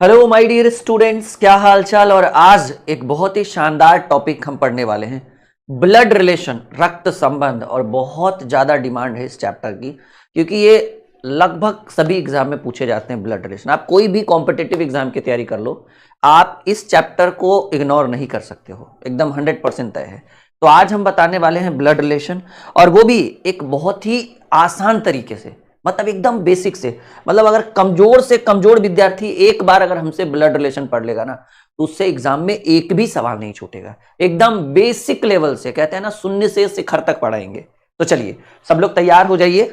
Hello my dear students, क्या हाल चाल। और आज एक बहुत ही शानदार टॉपिक हम पढ़ने वाले हैं, ब्लड रिलेशन, रक्त संबंध। और बहुत ज़्यादा डिमांड है इस चैप्टर की, क्योंकि ये लगभग सभी एग्जाम में पूछे जाते हैं। ब्लड रिलेशन, आप कोई भी कॉम्पिटिटिव एग्जाम की तैयारी कर लो, आप इस चैप्टर को इग्नोर नहीं कर सकते हो, एकदम 100% तय है। तो आज हम बताने वाले हैं ब्लड रिलेशन, और वो भी एक बहुत ही आसान तरीके से, मतलब एकदम बेसिक से। मतलब अगर कमजोर से कमजोर विद्यार्थी एक बार अगर हमसे ब्लड रिलेशन पढ़ लेगा ना, तो उससे एग्जाम में एक भी सवाल नहीं छूटेगा। एकदम बेसिक लेवल से, कहते हैं ना, शून्य से शिखर तक पढ़ाएंगे। तो चलिए सब लोग तैयार हो जाइए।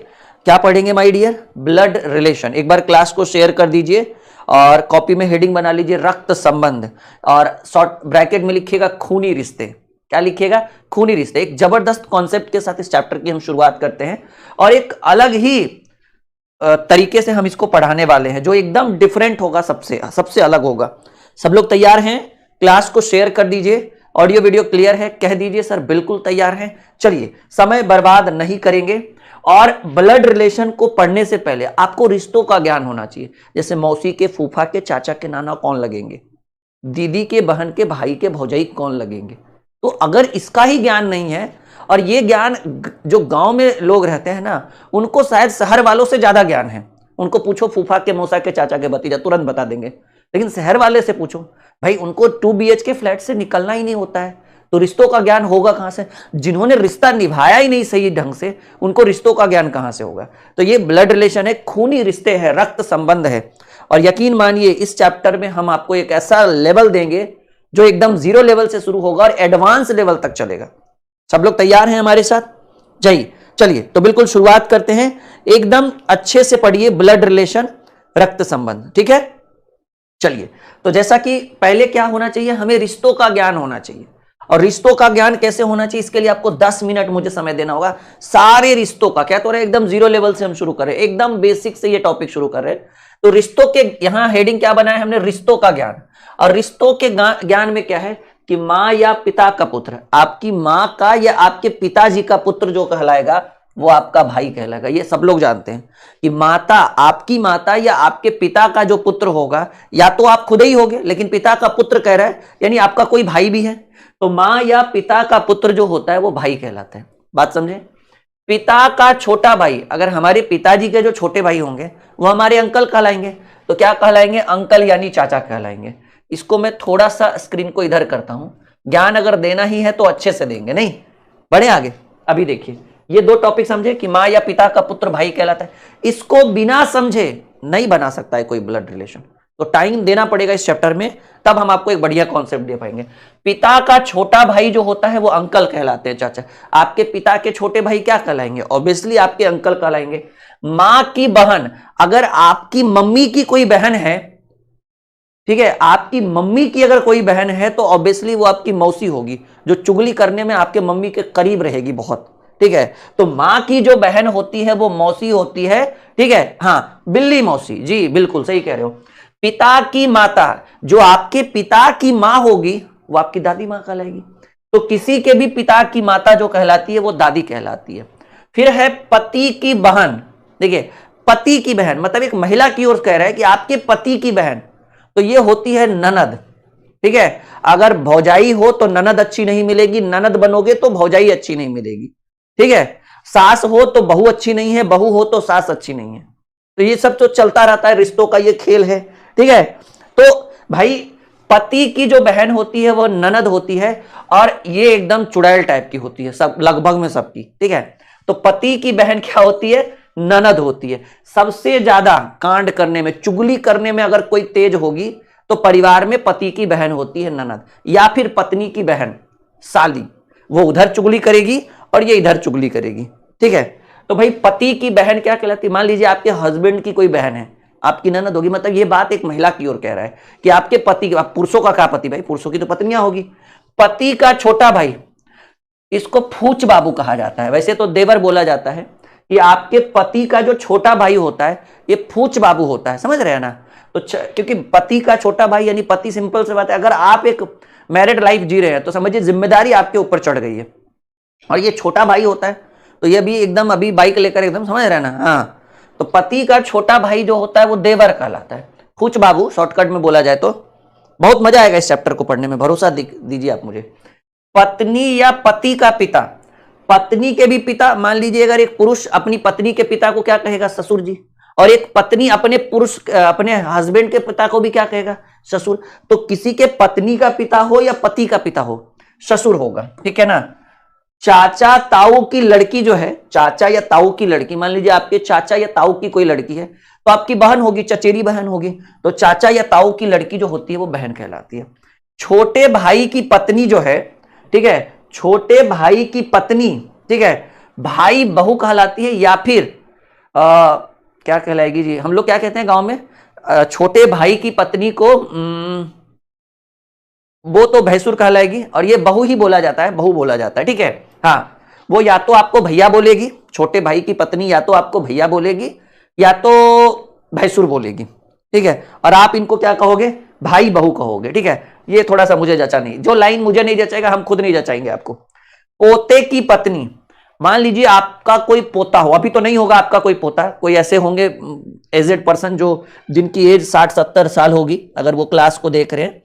क्या पढ़ेंगे माय डियर? Blood relation. एक बार क्लास को शेयर कर दीजिए और कॉपी में हेडिंग बना लीजिए रक्त संबंध, और शॉर्ट ब्रैकेट में लिखिएगा खूनी रिश्ते। क्या लिखिएगा? खूनी रिश्ते। एक जबरदस्त कॉन्सेप्ट के साथ इस चैप्टर की हम शुरुआत करते हैं, और एक अलग ही तरीके से हम इसको पढ़ाने वाले हैं, जो एकदम डिफरेंट होगा, सबसे अलग होगा। सब लोग तैयार हैं? क्लास को शेयर कर दीजिए। ऑडियो वीडियो क्लियर है? कह दीजिए सर बिल्कुल तैयार हैं। चलिए, समय बर्बाद नहीं करेंगे। और ब्लड रिलेशन को पढ़ने से पहले आपको रिश्तों का ज्ञान होना चाहिए। जैसे मौसी के, फूफा के, चाचा के नाना कौन लगेंगे, दीदी के, बहन के, भाई के, भौजाई कौन लगेंगे। तो अगर इसका ही ज्ञान नहीं है, और ये ज्ञान जो गांव में लोग रहते हैं ना, उनको शायद शहर वालों से ज्यादा ज्ञान है। उनको पूछो फूफा के, मौसा के, चाचा के भतीजा, तुरंत बता देंगे। लेकिन शहर वाले से पूछो, भाई उनको 2 BHK फ्लैट से निकलना ही नहीं होता है, तो रिश्तों का ज्ञान होगा कहां से? जिन्होंने रिश्ता निभाया ही नहीं सही ढंग से, उनको रिश्तों का ज्ञान कहां से होगा? तो ये ब्लड रिलेशन है, खूनी रिश्ते हैं, रक्त संबंध है। और यकीन मानिए, इस चैप्टर में हम आपको एक ऐसा लेवल देंगे जो एकदम 0 लेवल से शुरू होगा और एडवांस लेवल तक चलेगा। सब लोग तैयार हैं हमारे साथ? चलिए तो बिल्कुल शुरुआत करते हैं। एकदम अच्छे से पढ़िए ब्लड रिलेशन, रक्त संबंध, ठीक है? चलिए, तो जैसा कि पहले क्या होना चाहिए, हमें रिश्तों का ज्ञान होना चाहिए। और रिश्तों का ज्ञान कैसे होना चाहिए, इसके लिए आपको 10 मिनट मुझे समय देना होगा। सारे रिश्तों का, क्या तो रहे, एकदम 0 लेवल से हम शुरू कर रहे हैं, एकदम बेसिक से ये टॉपिक शुरू कर रहे हैं। तो रिश्तों के, यहां हेडिंग क्या बनाया हमने? रिश्तों का ज्ञान। और रिश्तों के ज्ञान में क्या है कि मां या पिता का पुत्र, आपकी मां का या आपके पिताजी का पुत्र जो कहलाएगा, वो आपका भाई कहलाएगा। ये सब लोग जानते हैं कि माता, आपकी माता या आपके पिता का जो पुत्र होगा, या तो आप खुद ही होगे, लेकिन पिता का पुत्र कह रहा है, यानी आपका कोई भाई भी है। तो मां या पिता का पुत्र जो होता है वो भाई कहलाता है। बात समझे? पिता का छोटा भाई, अगर हमारे पिताजी के जो छोटे भाई होंगे, वो हमारे अंकल कहलाएंगे। तो क्या कहलाएंगे? अंकल यानी चाचा कहलाएंगे। इसको मैं थोड़ा सा स्क्रीन को इधर करता हूं। ज्ञान अगर देना ही है तो अच्छे से देंगे, नहीं बढ़े आगे। अभी देखिए, ये 2 टॉपिक समझे कि मां या पिता का पुत्र भाई कहलाता है। इसको बिना समझे नहीं बना सकता है कोई ब्लड रिलेशन, तो टाइम देना पड़ेगा इस चैप्टर में, तब हम आपको एक बढ़िया कॉन्सेप्ट दे पाएंगे। पिता का छोटा भाई जो होता है वो अंकल कहलाते हैं, चाचा। आपके पिता के छोटे भाई क्या कहलाएंगे? ऑब्वियसली आपके अंकल कहलाएंगे। मां की बहन, अगर आपकी मम्मी की कोई बहन है, ठीक है, आपकी मम्मी की अगर कोई बहन है, तो ऑब्वियसली वो आपकी मौसी होगी, जो चुगली करने में आपके मम्मी के करीब रहेगी बहुत, ठीक है। तो मां की जो बहन होती है वो मौसी होती है, ठीक है। हाँ, बिल्ली मौसी, जी बिल्कुल सही कह रहे हो। पिता की माता, जो आपके पिता की मां होगी, वो आपकी दादी मां कहलाएगी। तो किसी के भी पिता की माता जो कहलाती है वो दादी कहलाती है। फिर है पति की बहन। देखिए, पति की बहन मतलब एक महिला की ओर कह रहा है कि आपके पति की बहन, तो ये होती है ननद, ठीक है। अगर भौजाई हो तो ननद अच्छी नहीं मिलेगी, ननद बनोगे तो भौजाई अच्छी नहीं मिलेगी, ठीक है। सास हो तो बहू अच्छी नहीं है, बहू हो तो सास अच्छी नहीं है। तो ये सब तो चलता रहता है, रिश्तों का ये खेल है, ठीक है। तो भाई, पति की जो बहन होती है वो ननद होती है, और ये एकदम चुड़ैल टाइप की होती है, सब लगभग में सबकी, ठीक है। तो पति की बहन क्या होती है? ननद होती है। सबसे ज्यादा कांड करने में, चुगली करने में अगर कोई तेज होगी, तो परिवार में पति की बहन होती है ननद, या फिर पत्नी की बहन साली, वो उधर चुगली करेगी और ये इधर चुगली करेगी, ठीक है। तो भाई, पति की बहन क्या कहलाती है? मान लीजिए आपके हस्बैंड की कोई बहन है, आपकी ननद होगी। मतलब ये बात एक महिला की ओर कह रहा है कि आपके पति, पुरुषों का क्या पति? भाई पुरुषों की तो पत्नियां होगी। पति का छोटा भाई, इसको फूच बाबू कहा जाता है, वैसे तो देवर बोला जाता है। कि आपके पति का जो छोटा भाई होता है ये फूच बाबू होता है, समझ रहे हैं ना। तो क्योंकि पति का छोटा भाई यानी पति, सिंपल सी बात है, अगर आप एक मैरिड लाइफ जी रहे हैं तो समझिए जिम्मेदारी आपके ऊपर चढ़ गई है, और ये छोटा भाई होता है। तो ये भी एकदम अभी बाइक लेकर एकदम, समझ रहे हैं ना। हाँ, तो पति का छोटा भाई जो होता है वो देवर कहलाता है, कुछ बाबू शॉर्टकट में बोला जाए तो। बहुत मजा आएगा इस चैप्टर को पढ़ने में, भरोसा दीजिए आप मुझे। पत्नी या पति का पिता, पत्नी के भी पिता, मान लीजिए अगर एक पुरुष अपनी पत्नी के पिता को क्या कहेगा, ससुर जी, और एक पत्नी अपने हस्बैंड के पिता को भी क्या कहेगा, ससुर। तो किसी के पत्नी का पिता हो या पति का पिता हो, ससुर होगा, ठीक है ना। चाचा ताऊ की लड़की जो है, चाचा या ताऊ की लड़की, मान लीजिए आपके चाचा या ताऊ की कोई लड़की है तो आपकी बहन होगी, चचेरी बहन होगी। तो चाचा या ताऊ की लड़की जो होती है वो बहन कहलाती है। छोटे भाई की पत्नी जो है, ठीक है, छोटे भाई की पत्नी, ठीक है, भाई बहू कहलाती है, या फिर क्या कहलाएगी जी, हम लोग क्या कहते हैं गांव में, छोटे भाई की पत्नी को वो तो भैंसुर कहलाएगी, और ये बहू ही बोला जाता है, बहू बोला जाता है, ठीक है। हाँ, वो या तो आपको भैया बोलेगी, छोटे भाई की पत्नी या तो आपको भैया बोलेगी या तो भैंसुर बोलेगी, ठीक है। और आप इनको क्या कहोगे, भाई बहू कहोगे, ठीक है। ये थोड़ा सा मुझे जचा नहीं, जो लाइन मुझे नहीं जचाएगा हम खुद नहीं जचाएंगे आपको। पोते की पत्नी, मान लीजिए आपका कोई पोता हो, अभी तो नहीं होगा आपका कोई पोता, कोई ऐसे होंगे एजेड पर्सन जो जिनकी एज 60-70 साल होगी, अगर वो क्लास को देख रहे हैं,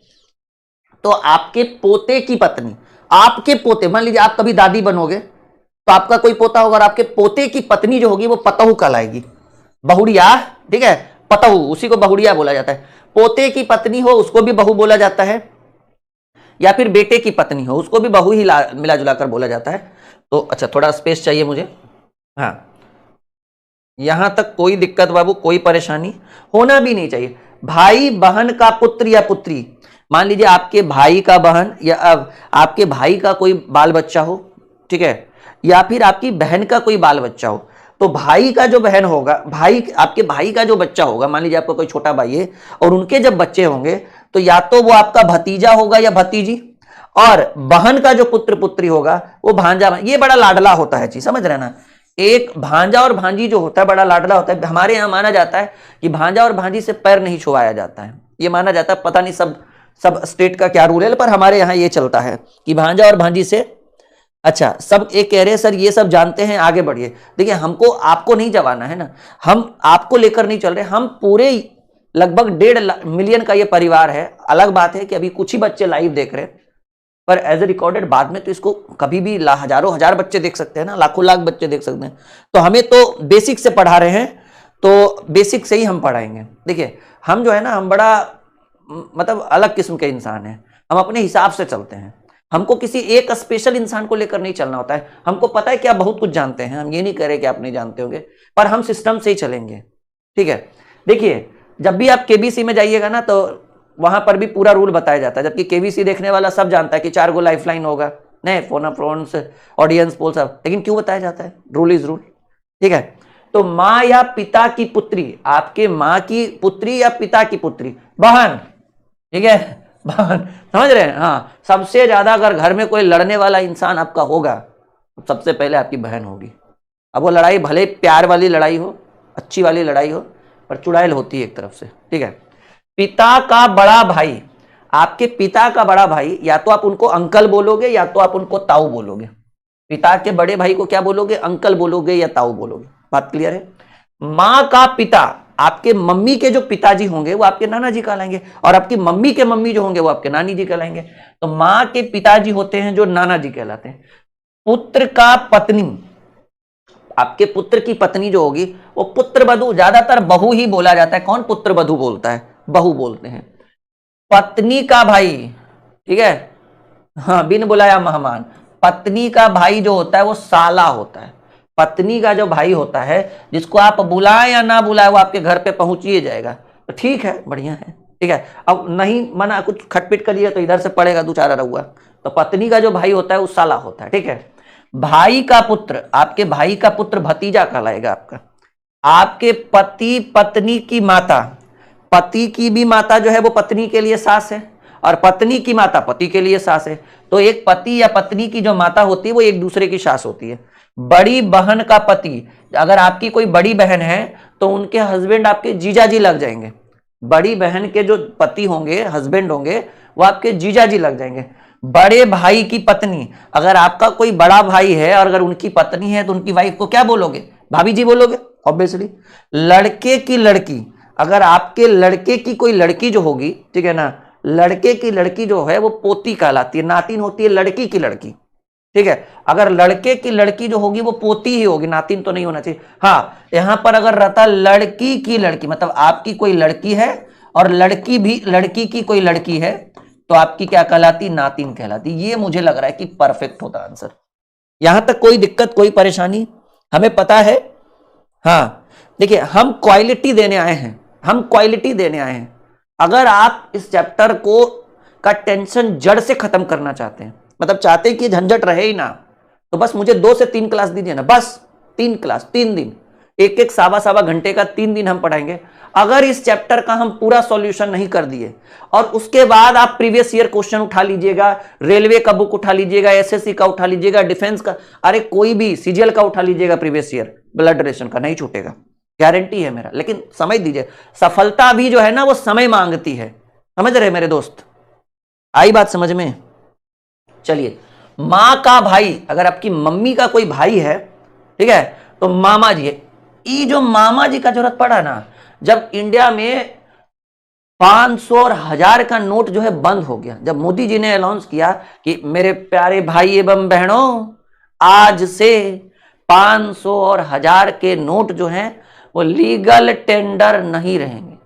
तो आपके पोते की पत्नी, आपके पोते, मान लीजिए आप कभी दादी बनोगे तो आपका कोई पोता होगा, और आपके पोते की पत्नी जो होगी वो पतहू कहलाएगी, बहुड़िया, ठीक है, पतहू, उसी को बहुड़िया बोला जाता है। पोते की पत्नी हो उसको भी बहू बोला जाता है, या फिर बेटे की पत्नी हो उसको भी बहू ही मिला जुलाकर बोला जाता है। तो अच्छा, थोड़ा स्पेस चाहिए मुझे। हाँ, यहां तक कोई दिक्कत बाबू, कोई परेशानी होना भी नहीं चाहिए। भाई बहन का पुत्र या पुत्री, मान लीजिए आपके भाई का बहन या आपके भाई का कोई बाल बच्चा हो, ठीक है, या फिर आपकी बहन का कोई बाल बच्चा हो, तो भाई का जो बहन होगा, आपके भाई का जो बच्चा होगा, मान लीजिए आपका कोई छोटा भाई है और उनके जब बच्चे होंगे तो या तो वो आपका भतीजा होगा या भतीजी, और बहन का जो पुत्र पुत्री होगा वो भांजा। ये बड़ा लाडला होता है, चीज समझ रहे ना। एक भांजा और भांजी जो होता है बड़ा लाडला होता है। हमारे यहां माना जाता है कि भांजा और भांजी से पैर नहीं छुआया जाता है, ये माना जाता है। पता नहीं सब स्टेट का क्या रूल है, पर हमारे यहाँ ये चलता है कि भांजा और भांजी से। अच्छा, सब एक कह रहे हैं सर ये सब जानते हैं, आगे बढ़िए। देखिए, हमको आपको नहीं जवाना है ना, हम आपको लेकर नहीं चल रहे, हम पूरे लगभग 1.5 मिलियन का ये परिवार है। अलग बात है कि अभी कुछ ही बच्चे लाइव देख रहे हैं, पर एज ए रिकॉर्डेड बाद में तो इसको कभी भी हजारों हजार बच्चे देख सकते हैं ना, लाखों लाख बच्चे देख सकते हैं। तो हमें तो बेसिक से पढ़ा रहे हैं, तो बेसिक से ही हम पढ़ाएंगे। देखिए, हम जो है ना, हम बड़ा मतलब अलग किस्म के इंसान हैं, हम अपने हिसाब से चलते हैं। हमको किसी एक स्पेशल इंसान को लेकर नहीं चलना होता है। हमको पता है कि आप बहुत कुछ जानते हैं, हम ये नहीं कह रहे कि आप नहीं जानते होंगे, पर हम सिस्टम से ही चलेंगे, ठीक है। देखिए, जब भी आप केबीसी में जाइएगा ना, तो वहां पर भी पूरा रूल बताया जाता है, जबकि केबीसी देखने वाला सब जानता है कि 4 गो लाइफलाइन होगा, नहीं phone of friends, audience poll सब, लेकिन क्यों बताया जाता है, रूल इज रूल, ठीक है। तो माँ या पिता की पुत्री, आपके माँ की पुत्री या पिता की पुत्री, बहन, ठीक है, बहन, समझ रहे हैं। हाँ, सबसे ज्यादा अगर घर में कोई लड़ने वाला इंसान आपका होगा तो सबसे पहले आपकी बहन होगी। अब वो लड़ाई भले प्यार वाली लड़ाई हो, अच्छी वाली लड़ाई हो, पर चुड़ैल होती है एक तरफ से, ठीक है। पिता का बड़ा भाई, आपके पिता का बड़ा भाई, या तो आप उनको अंकल बोलोगे या तो आप उनको ताऊ बोलोगे। पिता के बड़े भाई को क्या बोलोगे, अंकल बोलोगे या ताऊ बोलोगे। बात क्लियर है। माँ का पिता, आपके मम्मी के जो पिताजी होंगे वो आपके नाना जी कहलाएंगे, और आपकी मम्मी के मम्मी जो होंगे वो आपके नानी जी कहलाएंगे। तो माँ के पिताजी होते हैं जो नाना जी कहलाते हैं। पुत्र का पत्नी, आपके पुत्र की पत्नी जो होगी वो पुत्र वधू, ज्यादातर बहू ही बोला जाता है। कौन पुत्र वधू बोलता है, बहू बोलते हैं। पत्नी का भाई, ठीक है, हाँ, बिन बुलाया मेहमान। पत्नी का भाई जो होता है वो साला होता है। पत्नी का जो भाई होता है, जिसको आप बुलाए या ना बुलाए वो आपके घर पे पहुंच ही जाएगा, तो ठीक है, बढ़िया है, ठीक है। अब नहीं मना, कुछ खटपिट कर लिया तो इधर से पड़ेगा, दो चारा रहुआ। तो पत्नी का जो भाई होता है वो साला होता है, ठीक है। भाई का पुत्र, आपके भाई का पुत्र भतीजा कहलाएगा आपका। आपके पति पत्नी की माता, पति की भी माता जो है वो पत्नी के लिए सास है, और पत्नी की माता पति के लिए सास है। तो एक पति या पत्नी की जो माता होती है वो एक दूसरे की सास होती है। बड़ी बहन का पति, अगर आपकी कोई बड़ी बहन है तो उनके हस्बैंड आपके जीजाजी लग जाएंगे। बड़ी बहन के जो पति होंगे, हस्बैंड होंगे, वो आपके जीजाजी लग जाएंगे। बड़े भाई की पत्नी, अगर आपका कोई बड़ा भाई है और अगर उनकी पत्नी है तो उनकी वाइफ को क्या बोलोगे, भाभी जी बोलोगे ऑब्वियसली। लड़के की लड़की, अगर आपके लड़के की कोई लड़की जो होगी, ठीक है ना, लड़के की लड़की जो है वो पोती कहलाती है, नातिन होती है लड़की की लड़की, ठीक है। अगर लड़के की लड़की जो होगी वो पोती ही होगी, नातिन तो नहीं होना चाहिए। हाँ, यहां पर अगर रहता लड़की की लड़की, मतलब आपकी कोई लड़की है और लड़की भी लड़की की कोई लड़की है, तो आपकी क्या कहलाती, नातिन कहलाती। ये मुझे लग रहा है कि परफेक्ट होता आंसर। यहां तक कोई दिक्कत, कोई परेशानी, हमें पता है। हाँ देखिए, हम क्वालिटी देने आए हैं, हम क्वालिटी देने आए हैं। अगर आप इस चैप्टर को का टेंशन जड़ से खत्म करना चाहते हैं, मतलब चाहते हैं कि झंझट रहे ही ना, तो बस मुझे 2 से 3 क्लास दीजिए ना, बस 3 क्लास, 3 दिन, एक एक सवा घंटे का 3 दिन हम पढ़ाएंगे। अगर इस चैप्टर का हम पूरा सॉल्यूशन नहीं कर दिए और उसके बाद आप प्रीवियस ईयर क्वेश्चन उठा लीजिएगा, रेलवे का बुक उठा लीजिएगा, एसएससी का उठा लीजिएगा, डिफेंस का, अरे कोई भी सीजीएल का उठा लीजिएगा प्रीवियस ईयर, ब्लड रिलेशन का नहीं छूटेगा, गारंटी है मेरा। लेकिन समझ दीजिए, सफलता भी जो है ना वो समय मांगती है, समझ रहे मेरे दोस्त, आई बात समझ में। चलिए, मां का भाई, अगर आपकी मम्मी का कोई भाई है, ठीक है, तो मामा जी है। ये जो मामा जी का जरूरत पड़ा ना, जब इंडिया में 500 और 1000 का नोट जो है बंद हो गया, जब मोदी जी ने अनाउंस किया कि मेरे प्यारे भाई एवं बहनों, आज से 500 और 1000 के नोट जो हैं वो लीगल टेंडर नहीं रहेंगे,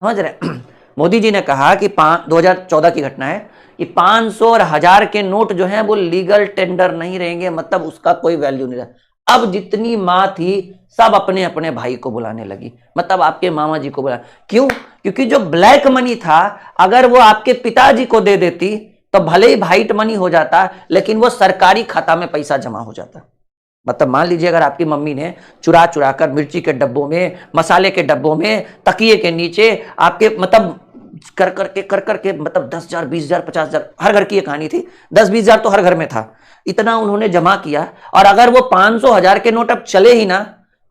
समझ रहे। मोदी जी ने कहा कि 2014 की घटना है कि 500 और 1000 के नोट जो हैं वो लीगल टेंडर नहीं रहेंगे, मतलब उसका कोई वैल्यू नहीं रहा। अब जितनी मां थी सब अपने अपने भाई को बुलाने लगी, मतलब आपके मामा जी को बुला। क्यों? क्योंकि जो ब्लैक मनी था, अगर वो आपके पिताजी को दे देती तो भले ही व्हाइट मनी हो जाता, लेकिन वो सरकारी खाता में पैसा जमा हो जाता। मतलब मान लीजिए अगर आपकी मम्मी ने चुरा चुरा कर मिर्ची के डब्बों में, मसाले के डब्बों में, तकिए के नीचे आपके, मतलब कर करके मतलब 10,000, 20,000, 50,000, हर घर की ये कहानी थी, 10-20,000 तो हर घर में था, इतना उन्होंने जमा किया। और अगर वो 500 1000 के नोट अब चले ही ना,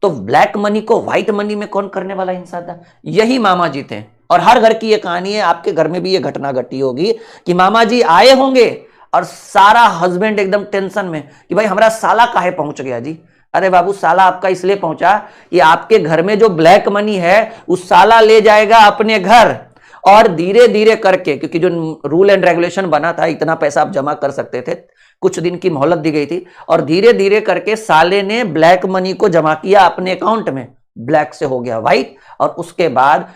तो ब्लैक मनी को व्हाइट मनी में कौन करने वाला इंसान था? यही मामा जी थे। और हर घर की ये कहानी है, आपके घर में भी ये घटना घटी होगी कि मामा जी आए होंगे और सारा हस्बैंड एकदम टेंशन में कि भाई हमारा साला काहे पहुंच गया जी। अरे बाबू, साला आपका इसलिए पहुंचा कि आपके घर में जो ब्लैक मनी है उस साला ले जाएगा अपने घर, और धीरे धीरे करके, क्योंकि जो रूल एंड रेगुलेशन बना था इतना पैसा आप जमा कर सकते थे, कुछ दिन की मोहलत दी गई थी, और धीरे धीरे करके साले ने ब्लैक मनी को जमा किया अपने अकाउंट में, ब्लैक से हो गया व्हाइट। और उसके बाद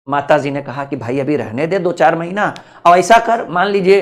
माता जी ने कहा कि भाई अभी रहने दे 2-4 महीना, और ऐसा कर, मान लीजिए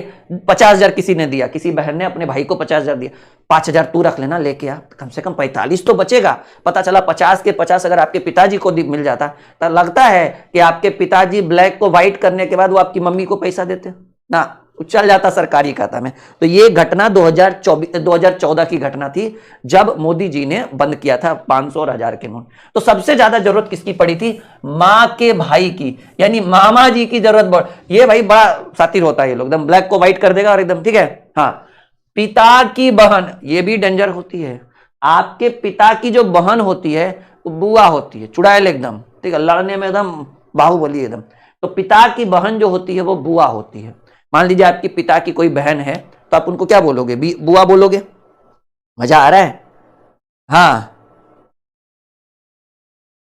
50,000 किसी ने दिया, किसी बहन ने अपने भाई को 50,000 दिया, 5,000 तू रख लेना लेके आ, कम से कम 45 तो बचेगा। पता चला 50 के 50 अगर आपके पिताजी को मिल जाता, तो लगता है कि आपके पिताजी ब्लैक को व्हाइट करने के बाद वो आपकी मम्मी को पैसा देते ना, चल जाता सरकारी खाता में। तो ये घटना 2014 की घटना थी, जब मोदी जी ने बंद किया था 500 और 1000 के नोट। तो सबसे ज्यादा जरूरत किसकी पड़ी थी? मां के भाई की, यानी मामा जी की जरूरत। ये भाई बड़ा सातिर होता है, ये लोग एकदम ब्लैक को व्हाइट कर देगा और एकदम, ठीक है। हाँ, पिता की बहन, ये भी डेंजर होती है। आपके पिता की जो बहन होती है वो बुआ होती है, चुड़ैल एकदम, ठीक है, लड़ने में एकदम बाहुबली एकदम। तो पिता की बहन जो होती है वो बुआ होती है। मान लीजिए आपकी पिता की कोई बहन है, तो आप उनको क्या बोलोगे? बुआ बोलोगे। मजा आ रहा है? हाँ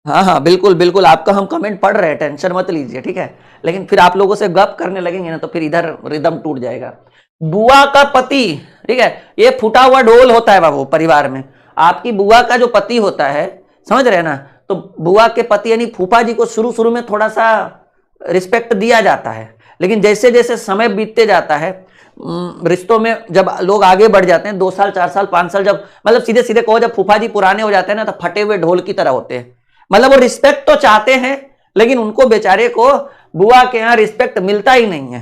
हाँ हाँ, बिल्कुल बिल्कुल, आपका हम कमेंट पढ़ रहे हैं, टेंशन मत लीजिए, ठीक है। लेकिन फिर आप लोगों से गप करने लगेंगे ना, तो फिर इधर रिदम टूट जाएगा। बुआ का पति, ठीक है, ये फूटा हुआ ढोल होता है बाबू परिवार में। आपकी बुआ का जो पति होता है, समझ रहे हैं ना, तो बुआ के पति यानी फूफा जी को शुरू शुरू में थोड़ा सा रिस्पेक्ट दिया जाता है, लेकिन जैसे जैसे समय बीतते जाता है, रिश्तों में जब लोग आगे बढ़ जाते हैं, 2 साल 4 साल 5 साल, जब मतलब सीधे सीधे कहो, जब फूफा जी पुराने हो जाते हैं ना, तो फटे हुए ढोल की तरह होते हैं। मतलब वो रिस्पेक्ट तो चाहते हैं, लेकिन उनको बेचारे को बुआ के यहाँ रिस्पेक्ट मिलता ही नहीं है,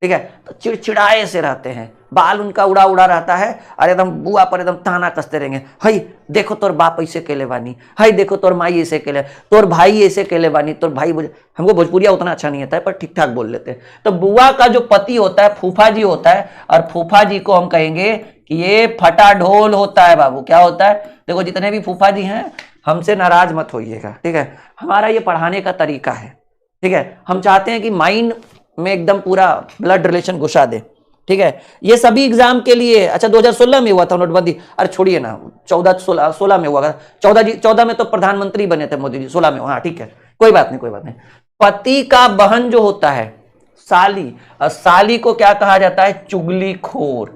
ठीक है। तो चिड़चिड़ाए से रहते हैं, बाल उनका उड़ा उड़ा रहता है, और एकदम बुआ पर एकदम ताना कसते रहेंगे, हई देखो तोर बाप ऐसे केले बानी, हई देखो तोर माई ऐसे केले, तोर भाई ऐसे केले बानी, तोर भाई। हमको भोजपुरिया उतना अच्छा नहीं आता है, पर ठीक ठाक बोल लेते हैं। तो बुआ का जो पति होता है फूफा जी होता है, और फूफा जी को हम कहेंगे कि ये फटा ढोल होता है बाबू। क्या होता है? देखो, जितने भी फूफा जी हैं, हमसे नाराज मत होइएगा, ठीक है। हमारा ये पढ़ाने का तरीका है, ठीक है। हम चाहते हैं कि माइंड में एकदम पूरा ब्लड रिलेशन घुसा दे, ठीक है। ये सभी एग्जाम के लिए। अच्छा, 2016 में हुआ था नोटबंदी, अरे छोड़िए ना, 16 में हुआ था। 14 में तो प्रधानमंत्री बने थे मोदी जी, 16 में, हाँ ठीक है, कोई बात नहीं, कोई बात नहीं। पति का बहन जो होता है साली, और साली को क्या कहा जाता है? चुगलीखोर,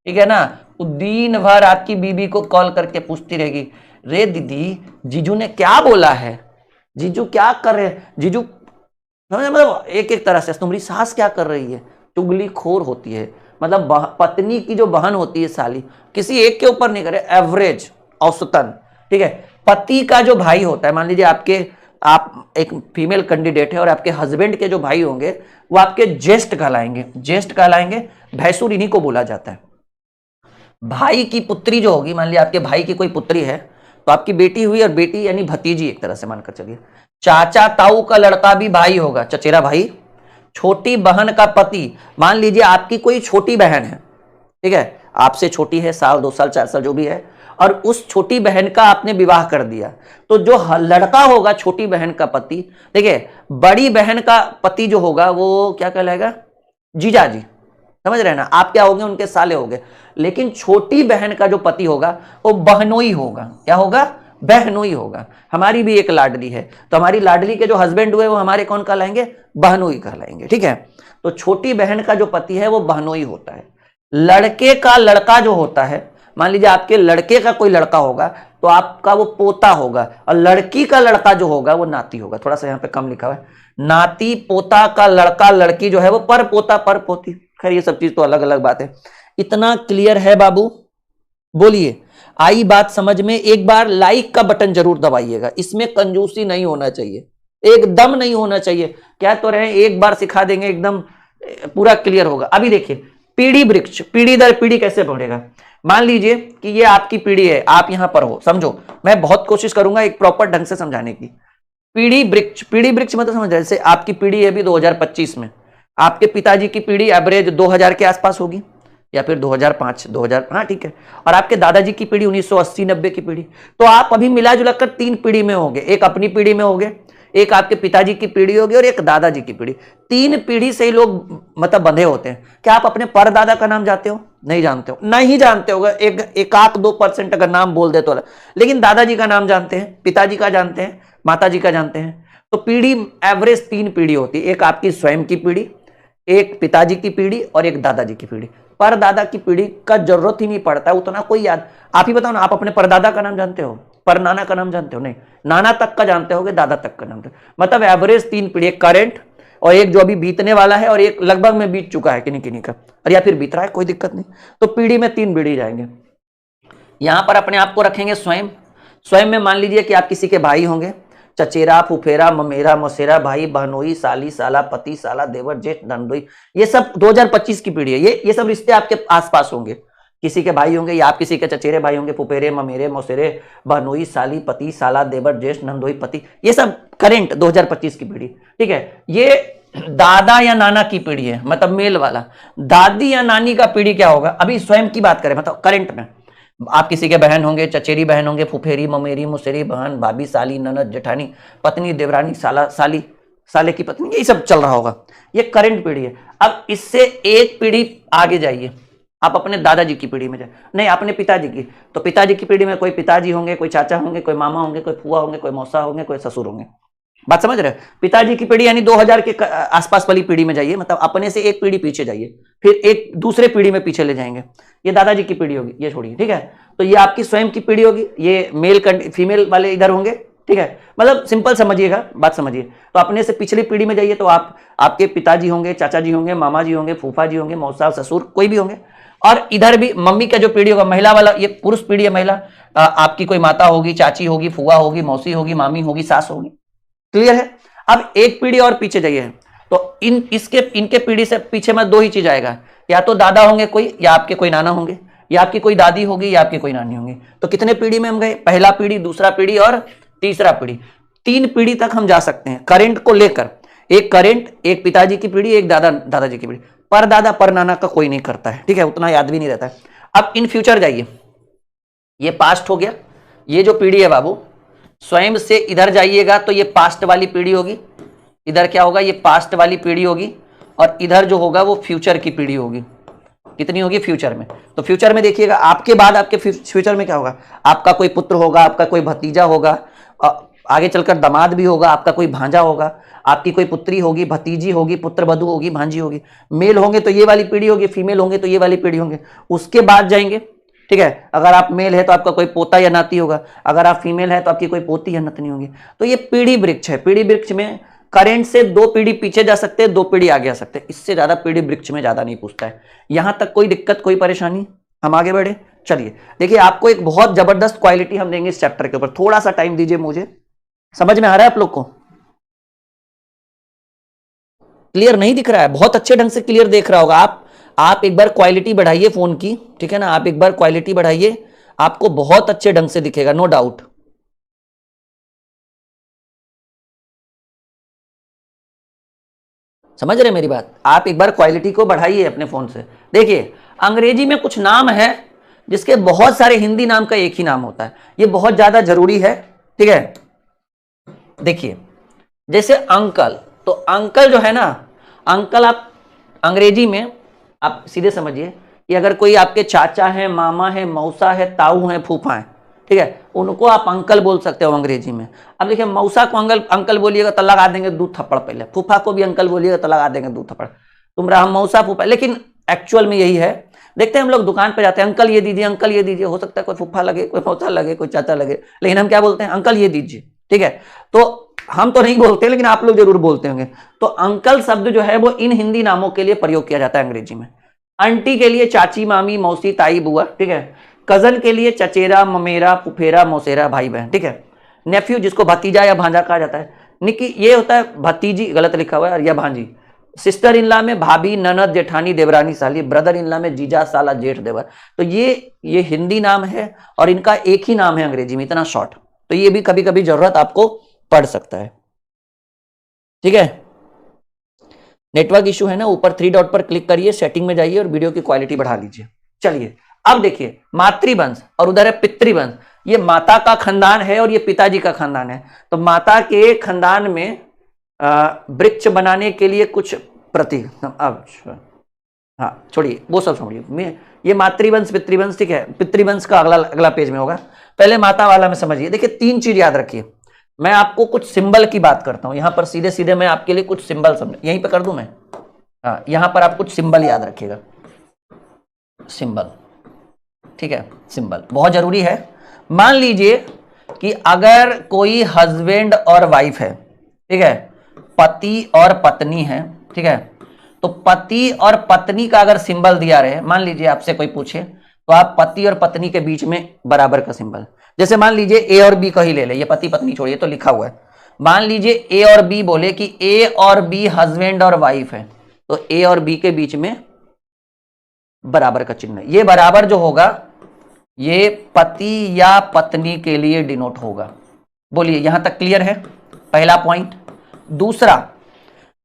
ठीक है ना। वो दिन भर आपकी बीबी को कॉल करके पूछती रहेगी, रे दीदी जीजू ने क्या बोला है, जीजू क्या कर रहे हैं, जीजू, मतलब एक एक तरह से तुम्हारी सास क्या कर रही है, चुगलीखोर होती है। मतलब पत्नी की जो बहन होती है साली, किसी एक के ऊपर नहीं करे, एवरेज, औसतन, ठीक है। पति का जो भाई होता है, मान लीजिए आप एक फीमेल कैंडिडेट है और आपके हस्बैंड के जो भाई होंगे वो आपके ज्येष्ठ कहलाएंगे, ज्येष्ठ कहलाएंगे, भैंसुर इन्हीं को बोला जाता है। भाई की पुत्री जो होगी, मान लीजिए आपके भाई की कोई पुत्री है तो आपकी बेटी हुई, और बेटी यानी भतीजी एक तरह से मानकर चलिए। चाचा ताऊ का लड़का भी भाई होगा, चचेरा भाई। छोटी बहन का पति, मान लीजिए आपकी कोई छोटी बहन है, ठीक है, आपसे छोटी है, साल 2 साल 4 साल जो भी है, और उस छोटी बहन का आपने विवाह कर दिया, तो जो लड़का होगा छोटी बहन का पति, देखिए बड़ी बहन का पति जो होगा वो क्या कहलाएगा? जीजाजी, समझ रहे हैं ना। आप क्या होंगे? उनके साले होंगे। लेकिन छोटी बहन का जो पति होगा वो बहनोई होगा। क्या होगा? बहनोई होगा। हमारी भी एक लाडली है, तो हमारी लाडली के जो हस्बैंड हुए वो हमारे कौन कहलाएंगे? बहनोई कहलाएंगे, ठीक है। तो छोटी बहन का जो पति है वो बहनोई होता है। लड़के का लड़का जो होता है, मान लीजिए आपके लड़के का कोई लड़का होगा तो आपका वो पोता होगा, और लड़की का लड़का जो होगा वो नाती होगा। थोड़ा सा यहाँ पे कम लिखा हुआ है, नाती पोता का लड़का लड़की जो है वो पर पोता पर पोती। खैर ये सब चीज तो अलग अलग बात है। इतना क्लियर है बाबू? बोलिए, आई बात समझ में? एक बार लाइक का बटन जरूर दबाइएगा, इसमें कंजूसी नहीं होना चाहिए, एकदम नहीं होना चाहिए। क्या तो रहे, एक बार सिखा देंगे एकदम पूरा क्लियर होगा। अभी देखिए, पीढ़ी वृक्ष, पीढ़ी दर पीढ़ी कैसे बढ़ेगा। मान लीजिए कि ये आपकी पीढ़ी है, आप यहां पर हो, समझो, मैं बहुत कोशिश करूंगा एक प्रॉपर ढंग से समझाने की। पीढ़ी वृक्ष, पीढ़ी वृक्ष मतलब समझ, जैसे आपकी पीढ़ी है अभी 2025 में, आपके पिताजी की पीढ़ी एवरेज 2000 के आसपास होगी, या फिर 2005 2000, हाँ ठीक है, और आपके दादाजी की पीढ़ी 1980-90 की पीढ़ी। तो आप अभी मिला जुला कर 3 पीढ़ी में होंगे, एक अपनी पीढ़ी में होंगे, एक आपके पिताजी की पीढ़ी होगी, और एक दादाजी की पीढ़ी। 3 पीढ़ी से ही लोग मतलब बंधे होते हैं। क्या आप अपने परदादा का नाम जानते हो? नहीं जानते हो, नहीं जानते होगा, एक आध 2% अगर नाम बोल दे तो अलग, लेकिन दादाजी का नाम जानते हैं, पिताजी का जानते हैं, माताजी का जानते हैं। तो पीढ़ी एवरेज 3 पीढ़ी होती है, एक आपकी स्वयं की पीढ़ी, एक पिताजी की पीढ़ी, और एक दादाजी की पीढ़ी। परदादा की पीढ़ी का जरूरत ही नहीं पड़ता है उतना, कोई याद। आप ही बताओ ना, आप अपने परदादा का नाम जानते हो? पर नाना का नाम जानते हो? नहीं, नाना तक का जानते होगे, दादा तक का नाम। मतलब एवरेज 3 पीढ़ी, एक करेंट, और एक जो अभी बीतने वाला है, और एक लगभग में बीत चुका है किन्हीं किन्हीं का, और या फिर बीत रहा है, कोई दिक्कत नहीं। तो पीढ़ी में 3 पीढ़ी जाएंगे। यहां पर अपने आप को रखेंगे स्वयं। स्वयं में मान लीजिए कि आप किसी के भाई होंगे, चचेरा, फुफेरा, ममेरा, मौसेरा, भाई, बहनोई, साली, साला, पति, साला, देवर, जेठ, नंदोई। ये सब 2025 की पीढ़ी है। ये सब रिश्ते आपके आसपास होंगे, किसी के भाई होंगे, या आप किसी के चचेरे भाई होंगे, फुफेरे, ममेरे, मौसेरे, बहनोई, साली, पति, साला, देवर, जेठ, नंदोई, पति। ये सब करेंट 2025 की पीढ़ी, ठीक है। ये दादा या नाना की पीढ़ी है, मतलब मेल वाला। दादी या नानी का पीढ़ी क्या होगा? अभी स्वयं की बात करें, मतलब करेंट में आप किसी के बहन होंगे, चचेरी बहन होंगे, फुफेरी, ममेरी, मुसेरी, बहन, भाभी, साली, ननद, जेठानी, पत्नी, देवरानी, साला, साली, साले की पत्नी, ये सब चल रहा होगा। ये करंट पीढ़ी है। अब इससे एक पीढ़ी आगे जाइए, आप अपने दादाजी की पीढ़ी में जाए, नहीं अपने पिताजी की। तो पिताजी की पीढ़ी में कोई पिताजी होंगे, कोई चाचा होंगे, कोई मामा होंगे, कोई फुआ होंगे, कोई मौसा होंगे, कोई ससुर होंगे। बात समझ रहे? पिताजी की पीढ़ी यानी 2000 के आसपास वाली पीढ़ी में जाइए, मतलब अपने से एक पीढ़ी पीछे जाइए, फिर एक दूसरे पीढ़ी में पीछे ले जाएंगे। ये दादाजी की पीढ़ी होगी, ये छोड़िए, ठीक है। तो ये आपकी स्वयं की पीढ़ी होगी, ये मेल फीमेल वाले इधर होंगे, ठीक है। मतलब सिंपल समझिएगा, बात समझिए। तो अपने से पिछली पीढ़ी में जाइए, तो आपके पिताजी होंगे, चाचा जी होंगे, मामा जी होंगे, फूफा जी होंगे, मौसा, ससुर, कोई भी होंगे। और इधर भी मम्मी का जो पीढ़ी होगा, महिला वाला, ये पुरुष पीढ़ी है, महिला आपकी कोई माता होगी, चाची होगी, फुआ होगी, मौसी होगी, मामी होगी, सास होगी। क्लियर है? अब एक पीढ़ी और पीछे जाइए, तो इनके पीढ़ी से पीछे में 2 ही चीज आएगा, या तो दादा होंगे कोई, या आपके कोई नाना होंगे, या आपकी कोई दादी होगी, या आपकी कोई नानी होंगी। तो कितने पीढ़ी में हम गए? पहला पीढ़ी, दूसरा पीढ़ी और तीसरा पीढ़ी। 3 पीढ़ी तक हम जा सकते हैं करेंट को लेकर। एक करेंट, एक पिताजी की पीढ़ी, एक दादाजी की पीढ़ी। पर दादा पर नाना का कोई नहीं करता है, ठीक है, उतना याद भी नहीं रहता है। अब इन फ्यूचर जाइए, ये पास्ट हो गया। ये जो पीढ़ी है बाबू, स्वयं से इधर जाइएगा तो ये पास्ट वाली पीढ़ी होगी, इधर क्या होगा? ये पास्ट वाली पीढ़ी होगी, और इधर जो होगा वो फ्यूचर की पीढ़ी होगी। कितनी होगी? फ्यूचर में। तो फ्यूचर में देखिएगा, आपके बाद आपके फ्यूचर में क्या होगा? आपका कोई पुत्र होगा, आपका कोई भतीजा होगा, आगे चलकर दामाद भी होगा, आपका कोई भांजा होगा, आपकी कोई पुत्री होगी, भतीजी होगी, पुत्र वधू होगी, भांजी होगी। मेल होंगे तो ये वाली पीढ़ी होगी, फीमेल होंगे तो ये वाली पीढ़ी होंगे। उसके बाद जाएंगे, ठीक है, अगर आप मेल है तो आपका कोई पोता या नाती होगा, अगर आप फीमेल है तो आपकी कोई पोती या नतनी होगी। तो ये पीढ़ी वृक्ष है। पीढ़ी वृक्ष में करेंट से 2 पीढ़ी पीछे जा सकते हैं, 2 पीढ़ी आगे आ सकते हैं, इससे ज्यादा पीढ़ी वृक्ष में ज्यादा नहीं पूछता है। यहां तक कोई दिक्कत, कोई परेशानी? हम आगे बढ़े, चलिए। देखिए, आपको एक बहुत जबरदस्त क्वालिटी हम देंगे इस चैप्टर के ऊपर, थोड़ा सा टाइम दीजिए मुझे। समझ में आ रहा है आप लोग को? क्लियर नहीं दिख रहा है? बहुत अच्छे ढंग से क्लियर देख रहा होगा आप एक बार क्वालिटी बढ़ाइए फोन की, ठीक है ना, आप एक बार क्वालिटी बढ़ाइए, आपको बहुत अच्छे ढंग से दिखेगा, नो डाउट। समझ रहे मेरी बात? आप एक बार क्वालिटी को बढ़ाइए अपने फोन से। देखिए, अंग्रेजी में कुछ नाम है जिसके बहुत सारे हिंदी नाम का एक ही नाम होता है, ये बहुत ज्यादा जरूरी है, ठीक है। देखिए, जैसे अंकल, तो अंकल जो है ना, अंकल आप अंग्रेजी में आप सीधे समझिए कि अगर कोई आपके चाचा है, मामा है, मौसा है, ताऊ है, फूफा है, ठीक है, उनको आप अंकल बोल सकते हो अंग्रेजी में। अब देखिए, मौसा को अंकल बोलिएगा तो लगा देंगे 2 थप्पड़ पहले, फूफा को भी अंकल बोलिएगा तो लगा देंगे 2 थप्पड़, तुम रहा मौसा फूफा। लेकिन एक्चुअल में यही है। देखते हैं, हम लोग दुकान पे जाते हैं, अंकल ये दीजिए, अंकल ये दीजिए, हो सकता है कोई फूफा लगे, कोई मौसा लगे, कोई चाचा लगे, लेकिन हम क्या बोलते हैं? अंकल ये दीजिए, ठीक है। तो हम तो नहीं बोलते, लेकिन आप लोग जरूर बोलते होंगे। तो अंकल शब्द जो है वो इन हिंदी नामों के लिए प्रयोग किया जाता है अंग्रेजी में। आंटी के लिए चाची, मामी, मौसी, ताई, बुआ, ठीक है। कजन के लिए चचेरा, ममेरा, फुफेरा, मौसेरा, भाई बहन, ठीक है। नेफ्यू, जिसको भतीजा या भांजा कहा जाता है। निकी, ये होता है भतीजी, गलत लिखा हुआ है, या भांजी। सिस्टर इन लॉ में भाभी, ननद, जेठानी, देवरानी, साली। ब्रदर इन लॉ में जीजा, साला, जेठ, देवर। तो ये हिंदी नाम है और इनका एक ही नाम है अंग्रेजी में, इतना शॉर्ट। तो ये भी कभी कभी जरूरत आपको पढ़ सकता है, ठीक है। नेटवर्क इशू है ना, ऊपर 3 डॉट पर क्लिक करिए, सेटिंग में जाइए और वीडियो की क्वालिटी बढ़ा लीजिए। चलिए, अब देखिए, मातृवंश और उधर है पितृवंश। ये माता का खानदान है और ये पिताजी का खानदान है। तो माता के खानदान में वृक्ष बनाने के लिए कुछ प्रतीक, अब हाँ छोड़िए वो सब छोड़िए, मैं ये मातृवंश पितृवंश, ठीक है। पितृवंश का अगला पेज में होगा, पहले माता वाला में समझिए। देखिए, 3 चीज याद रखिए। मैं आपको कुछ सिंबल की बात करता हूं, यहां पर सीधे सीधे मैं आपके लिए कुछ सिंबल समझ, यहीं पे कर दूं मैं, हाँ, यहां पर आप कुछ सिंबल याद रखिएगा। सिंबल, ठीक है, सिंबल बहुत जरूरी है। मान लीजिए कि अगर कोई हस्बैंड और वाइफ है, ठीक है, पति और पत्नी है, ठीक है, तो पति और पत्नी का अगर सिंबल दिया रहे, मान लीजिए आपसे कोई पूछे, तो आप पति और पत्नी के बीच में बराबर का सिंबल, जैसे मान लीजिए ए और बी का ही ले ले, ये पति पत्नी छोड़िए तो लिखा हुआ है। मान लीजिए ए और बी बोले कि ए और बी हस्बैंड और वाइफ है, तो ए और बी के बीच में बराबर का चिन्ह है। ये बराबर जो होगा ये पति या पत्नी के लिए डिनोट होगा। बोलिए, यहां तक क्लियर है? पहला पॉइंट। दूसरा,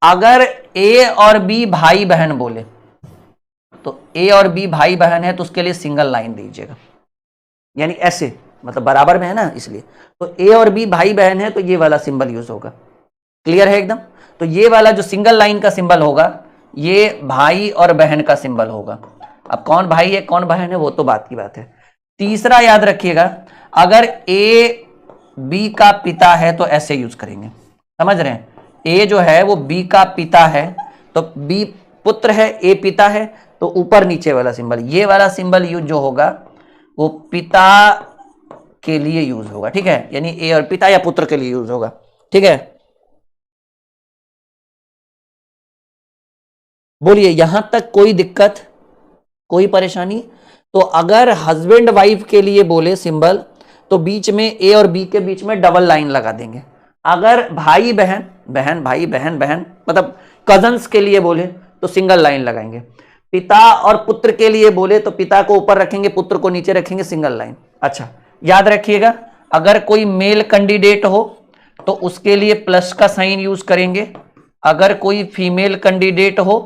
अगर ए और बी भाई बहन बोले, तो ए और बी भाई बहन है तो उसके लिए सिंगल लाइन दीजिएगा, यानी ऐसे, मतलब बराबर में है ना, इसलिए। तो ए और बी भाई बहन है तो ये वाला सिंबल यूज होगा। क्लियर है एकदम? तो ये वाला जो सिंगल लाइन का सिंबल होगा ये भाई और बहन का सिंबल होगा। अब कौन भाई है कौन बहन है वो तो बात की बात है। तीसरा याद रखिएगा, अगर ए बी का पिता है तो ऐसे यूज करेंगे, समझ रहे हैं? ए जो है वो बी का पिता है तो बी पुत्र है, ए पिता है, तो ऊपर नीचे वाला सिंबल, ये वाला सिंबल यूज जो होगा वो पिता के लिए यूज होगा, ठीक है, यानी ए और पिता या पुत्र के लिए यूज होगा, ठीक है। बोलिए, यहां तक कोई दिक्कत, कोई परेशानी? तो अगर हस्बैंड वाइफ के लिए बोले सिंबल तो बीच में ए और बी के बीच में डबल लाइन लगा देंगे। अगर भाई बहन, बहन भाई, बहन बहन, मतलब कजन्स के लिए बोले तो सिंगल लाइन लगाएंगे। पिता और पुत्र के लिए बोले तो पिता को ऊपर रखेंगे, पुत्र को नीचे रखेंगे, सिंगल लाइन। अच्छा, याद रखिएगा, अगर कोई मेल कैंडिडेट हो तो उसके लिए प्लस का साइन यूज करेंगे, अगर कोई फीमेल कैंडिडेट हो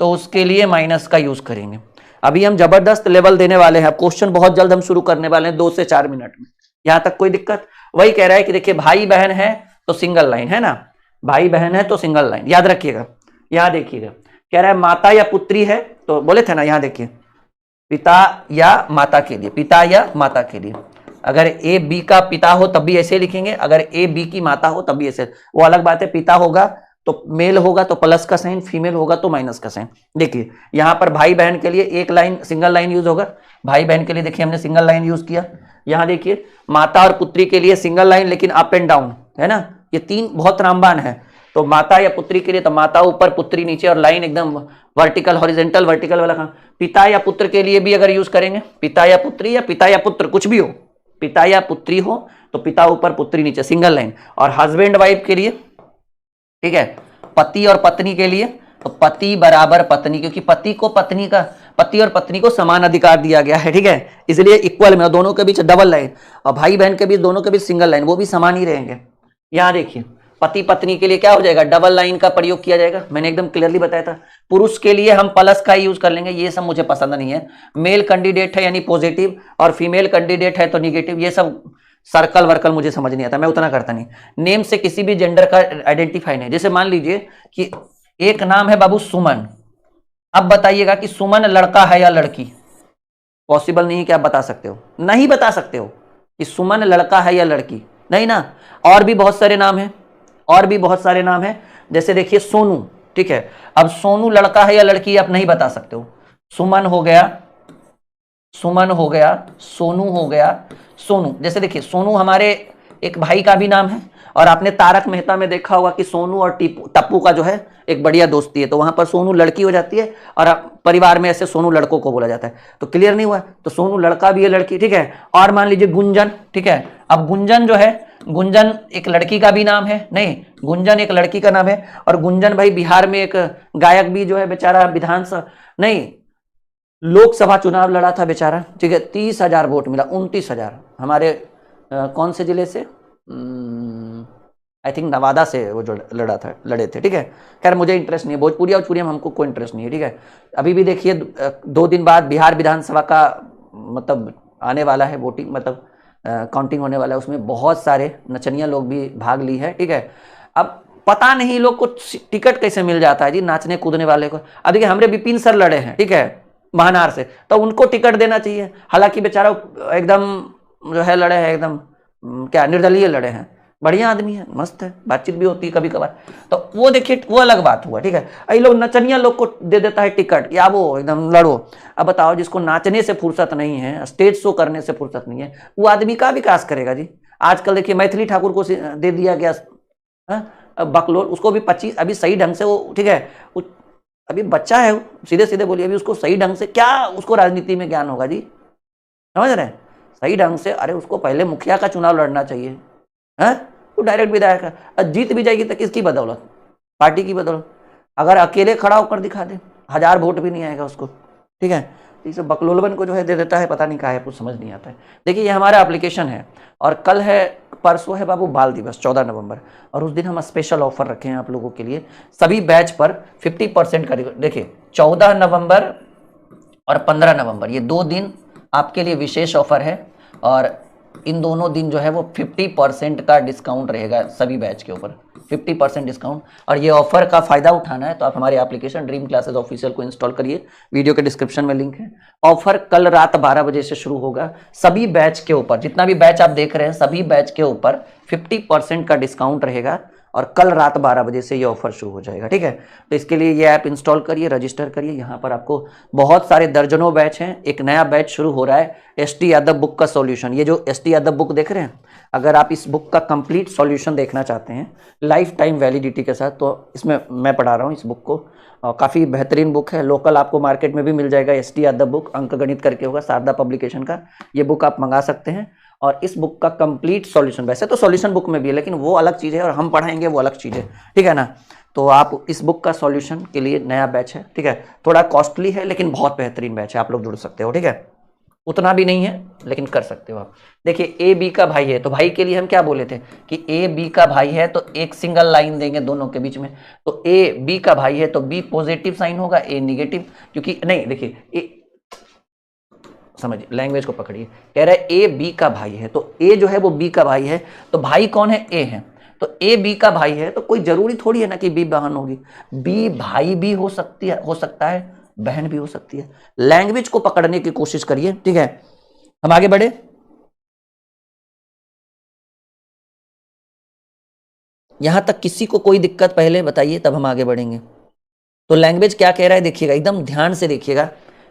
तो उसके लिए माइनस का यूज करेंगे। अभी हम जबरदस्त लेवल देने वाले हैं, क्वेश्चन बहुत जल्द हम शुरू करने वाले हैं 2 से 4 मिनट में। यहां तक कोई दिक्कत? वही कह रहा है कि देखिए, भाई बहन है तो सिंगल लाइन है ना, भाई बहन है तो सिंगल लाइन, याद रखिएगा। यहां देखिएगा, कह रहा है माता या पुत्री है तो बोले थे ना, यहां देखिए पिता या माता के लिए, पिता या माता के लिए, अगर ए बी का पिता हो तब भी ऐसे लिखेंगे, अगर ए बी की माता हो तब भी ऐसे, वो अलग बात है। पिता होगा तो मेल होगा तो प्लस का साइन, फीमेल होगा तो माइनस का साइन। देखिए यहां पर भाई बहन के लिए एक लाइन सिंगल लाइन यूज होगा, भाई बहन के लिए देखिए हमने सिंगल लाइन यूज किया। यहां देखिए माता और पुत्री के लिए सिंगल लाइन लेकिन अप एंड डाउन, है ना, ये तीन बहुत रामबाण है। तो माता या पुत्री के लिए तो माता ऊपर पुत्री नीचे, और लाइन एकदम वर्टिकल हॉरिजेंटल वर्टिकल वाला। पिता या पुत्र के लिए भी अगर यूज करेंगे, पिता या पुत्री या पिता या पुत्र कुछ भी हो, पिता या पुत्री हो तो पिता ऊपर पुत्री नीचे, सिंगल लाइन। और हस्बैंड वाइफ के लिए, ठीक है, पति और पत्नी के लिए तो पति बराबर पत्नी, क्योंकि पति को पत्नी का, पति और पत्नी को समान अधिकार दिया गया है, ठीक है, इसलिए इक्वल में, दोनों के बीच डबल लाइन। और भाई बहन के बीच, दोनों के बीच सिंगल लाइन, वो भी समान ही रहेंगे। यहां देखिए पति पत्नी के लिए क्या हो जाएगा, डबल लाइन का प्रयोग किया जाएगा, मैंने एकदम क्लियरली बताया था। पुरुष के लिए हम प्लस का ही यूज कर लेंगे, ये सब मुझे पसंद नहीं है। मेल कैंडिडेट है यानी पॉजिटिव, और फीमेल कैंडिडेट है तो निगेटिव, ये सब सर्कल वर्कल मुझे समझ नहीं आता, मैं उतना करता नहीं। नेम से किसी भी जेंडर का आइडेंटिफाई नहीं, जैसे मान लीजिए कि एक नाम है बाबू सुमन, अब बताइएगा कि सुमन लड़का है या लड़की, पॉसिबल नहीं है कि आप बता सकते हो, नहीं बता सकते हो कि सुमन लड़का है या लड़की, नहीं ना। और भी बहुत सारे नाम हैं, और भी बहुत सारे नाम हैं, जैसे देखिए सोनू, ठीक है, अब सोनू लड़का है या लड़की आप नहीं बता सकते हो। सुमन हो गया, सुमन हो गया, सोनू हो गया, सोनू। जैसे देखिए सोनू हमारे एक भाई का भी नाम है, और आपने तारक मेहता में देखा होगा कि सोनू और टप्पू का जो है एक बढ़िया दोस्ती है, तो वहां पर सोनू लड़की हो जाती है और परिवार में ऐसे सोनू लड़कों को बोला जाता है। तो क्लियर नहीं हुआ, तो सोनू लड़का भी है लड़की, ठीक है। और मान लीजिए गुंजन, ठीक है, अब गुंजन जो है, गुंजन एक लड़की का भी नाम है, नहीं, गुंजन एक लड़की का नाम है। और गुंजन भाई बिहार में एक गायक भी जो है बेचारा, विधानसभा नहीं लोकसभा चुनाव लड़ा था बेचारा, ठीक है, 30,000 वोट मिला, 29,000 हमारे कौन से जिले से, आई थिंक नवादा से वो जो लड़े थे, ठीक है। खैर मुझे इंटरेस्ट नहीं है, भोजपुरी और चूड़िया में हमको कोई इंटरेस्ट नहीं है, ठीक है। अभी भी देखिए 2 दिन बाद बिहार विधानसभा का मतलब आने वाला है, वोटिंग मतलब काउंटिंग होने वाला है, उसमें बहुत सारे नचनिया लोग भी भाग ली है, ठीक है। अब पता नहीं लोग को टिकट कैसे मिल जाता है जी, नाचने कूदने वाले को। अब देखिए हमारे विपिन सर लड़े हैं, ठीक है, महानार से, तो उनको टिकट देना चाहिए। हालांकि बेचारा एकदम जो है लड़े हैं, एकदम क्या निर्दलीय लड़े हैं, बढ़िया आदमी है, मस्त है, बातचीत भी होती है कभी कभार, तो वो देखिए वो अलग बात हुआ, ठीक है। ये लोग नचनिया लोग को दे देता है टिकट, या वो एकदम लड़ो। अब बताओ जिसको नाचने से फुर्सत नहीं है, स्टेज शो करने से फुर्सत नहीं है, वो आदमी का विकास करेगा जी। आजकल देखिए मैथिली ठाकुर को दे दिया गया बकलोल, उसको भी 25 अभी सही ढंग से वो, ठीक है, अभी बच्चा है, सीधे सीधे बोलिए, अभी उसको सही ढंग से क्या उसको राजनीति में ज्ञान होगा जी, समझ रहे हैं, सही ढंग से। अरे उसको पहले मुखिया का चुनाव लड़ना चाहिए, है, वो डायरेक्ट विधायक है, जीत भी जाएगी तो किसकी बदौलत, पार्टी की बदौलत। अगर अकेले खड़ा होकर दिखा दे 1000 वोट भी नहीं आएगा उसको, ठीक है। इसे बकलोलबन को जो है दे देता है, पता नहीं कहा है, कुछ समझ नहीं आता है। देखिए ये हमारा एप्लीकेशन है, और कल है, परसों है बाबू बाल दिवस 14 नवंबर, और उस दिन हम स्पेशल ऑफर रखे हैं आप लोगों के लिए, सभी बैच पर 50% का। देखिए 14 नवंबर और 15 नवंबर ये 2 दिन आपके लिए विशेष ऑफर है, और इन दोनों दिन जो है वो 50% का डिस्काउंट रहेगा सभी बैच के ऊपर, 50% डिस्काउंट। और ये ऑफर का फायदा उठाना है तो आप हमारे एप्लीकेशन ड्रीम क्लासेस ऑफिशियल को इंस्टॉल करिए, वीडियो के डिस्क्रिप्शन में लिंक है। ऑफर कल रात 12 बजे से शुरू होगा, सभी बैच के ऊपर, जितना भी बैच आप देख रहे हैं सभी बैच के ऊपर 50% का डिस्काउंट रहेगा, और कल रात 12 बजे से ये ऑफर शुरू हो जाएगा, ठीक है। तो इसके लिए ये ऐप इंस्टॉल करिए, रजिस्टर करिए, यहाँ पर आपको बहुत सारे दर्जनों बैच हैं। एक नया बैच शुरू हो रहा है, एसटी यादव बुक का सॉल्यूशन। ये जो एसटी यादव बुक देख रहे हैं, अगर आप इस बुक का कंप्लीट सॉल्यूशन देखना चाहते हैं लाइफ टाइम वैलिडिटी के साथ, तो इसमें मैं पढ़ा रहा हूँ इस बुक को, काफ़ी बेहतरीन बुक है, लोकल आपको मार्केट में भी मिल जाएगा। एसटी यादव बुक अंक गणित करके होगा, शारदा पब्लिकेशन का, ये बुक आप मंगा सकते हैं। और इस बुक का कंप्लीट सॉल्यूशन, वैसे तो सॉल्यूशन बुक में भी है लेकिन वो अलग चीज़ है और हम पढ़ाएंगे वो अलग चीज़ है, ठीक है ना। तो आप इस बुक का सॉल्यूशन के लिए नया बैच है, ठीक है, थोड़ा कॉस्टली है लेकिन बहुत बेहतरीन बैच है, आप लोग जुड़ सकते हो, ठीक है। उतना भी नहीं है लेकिन कर सकते हो आप। देखिए ए बी का भाई है, तो भाई के लिए हम क्या बोले थे कि ए बी का भाई है तो एक सिंगल लाइन देंगे दोनों के बीच में, तो ए बी का भाई है तो बी पॉजिटिव साइन होगा, ए निगेटिव, क्योंकि नहीं देखिए ए, समझिए लैंग्वेज को पकड़िए, कह रहा है ए बी का भाई है, तो ए जो है वो बी का भाई है, तो भाई कौन है, ए है, तो ए बी का भाई है, तो कोई जरूरी थोड़ी है ना कि बी बहन होगी, बी भाई भी हो सकती है, हो सकता है बहन भी हो सकती है। लैंग्वेज को पकड़ने की कोशिश करिए, ठीक है। हम आगे बढ़े, यहां तक किसी को कोई दिक्कत पहले बताइए, तब हम आगे बढ़ेंगे। तो लैंग्वेज क्या कह रहा है देखिएगा, एकदम ध्यान से देखिएगा।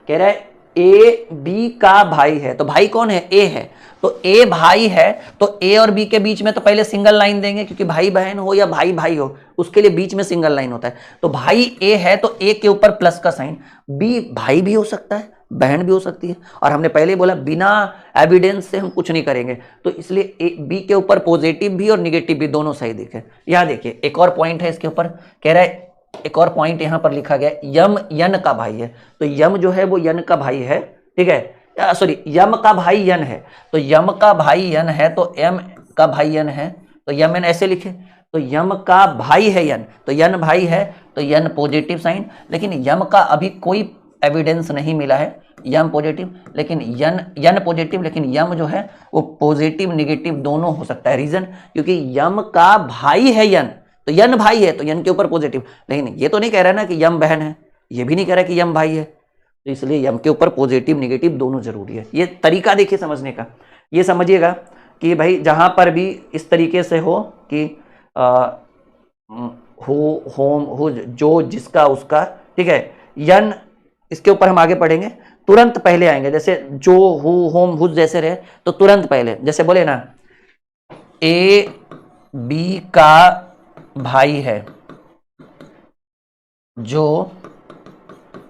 कह रहा है ए बी का भाई है, तो भाई कौन है? ए है। तो ए भाई है, तो ए और बी के बीच में तो पहले सिंगल लाइन देंगे, क्योंकि भाई बहन हो या भाई भाई हो उसके लिए बीच में सिंगल लाइन होता है। तो भाई ए है तो ए के ऊपर प्लस का साइन, बी भाई भी हो सकता है, बहन भी हो सकती है, और हमने पहले बोला बिना एविडेंस से हम कुछ नहीं करेंगे, तो इसलिए बी के ऊपर पॉजिटिव भी और निगेटिव भी दोनों सही दिखे। यहां देखिए एक और पॉइंट है इसके ऊपर, कह रहा है एक और पॉइंट यहां पर लिखा गया, यम यन का भाई है, तो यम जो है वो यन का भाई है, ठीक है, सॉरी यम का भाई यन है, तो यम का भाई यन है तो एम का भाई यन है, तो यम एन ऐसे लिखे, तो यम का भाई है यन, तो यन भाई है तो यन पॉजिटिव साइन, लेकिन यम का अभी कोई एविडेंस नहीं मिला है, यम पॉजिटिव, लेकिन यन पॉजिटिव, लेकिन यम जो है वो पॉजिटिव निगेटिव दोनों हो सकता है। रीजन क्योंकि यम का भाई है यन, तो यन भाई है तो यन के ऊपर पॉजिटिव, लेकिन ये तो नहीं कह रहा ना कि यम बहन है, ये भी नहीं कह रहा कि यम भाई है, तो इसलिए यम के ऊपर पॉजिटिव निगेटिव दोनों जरूरी है। ये तरीका देखिए समझने का, ये समझिएगा कि भाई जहां पर भी इस तरीके से हो कि हो होम हो जो जिसका उसका, ठीक है, यन इसके ऊपर हम आगे पढ़ेंगे, तुरंत पहले आएंगे, जैसे जो हु होम हुज जैसे रहे तो तुरंत पहले, जैसे बोले ना ए बी का भाई है जो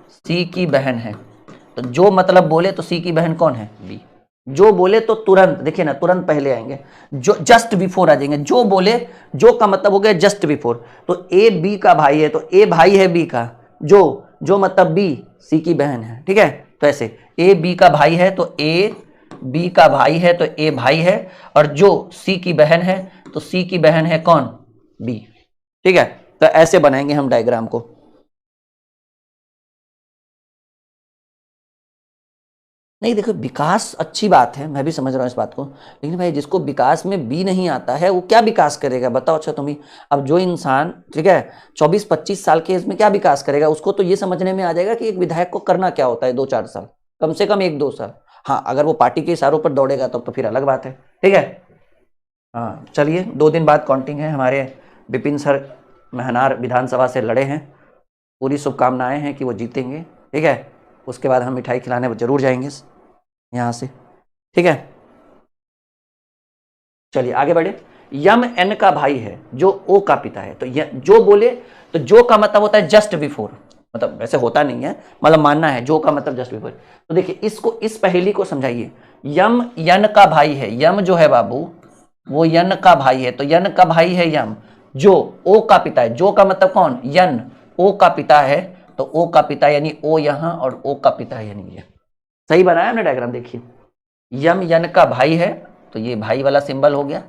सी की बहन है, तो जो मतलब बोले तो सी की बहन कौन है? बी। जो बोले तो तुरंत देखिए ना, तुरंत पहले आएंगे, जो जस्ट बिफोर आ जाएंगे, जो बोले, जो का मतलब हो गया जस्ट बिफोर, तो ए बी का भाई है तो ए भाई है बी का, जो मतलब बी सी की बहन है, ठीक है, तो ऐसे ए बी का भाई है तो ए बी का भाई है तो ए भाई है, और जो सी की बहन है तो सी की बहन है कौन? बी, ठीक है। तो ऐसे बनाएंगे हम डायग्राम को। नहीं देखो, विकास अच्छी बात है, मैं भी समझ रहा हूँ इस बात को, लेकिन भाई जिसको विकास में बी नहीं आता है वो क्या विकास करेगा बताओ? अच्छा तुम ही, अब जो इंसान, ठीक है, 24-25 साल के एज में क्या विकास करेगा? उसको तो ये समझने में आ जाएगा कि एक विधायक को करना क्या होता है 2-4 साल, कम से कम 1-2 साल। हाँ, अगर वो पार्टी के इशारों पर दौड़ेगा तो फिर अलग बात है, ठीक है। हाँ चलिए, 2 दिन बाद काउंटिंग है, हमारे विपिन सर महनार विधानसभा से लड़े हैं, पूरी शुभकामनाएं हैं कि वो जीतेंगे, ठीक है। उसके बाद हम मिठाई खिलाने जरूर जाएंगे यहाँ से, ठीक है। चलिए आगे बढ़े। यम एन का भाई है जो ओ का पिता है, तो जो बोले तो जो का मतलब होता है जस्ट बिफोर, मतलब वैसे होता नहीं है, मतलब मानना है जो का मतलब जस्ट बिफोर। तो देखिए इसको, इस पहेली को समझाइए। यम यन का भाई है, यम जो है बाबू वो यन का भाई है, तो यन का भाई है यम, जो ओ का पिता है, जो का मतलब कौन? यन, ओ का पिता है, तो ओ का पिता यानी ओ यहां और ओ का पिता यानी ये। सही बनाया हमने डायग्राम, देखिए यम यन का भाई है तो ये भाई वाला सिंबल हो गया,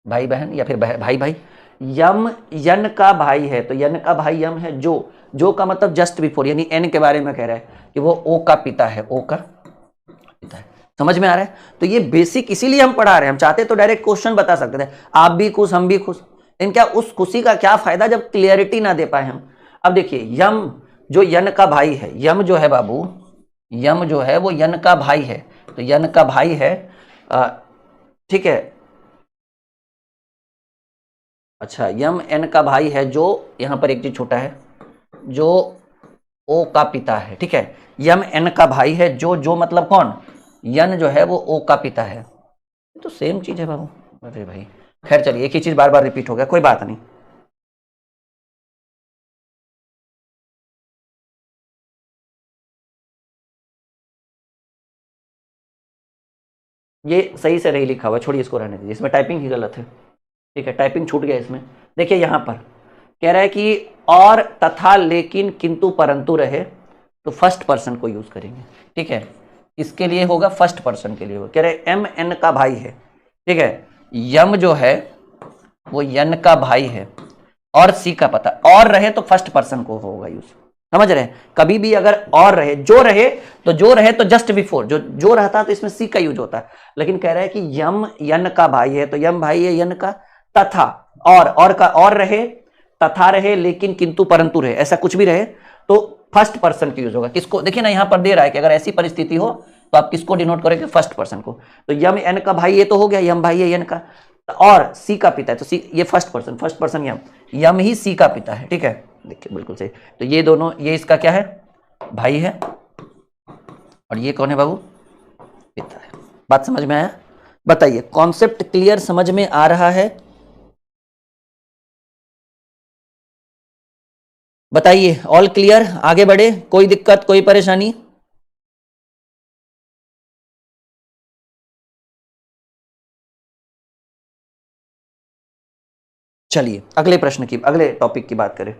भाई बहन या फिर भाई भाई। यम यन का भाई है तो यन का भाई यम है, जो का मतलब जस्ट बिफोर, यानी एन के बारे में कह रहा है कि वो ओ का पिता है, ओ का पिता है। समझ में आ रहा है? तो ये बेसिक इसीलिए हम पढ़ा रहे हैं, हम चाहते तो डायरेक्ट क्वेश्चन बता सकते थे, आप भी खुश हम भी खुश, लेकिन क्या उस खुशी का क्या फायदा जब क्लियरिटी ना दे पाए हम। अब देखिए यम जो यन का भाई है, यम जो है बाबू, यम जो है वो यन का भाई है, तो यन का भाई है, ठीक है। अच्छा, यम एन का भाई है जो, यहां पर एक चीज छोटा है, जो ओ का पिता है, ठीक है। यम एन का भाई है जो मतलब कौन? यन जो है वो ओ का पिता है, तो सेम चीज है बाबू। अरे भाई खैर चलिए, एक ही चीज बार बार रिपीट हो गया, कोई बात नहीं। ये सही से नहीं लिखा हुआ, छोड़िए इसको रहने दीजिए, इसमें टाइपिंग ही गलत है, ठीक है, टाइपिंग छूट गया इसमें। देखिए यहां पर कह रहा है कि और तथा लेकिन किंतु परंतु रहे तो फर्स्ट पर्सन को यूज करेंगे, ठीक है। इसके लिए होगा फर्स्ट पर्सन के लिए होगा, कह रहे एम एन का भाई है, ठीक है, यम जो है वो यन का भाई है, और सी का पता, और रहे तो फर्स्ट पर्सन को होगा यूज, समझ रहे हैं? कभी भी अगर और रहे, जो रहे तो जस्ट बिफोर, जो रहता है तो इसमें सी का यूज होता है, लेकिन कह रहा है कि यम यन का भाई है तो यम भाई है यन का, तथा और का और रहे, तथा रहे, लेकिन किंतु परंतु रहे, ऐसा कुछ भी रहे तो फर्स्ट पर्सन की यूज होगा। किसको? देखिए ना यहां पर दे रहा है कि अगर ऐसी परिस्थिति हो तो आप किसको डिनोट करेंगे? फर्स्ट पर्सन को। तो यम एन का भाई ये तो हो गया, यम भाई है यन का, और सी का पिता है, तो सी ये फर्स्ट पर्सन यम ही सी का पिता है, ठीक है, देखिए बिल्कुल सही। तो ये दोनों, ये इसका क्या है, भाई है, और ये कौन है बाबू, पिता है। बात समझ में आया? बताइए, कॉन्सेप्ट क्लियर, समझ में आ रहा है? बताइए, ऑल क्लियर, आगे बढ़े, कोई दिक्कत कोई परेशानी? चलिए अगले प्रश्न की, अगले टॉपिक की बात करें।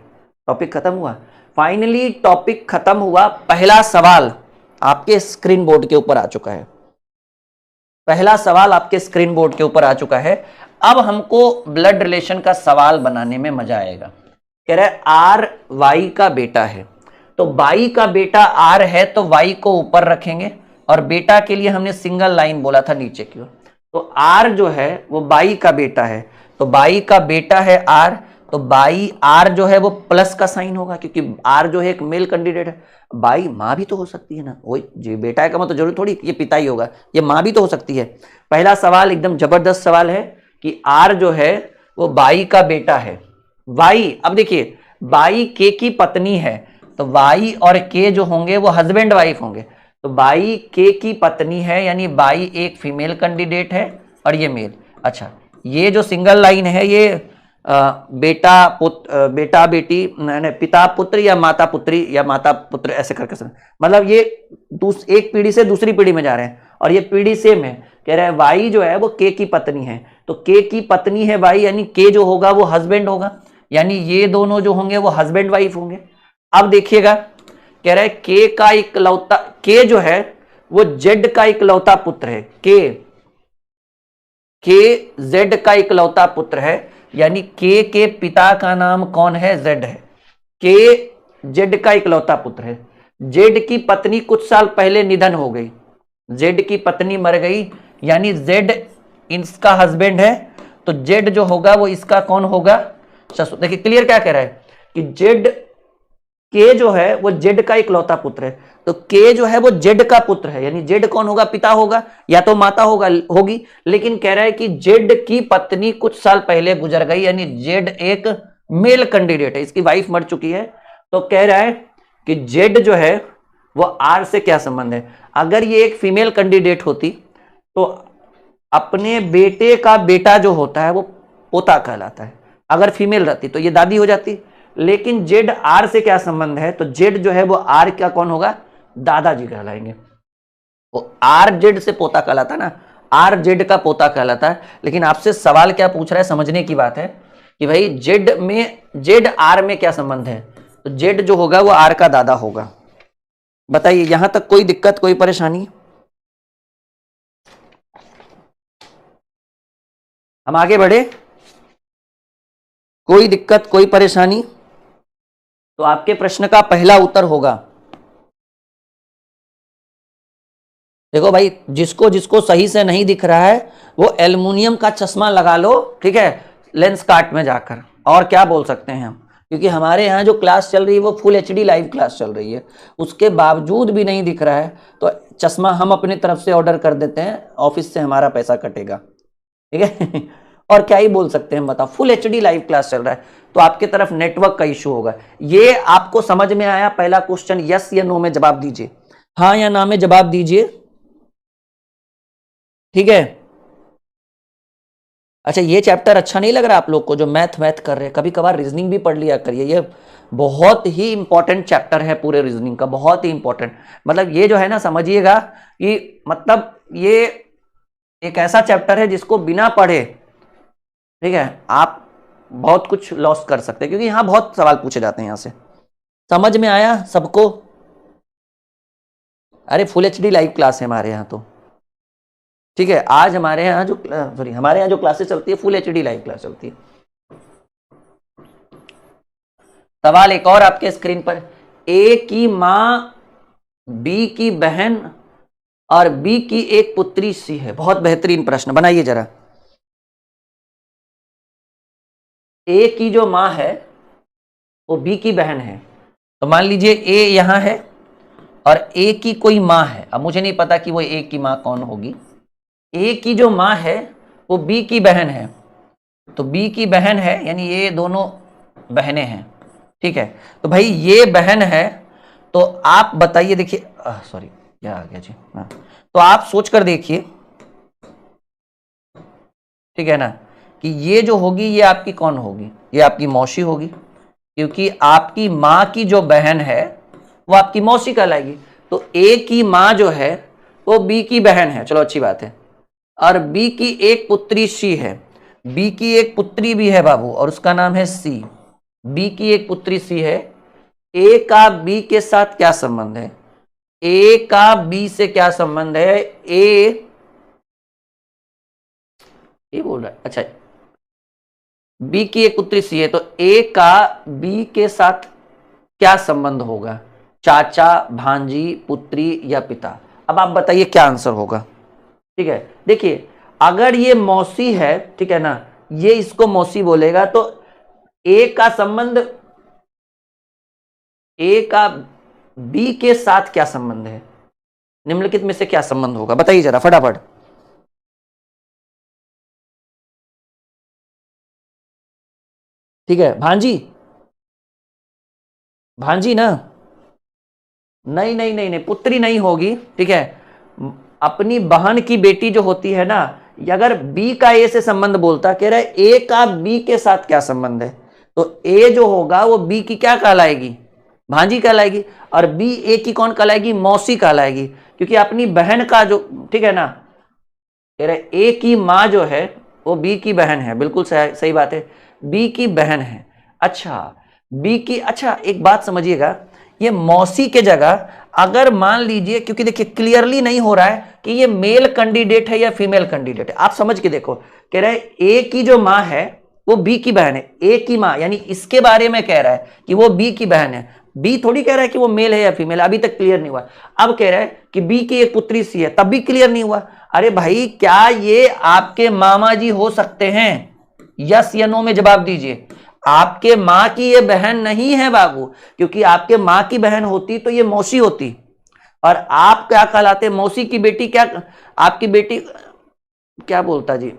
टॉपिक खत्म हुआ, फाइनली टॉपिक खत्म हुआ। पहला सवाल आपके स्क्रीन बोर्ड के ऊपर आ चुका है, पहला सवाल आपके स्क्रीन बोर्ड के ऊपर आ चुका है। अब हमको ब्लड रिलेशन का सवाल बनाने में मजा आएगा। कह रहा है आर वाई का बेटा है, तो वाई का बेटा आर है तो वाई को ऊपर रखेंगे, और बेटा के लिए हमने सिंगल लाइन बोला था नीचे की ओर। तो आर जो है वो बाई का बेटा है, तो बाई का बेटा है आर, तो बाई आर जो है वो प्लस का साइन होगा, क्योंकि आर जो है एक मेल कैंडिडेट है। बाई माँ भी तो हो सकती है ना, वही जी बेटा है का मतलब जरूरी थोड़ी ये पिता ही होगा, ये माँ भी तो हो सकती है। पहला सवाल एकदम जबरदस्त सवाल है कि आर जो है वो बाई का बेटा है। वाई, अब देखिए बाई के की पत्नी है, तो वाई और के जो होंगे वो हस्बैंड वाइफ होंगे, तो बाई के की पत्नी है, यानी बाई एक फीमेल कैंडिडेट है और ये मेल। अच्छा, ये जो सिंगल लाइन है ये बेटा बेटी, पिता पुत्र या माता पुत्री या माता पुत्र ऐसे करके, मतलब ये एक पीढ़ी से दूसरी पीढ़ी में जा रहे हैं, और ये पीढ़ी सेम है। कह रहा है वाई जो है वो के की पत्नी है, तो के की पत्नी है वाई, यानी के जो होगा वो हस्बैंड होगा, यानी ये दोनों जो होंगे वो हस्बैंड वाइफ होंगे। अब देखिएगा, कह रहा है के का इकलौता, के जो है वो जेड का इकलौता पुत्र है, के जेड का इकलौता पुत्र है, यानी के पिता का नाम कौन है, जेड है। के जेड का इकलौता पुत्र है। जेड की पत्नी कुछ साल पहले निधन हो गई, जेड की पत्नी मर गई, यानी जेड इसका हस्बैंड है, तो जेड जो होगा वो इसका कौन होगा, ससुर। देखिए क्लियर क्या कह रहा है कि जेड, के जो है वो जेड का इकलौता पुत्र है, तो के जो है वो जेड का पुत्र है, यानी जेड कौन होगा, पिता होगा या तो माता होगी, लेकिन कह रहा है कि जेड की पत्नी कुछ साल पहले गुजर गई, यानी जेड एक मेल कैंडिडेट है, इसकी वाइफ मर चुकी है। तो कह रहा है कि जेड जो है वो आर से क्या संबंध है। अगर ये एक फीमेल कैंडिडेट होती तो अपने बेटे का बेटा जो होता है वो पोता कहलाता है, अगर फीमेल रहती तो ये दादी हो जाती, लेकिन जेड आर से क्या संबंध है, तो जेड जो है वो आर का कौन होगा, दादाजी कहलाएंगे। तो आर जेड से पोता कहलाता ना, आर जेड का पोता कहलाता है। लेकिन आपसे सवाल क्या पूछ रहा है, समझने की बात है कि भाई जेड में, जेड आर में क्या संबंध है, तो जेड जो होगा वो आर का दादा होगा। बताइए यहां तक कोई दिक्कत कोई परेशानी? हम आगे बढ़े, कोई दिक्कत कोई परेशानी? तो आपके प्रश्न का पहला उत्तर होगा, देखो भाई जिसको जिसको सही से नहीं दिख रहा है वो एल्युमिनियम का चश्मा लगा लो, ठीक है, लेंस कार्ट में जाकर। और क्या बोल सकते हैं हम, क्योंकि हमारे यहाँ जो क्लास चल रही है वो फुल एचडी लाइव क्लास चल रही है, उसके बावजूद भी नहीं दिख रहा है तो चश्मा हम अपनी तरफ से ऑर्डर कर देते हैं, ऑफिस से हमारा पैसा कटेगा, ठीक है। और क्या ही बोल सकते हैं बताओ, फुल एचडी लाइव क्लास चल रहा है, तो आपके तरफ नेटवर्क का इशू होगा। ये आपको समझ में आया पहला क्वेश्चन? यस या नो में जवाब दीजिए, हाँ या ना में जवाब दीजिए, ठीक है। अच्छा, ये चैप्टर अच्छा नहीं लग रहा आप लोग को जो मैथ कर रहे हैं? कभी कभार रीजनिंग भी पढ़ लिया करिए, ये बहुत ही इंपॉर्टेंट चैप्टर है पूरे रीजनिंग का, बहुत ही इंपॉर्टेंट। मतलब ये जो है ना, समझिएगा कि मतलब ये एक ऐसा चैप्टर है जिसको बिना पढ़े, ठीक है, आप बहुत कुछ लॉस कर सकते हैं, क्योंकि यहां बहुत सवाल पूछे जाते हैं यहां से। समझ में आया सबको? अरे फुल एचडी लाइव क्लास है हमारे यहाँ तो, ठीक है। आज हमारे यहाँ जो हमारे यहाँ जो क्लासेस चलती है फुल एचडी लाइव क्लास चलती है। सवाल एक और आपके स्क्रीन पर, ए की मां बी की बहन और बी की एक पुत्री सी है। बहुत बेहतरीन प्रश्न, बनाइए जरा। ए की जो मां है वो बी की बहन है, तो मान लीजिए ए यहां है और ए की कोई मां है। अब मुझे नहीं पता कि वो ए की मां कौन होगी। ए की जो मां है वो बी की बहन है, तो बी की बहन है यानी ये दोनों बहनें हैं, ठीक है। तो भाई ये बहन है, तो आप बताइए, देखिए सॉरी क्या आ गया जी, हाँ, तो आप सोच कर देखिए, ठीक है ना, कि ये जो होगी ये आपकी कौन होगी, ये आपकी मौसी होगी, क्योंकि आपकी माँ की जो बहन है वो आपकी मौसी कहलाएगी। तो ए की माँ जो है वो बी की बहन है, चलो अच्छी बात है। और बी की एक पुत्री सी है, बी की एक पुत्री भी है बाबू और उसका नाम है सी, बी की एक पुत्री सी है। ए का बी के साथ क्या संबंध है, ए का बी से क्या संबंध है, ए बोल रहा है, अच्छा बी की एक पुत्री सी है, तो ए का बी के साथ क्या संबंध होगा, चाचा, भांजी, पुत्री या पिता। अब आप बताइए क्या आंसर होगा, ठीक है। देखिए अगर ये मौसी है, ठीक है ना, ये इसको मौसी बोलेगा, तो ए का संबंध, ए का बी के साथ क्या संबंध है, निम्नलिखित में से क्या संबंध होगा, बताइए जरा फटाफट। ठीक है, भांजी, भांजी ना, नहीं नहीं नहीं नहीं, पुत्री नहीं होगी, ठीक है। अपनी बहन की बेटी जो होती है ना, अगर बी का ए से संबंध बोलता, कह रहा है ए का बी के साथ क्या संबंध है, तो ए जो होगा वो बी की क्या कहलाएगी, भांजी कहलाएगी, और बी ए की कौन कहलाएगी, मौसी कहलाएगी, क्योंकि अपनी बहन का जो, ठीक है ना, कह रहे ए की माँ जो है वो बी की बहन है, बिल्कुल सही बात है, बी की बहन है। अच्छा बी की, अच्छा एक बात समझिएगा, ये मौसी के जगह अगर मान लीजिए, क्योंकि देखिए क्लियरली नहीं हो रहा है कि ये मेल कैंडिडेट है या फीमेल कैंडिडेट है, आप समझ के देखो, कह रहे हैं ए की जो माँ है वो बी की बहन है, ए की माँ यानी इसके बारे में कह रहा है कि वो बी की बहन है, बी थोड़ी कह रहा है कि वो मेल है या फीमेल, अभी तक क्लियर नहीं हुआ। अब कह रहा है कि बी की एक पुत्री सी है, तब भी क्लियर नहीं हुआ। अरे भाई क्या ये आपके मामा जी हो सकते हैं, यस या नो में जवाब दीजिए। आपके माँ की ये बहन नहीं है बाबू, क्योंकि आपके माँ की बहन होती तो ये मौसी होती, और आप क्या कहलाते, मौसी की बेटी, क्या आपकी बेटी क्या बोलता जी,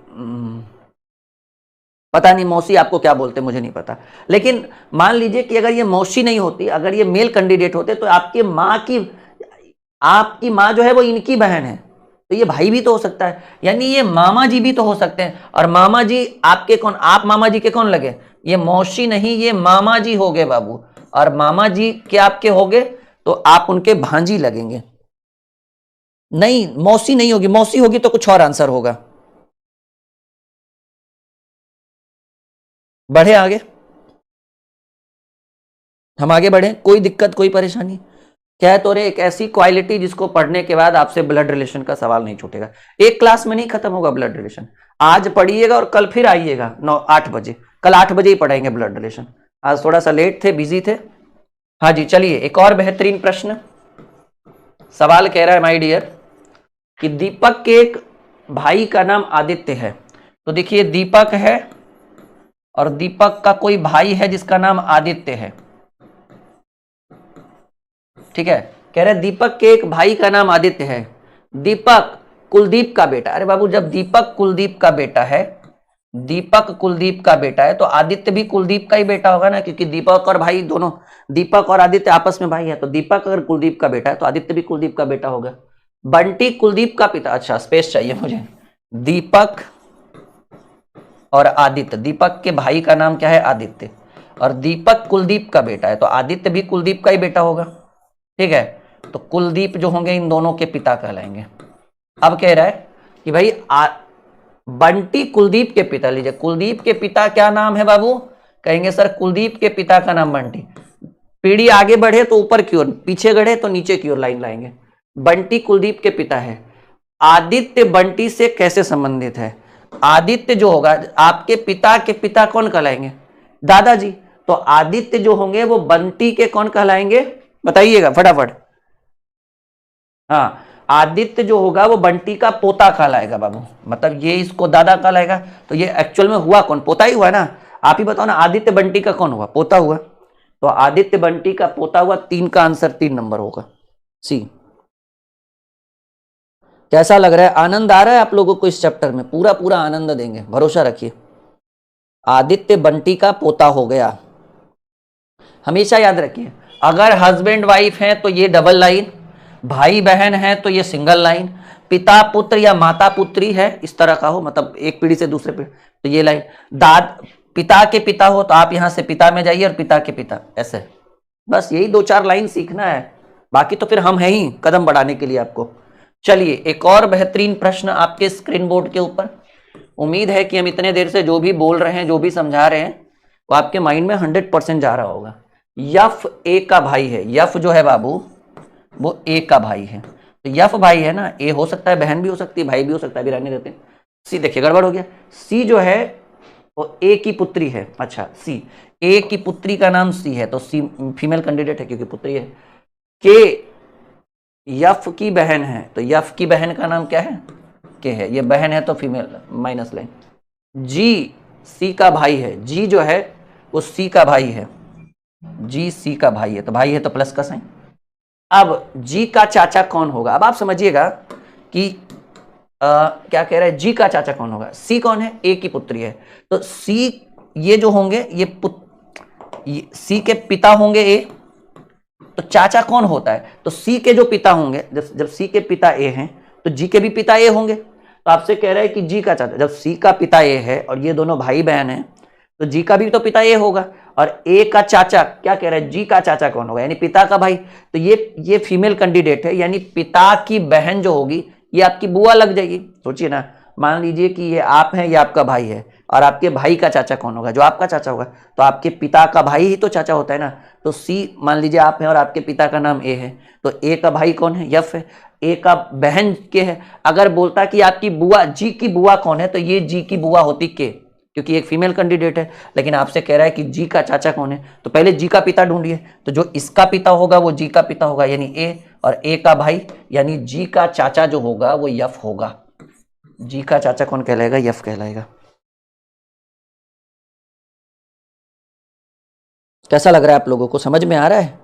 पता नहीं मौसी आपको क्या बोलते मुझे नहीं पता, लेकिन मान लीजिए कि अगर ये मौसी नहीं होती, अगर ये मेल कैंडिडेट होते, तो आपकी माँ जो है वो इनकी बहन है, तो ये भाई भी तो हो सकता है, यानी ये मामा जी भी तो हो सकते हैं, और मामा जी आपके कौन, आप मामा जी के कौन लगे, ये मौसी नहीं, ये मामा जी हो गए बाबू, और मामा जी के आपके हो गए तो आप उनके भांजी लगेंगे। नहीं मौसी नहीं होगी, मौसी होगी तो कुछ और आंसर होगा। बढ़े आगे, हम आगे बढ़े, कोई दिक्कत कोई परेशानी, क्या तो रे एक ऐसी क्वालिटी जिसको पढ़ने के बाद आपसे ब्लड रिलेशन का सवाल नहीं छूटेगा, एक क्लास में नहीं खत्म होगा ब्लड रिलेशन, आज पढ़िएगा और कल फिर आइएगा 8 बजे, कल 8 बजे ही पढ़ाएंगे ब्लड रिलेशन, आज थोड़ा सा लेट थे, बिजी थे। हाँ जी चलिए, एक और बेहतरीन प्रश्न, सवाल कह रहा है माय डियर कि दीपक के एक भाई का नाम आदित्य है, तो देखिए दीपक है और दीपक का कोई भाई है जिसका नाम आदित्य है, ठीक है। कह रहे दीपक के एक भाई का नाम आदित्य है, दीपक कुलदीप का बेटा, अरे बाबू जब दीपक कुलदीप का बेटा है, दीपक कुलदीप का बेटा है तो आदित्य भी कुलदीप का ही बेटा होगा ना, क्योंकि दीपक और भाई दोनों, दीपक और आदित्य आपस में भाई है, तो दीपक अगर कुलदीप का बेटा है तो आदित्य भी कुलदीप का बेटा होगा। बंटी कुलदीप का पिता, अच्छा स्पेस चाहिए मुझे, दीपक और आदित्य, दीपक के भाई का नाम क्या है आदित्य, और दीपक कुलदीप का बेटा है तो आदित्य भी कुलदीप का ही बेटा होगा, ठीक है। तो कुलदीप जो होंगे इन दोनों के पिता कहलाएंगे। अब कह रहा है कि भाई बंटी कुलदीप के पिता, लीजिए कुलदीप के पिता क्या नाम है बाबू, कहेंगे सर कुलदीप के पिता का नाम बंटी, पीढ़ी आगे बढ़े तो ऊपर की ओर, पीछे बढ़े तो नीचे की ओर लाइन लाएंगे, बंटी कुलदीप के पिता है। आदित्य बंटी से कैसे संबंधित है, आदित्य जो होगा आपके पिता के पिता कौन कहलाएंगे, दादाजी, तो आदित्य जो होंगे वो बंटी के कौन कहलाएंगे, बताइएगा फटाफट। हाँ आदित्य जो होगा वो बंटी का पोता कहलाएगा बाबू, मतलब ये इसको दादा कहलाएगा, तो ये एक्चुअल में हुआ कौन, पोता ही हुआ ना, आप ही बताओ ना, आदित्य बंटी का कौन हुआ, पोता हुआ, तो आदित्य बंटी का पोता हुआ, 3 का आंसर 3 नंबर होगा सी। कैसा लग रहा है? आनंद आ रहा है आप लोगों को? इस चैप्टर में पूरा पूरा आनंद देंगे, भरोसा रखिए। आदित्य बंटी का पोता हो गया। हमेशा याद रखिए, अगर हस्बैंड वाइफ है तो ये डबल लाइन, भाई बहन है तो ये सिंगल लाइन, पिता पुत्र या माता पुत्री है इस तरह का हो, मतलब एक पीढ़ी से दूसरे पीढ़ी, तो ये लाइन। पिता के पिता हो तो आप यहां से पिता में जाइए और पिता के पिता, ऐसे। बस यही 2-4 लाइन सीखना है, बाकी तो फिर हम हैं ही कदम बढ़ाने के लिए आपको। चलिए एक और बेहतरीन प्रश्न आपके स्क्रीन बोर्ड के ऊपर। उम्मीद है कि हम इतने देर से जो भी बोल रहे हैं, जो भी समझा रहे हैं, वो आपके माइंड में 100% जा रहा होगा। यफ ए का भाई है। यफ जो है बाबू वो ए का भाई है। तो यफ भाई है ना, ए हो सकता है, बहन भी हो सकती है, भाई भी हो सकता है, अभी रहने देते हैं। सी देखिए गड़बड़ हो गया। सी जो है वो ए की पुत्री है। अच्छा, सी ए की पुत्री का नाम सी है, तो सी फीमेल कैंडिडेट है क्योंकि पुत्री है। के यफ की बहन है, तो यफ की बहन का नाम क्या है? के है। ये बहन है तो फीमेल, माइनस लाइन। जी सी का भाई है। जी जो है वो सी का भाई है। जी सी का भाई है, तो भाई है तो प्लस का साइन। अब जी का चाचा कौन होगा? अब आप समझिएगा कि क्या कह रहा है, जी का चाचा कौन होगा? सी कौन है? ए की पुत्री है, तो सी ये जो होंगे ये सी के पिता होंगे ए, तो चाचा कौन होता है? तो सी के जो पिता होंगे, जब सी के पिता ए हैं तो जी के भी पिता ए होंगे। तो आपसे कह रहा है कि जी का चाचा, जब सी का पिता ए है और ये दोनों भाई बहन हैं, तो जी का भी तो पिता ए होगा। और ए का चाचा क्या कह रहा है, जी का चाचा कौन होगा? यानी पिता का भाई। तो ये फीमेल कैंडिडेट है, यानी पिता की बहन जो होगी ये आपकी बुआ लग जाएगी। सोचिए ना, मान लीजिए कि ये आप हैं, ये आपका भाई है, और आपके भाई का चाचा कौन होगा? जो आपका चाचा होगा। तो आपके पिता का भाई ही तो चाचा होता है ना। तो सी, मान लीजिए आप हैं और आपके पिता का नाम ए है, तो ए का भाई कौन है? यफ है। ए का बहन के है। अगर बोलता कि आपकी बुआ, जी की बुआ कौन है, तो ये जी की बुआ होती के, क्योंकि एक फीमेल कैंडिडेट है। लेकिन आपसे कह रहा है कि जी का चाचा कौन है, तो पहले जी का पिता ढूंढिए। तो जो इसका पिता होगा वो जी का पिता होगा, यानी ए, और ए का भाई, यानी जी का चाचा जो होगा वो यफ होगा। जी का चाचा कौन कहलाएगा? यफ कहलाएगा। कैसा लग रहा है आप लोगों को? समझ में आ रहा है?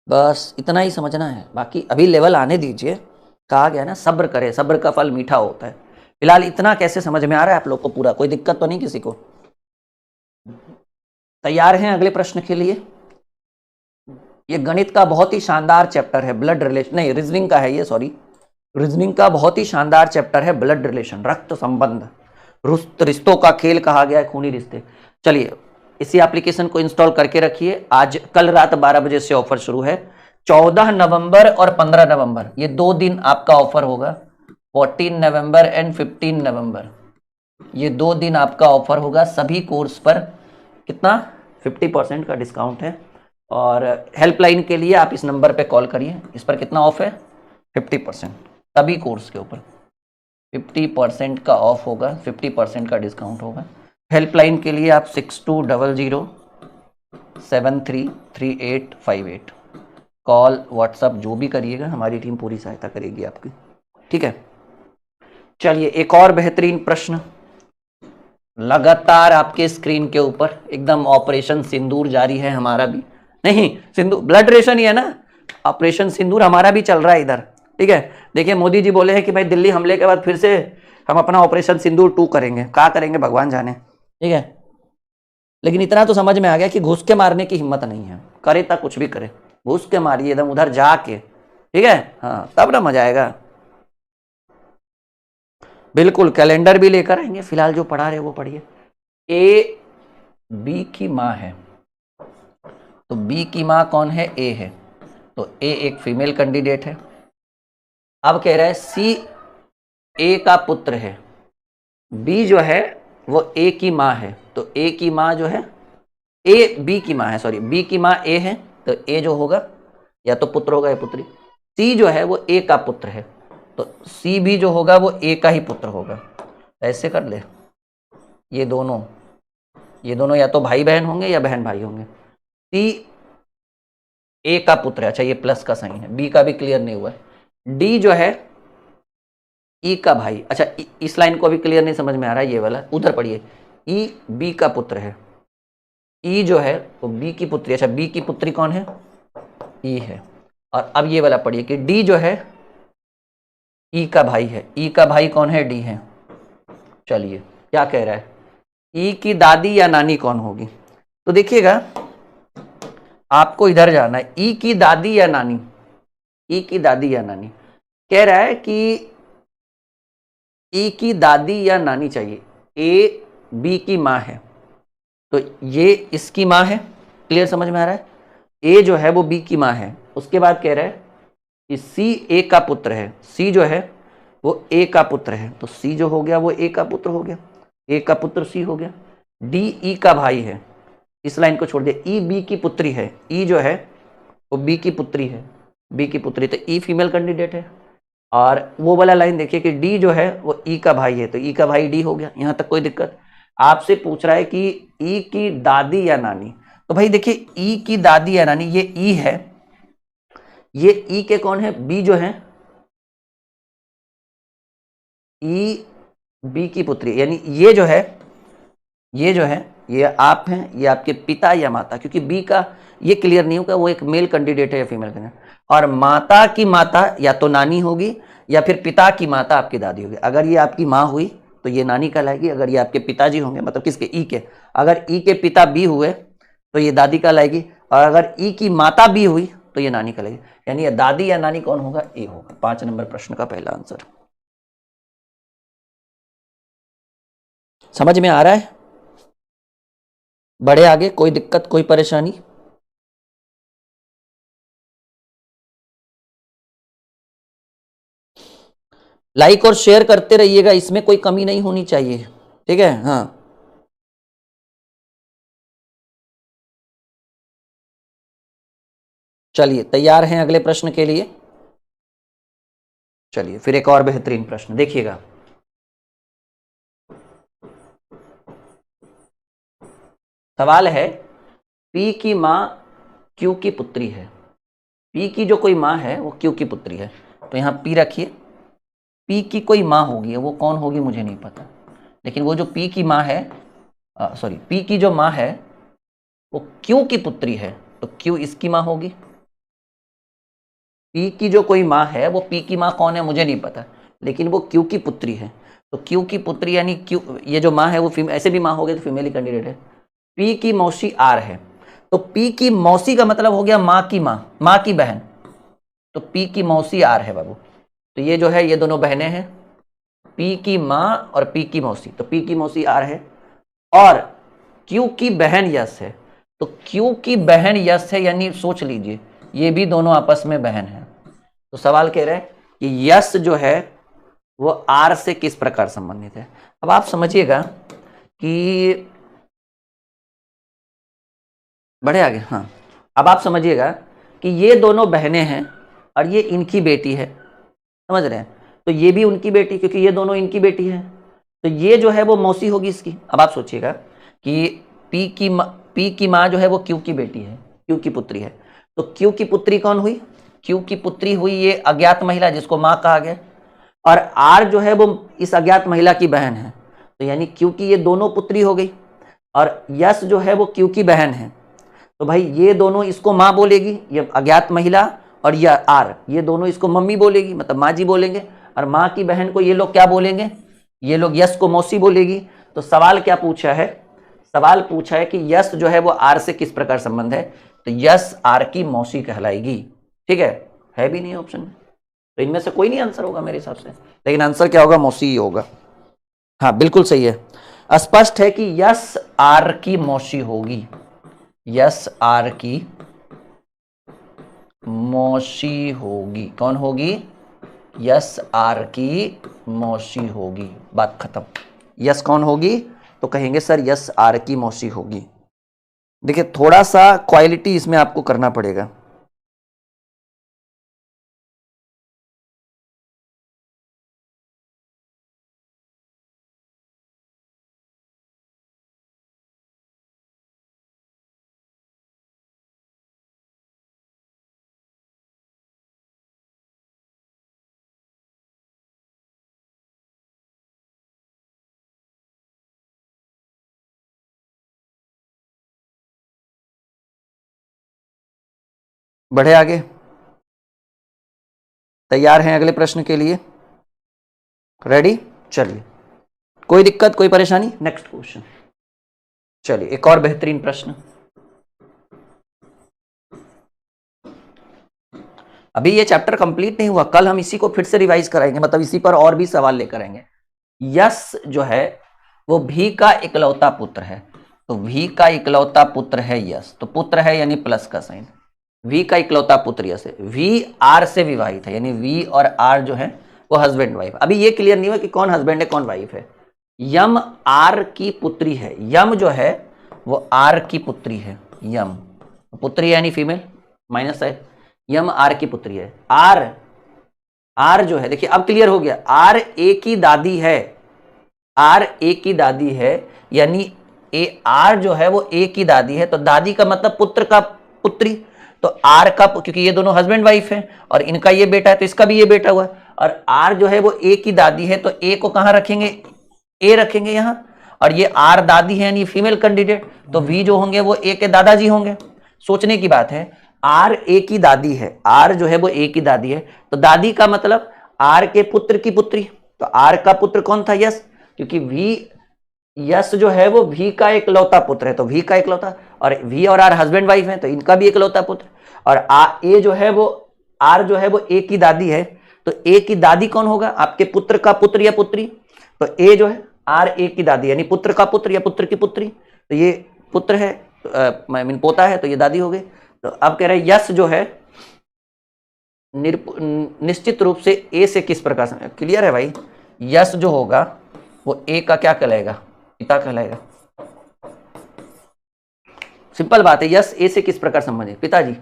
बस इतना ही समझना है, बाकी अभी लेवल आने दीजिए। कहा गया ना, सब्र करे, सब्र का फल मीठा होता है। फिलहाल इतना कैसे समझ में आ रहा है आप लोग को पूरा? कोई दिक्कत तो नहीं किसी को? तैयार हैं अगले प्रश्न के लिए? ये गणित का बहुत ही शानदार चैप्टर है, ब्लड रिलेशन, नहीं रीजनिंग का है ये, सॉरी, रीजनिंग का बहुत ही शानदार चैप्टर है, ब्लड रिलेशन, रक्त संबंध। रिश्तों का खेल कहा गया है, खूनी रिश्ते। चलिए इसी एप्लीकेशन को इंस्टॉल करके रखिए। आज कल रात 12 बजे से ऑफर शुरू है। 14 नवंबर और 15 नवंबर ये 2 दिन आपका ऑफर होगा। 14 नवंबर एंड 15 नवंबर ये 2 दिन आपका ऑफर होगा। सभी कोर्स पर कितना? 50% का डिस्काउंट है। और हेल्पलाइन के लिए आप इस नंबर पे कॉल करिए। इस पर कितना ऑफ है? 50%। सभी कोर्स के ऊपर 50% का ऑफ होगा, 50% का डिस्काउंट होगा। हेल्पलाइन के लिए आप 6200733858 कॉल, व्हाट्सअप जो भी करिएगा, हमारी टीम पूरी सहायता करेगी आपकी, ठीक है। चलिए एक और बेहतरीन प्रश्न लगातार आपके स्क्रीन के ऊपर, एकदम ऑपरेशन सिंदूर जारी है हमारा भी, नहीं सिंदूर ब्लड रेशन ही है ना, ऑपरेशन सिंदूर हमारा भी चल रहा है इधर, ठीक है। देखिए मोदी जी बोले हैं कि भाई दिल्ली हमले के बाद फिर से हम अपना ऑपरेशन सिंदूर 2 करेंगे। क्या करेंगे भगवान जाने, ठीक है। लेकिन इतना तो समझ में आ गया कि घुस के मारने की हिम्मत नहीं है, करे तक कुछ भी करे, घुस के मारिए एकदम उधर जाके, ठीक है। हाँ तब ना मजा आएगा। बिल्कुल कैलेंडर भी लेकर आएंगे। फिलहाल जो पढ़ा रहे वो पढ़िए। ए बी की माँ है, तो बी की माँ कौन है? ए है, तो ए एक फीमेल कैंडिडेट है। अब कह रहा है सी ए का पुत्र है, बी जो है वो ए की माँ है, तो ए की माँ जो है, ए बी की माँ है, सॉरी बी की माँ ए है, तो ए जो होगा या तो पुत्र होगा या पुत्री। सी जो है वो ए का पुत्र है, तो सी भी जो होगा वो ए का ही पुत्र होगा। ऐसे कर ले, ये दोनों या तो भाई बहन होंगे या बहन भाई होंगे। सी ए का पुत्र है, अच्छा ये प्लस का साइन है, बी का भी क्लियर नहीं हुआ है। डी जो है ई का भाई, अच्छा इस लाइन को अभी क्लियर नहीं समझ में आ रहा है, ये वाला उधर पढ़िए। ई बी का पुत्र है, ई जो है वो बी की पुत्री, अच्छा बी की पुत्री कौन है? ई है। और अब ये वाला पढ़िए कि डी जो है ई का भाई है। ई का भाई कौन है? डी है। चलिए क्या कह रहा है, ई की दादी या नानी कौन होगी? तो देखिएगा आपको इधर जाना है, ई की दादी या नानी, ई की दादी या नानी कह रहा है कि ई की दादी या नानी चाहिए। ए बी की माँ है तो ये इसकी माँ है, क्लियर समझ में आ रहा है? ए जो है वो बी की माँ है। उसके बाद कह रहा है कि सी ए का पुत्र है, सी जो है वो ए का पुत्र है, तो सी जो हो गया वो ए का पुत्र हो गया, ए का पुत्र सी हो गया। डी ई का भाई है, इस लाइन को छोड़ दिया। ई बी की पुत्री है, ई जो है वो बी की पुत्री है, बी की पुत्री, तो ई फीमेल कैंडिडेट है। और वो वाला लाइन देखिए कि डी जो है वो ई का भाई है, तो ई का भाई डी हो गया। यहां तक कोई दिक्कत? आपसे पूछ रहा है कि ई की दादी या नानी, तो भाई देखिए ई की दादी या नानी, ये ई है, ये ई के कौन है? बी जो है, ई बी की पुत्री, यानी ये जो है, ये जो है ये आप हैं, ये आपके पिता या माता, क्योंकि बी का ये क्लियर नहीं होगा वो एक मेल कैंडिडेट है या फीमेल कैंडिडेट। और माता की माता या तो नानी होगी या फिर पिता की माता आपकी दादी होगी। अगर ये आपकी माँ हुई तो ये नानी कहलाएगी, अगर ये आपके पिताजी होंगे, मतलब किसके? ई के, अगर ई के पिता बी हुए तो ये दादी कहलाएगी, और अगर ई की माता बी हुई तो ये नानी कहलाएगी। यानी ये दादी या नानी कौन होगा? ए होगा। 5 नंबर प्रश्न का पहला आंसर। समझ में आ रहा है? बढ़े आगे, कोई दिक्कत कोई परेशानी? लाइक और शेयर करते रहिएगा, इसमें कोई कमी नहीं होनी चाहिए, ठीक है? हाँ चलिए तैयार हैं अगले प्रश्न के लिए? चलिए फिर एक और बेहतरीन प्रश्न देखिएगा। सवाल है, पी की मां क्यू की पुत्री है। पी की जो कोई मां है वो क्यू की पुत्री है, तो यहां पी रखिए। पी की कोई मां होगी, वो कौन होगी मुझे नहीं पता, लेकिन वो जो पी की मां है, सॉरी पी की जो मां है वो क्यू की पुत्री है, तो क्यू इसकी मां होगी। पी की जो कोई माँ है, वो पी की माँ कौन है मुझे नहीं पता, लेकिन वो क्यू की पुत्री है, तो क्यू की पुत्री यानी क्यू, ये जो माँ है वो ऐसे भी माँ हो गए तो फीमेल ही कैंडिडेट है। पी की मौसी आर है, तो पी की मौसी का मतलब हो गया माँ की माँ, माँ की बहन, तो पी की मौसी आर है बाबू। तो ये जो है ये दोनों बहनें हैं, पी की माँ और पी की मौसी, तो पी की मौसी आर है। और क्यू की बहन यस है, तो क्यू की बहन यस है, यानी सोच लीजिए ये भी दोनों आपस में बहन है। तो सवाल कह रहे हैं कि यस जो है वो आर से किस प्रकार संबंधित है। अब आप समझिएगा कि बढ़े आगे, हाँ अब आप समझिएगा कि ये दोनों बहनें हैं और ये इनकी बेटी है, समझ रहे हैं? तो ये भी उनकी बेटी, क्योंकि ये दोनों इनकी बेटी है, तो ये जो है वो मौसी होगी इसकी। अब आप सोचिएगा कि पी की माँ जो है वो क्यू की बेटी है, क्यू की पुत्री है, तो क्यू की पुत्री कौन हुई? क्यू की पुत्री हुई ये अज्ञात महिला जिसको माँ कहा गया, और आर जो है वो इस अज्ञात महिला की बहन है, तो यानी क्यू की ये दोनों पुत्री हो गई, और यश जो है वो क्यू की बहन है, तो भाई ये दोनों इसको माँ बोलेगी, ये अज्ञात महिला, और यह आर ये दोनों इसको मम्मी बोलेगी, मतलब माँ जी बोलेंगे, और माँ की बहन को ये लोग क्या बोलेंगे? ये लोग यश को मौसी बोलेगी। तो सवाल क्या पूछा है? सवाल पूछा है कि यश जो है वो आर से किस प्रकार संबंध है, तो यश आर की मौसी कहलाएगी, ठीक है भी नहीं ऑप्शन में, तो इनमें से कोई नहीं आंसर होगा मेरे हिसाब से, लेकिन आंसर क्या होगा? मौसी ही होगा। हाँ बिल्कुल सही है, स्पष्ट है कि यश आर की मौसी होगी, यश आर की मौसी होगी। कौन होगी? यश आर की मौसी होगी, बात खत्म। यश कौन होगी? तो कहेंगे सर यश आर की मौसी होगी। देखिए थोड़ा सा क्वालिटी इसमें आपको करना पड़ेगा। बढ़े आगे, तैयार हैं अगले प्रश्न के लिए? रेडी? चलिए, कोई दिक्कत, कोई परेशानी? Next question. चलिए, एक और बेहतरीन प्रश्न। अभी ये चैप्टर कंप्लीट नहीं हुआ, कल हम इसी को फिर से रिवाइज कराएंगे, मतलब इसी पर और भी सवाल लेकर आएंगे। यश जो है वो भी का इकलौता पुत्र है, तो भी का इकलौता पुत्र है यश, तो पुत्र है यानी प्लस का साइन, वी का इकलौता पुत्र यश है, वी आर से विवाहित है, यानी वी और आर जो है वो हस्बैंड वाइफ। अभी ये क्लियर नहीं हुआ कि कौन हस्बैंड है कौन वाइफ है। यम आर की पुत्री है, यम जो है वो आर की पुत्री है, यम पुत्री यानी फीमेल, माइनस है, यम आर की पुत्री है। आर, आर जो है देखिए अब क्लियर हो गया, आर ए की दादी है, आर ए की दादी है, यानी ए आर जो है वो ए की दादी है, तो दादी का मतलब पुत्र का पुत्री, तो आर का, क्योंकि ये दोनों हस्बैंड वाइफ है और इनका ये बेटा है तो इसका भी ये बेटा हुआ, और आर जो है वो ए की दादी है, तो ए को कहां रखेंगे, ए रखेंगे यहां, और ये आर दादी है यानी फीमेल कैंडिडेट, तो वी जो होंगे वो ए के दादाजी होंगे। सोचने की बात है, आर ए की दादी है, आर जो है वो ए की दादी है, तो दादी का मतलब आर के पुत्र की पुत्री, तो आर का पुत्र कौन था, यश, क्योंकि वी, यश जो है वो वी का इकलौता पुत्र है, तो वी का इकलौता, और वी और आर हस्बैंड वाइफ है तो इनका भी इकलौता पुत्र, और ए जो है वो, आर जो है वो ए की दादी है, तो ए की दादी कौन होगा, आपके पुत्र का पुत्र या पुत्री, तो ए जो है आर ए की दादी यानी पुत्र का पुत्र या पुत्र की पुत्री, तो ये पुत्र है, मीन पोता है, तो ये दादी हो गई। तो अब कह रहे हैं यश जो है निश्चित रूप से ए से किस प्रकार से, क्लियर है भाई, यश जो होगा वो ए का क्या कहलाएगा, पिता कहलाएगा। सिंपल बात है, यश ए से किस प्रकार संबंधित, पिताजी।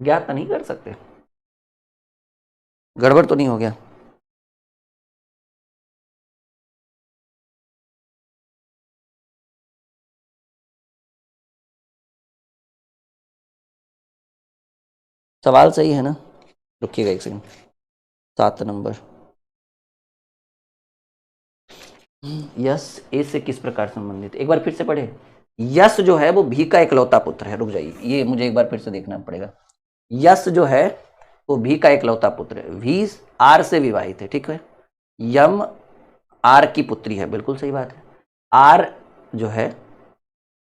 ज्ञात तो नहीं कर सकते, गड़बड़ तो नहीं हो गया? सवाल सही है ना? रुकिएगा एक सेकंड। 7 नंबर, यश ए से किस प्रकार संबंधित, एक बार फिर से पढ़े। यश जो है वो भी का इकलौता पुत्र है, रुक जाइए, ये मुझे एक बार फिर से देखना पड़ेगा। यश जो है वो भी का इकलौता पुत्र है, वी आर से विवाहित है, ठीक है, यम आर की पुत्री है, बिल्कुल सही बात है, आर जो है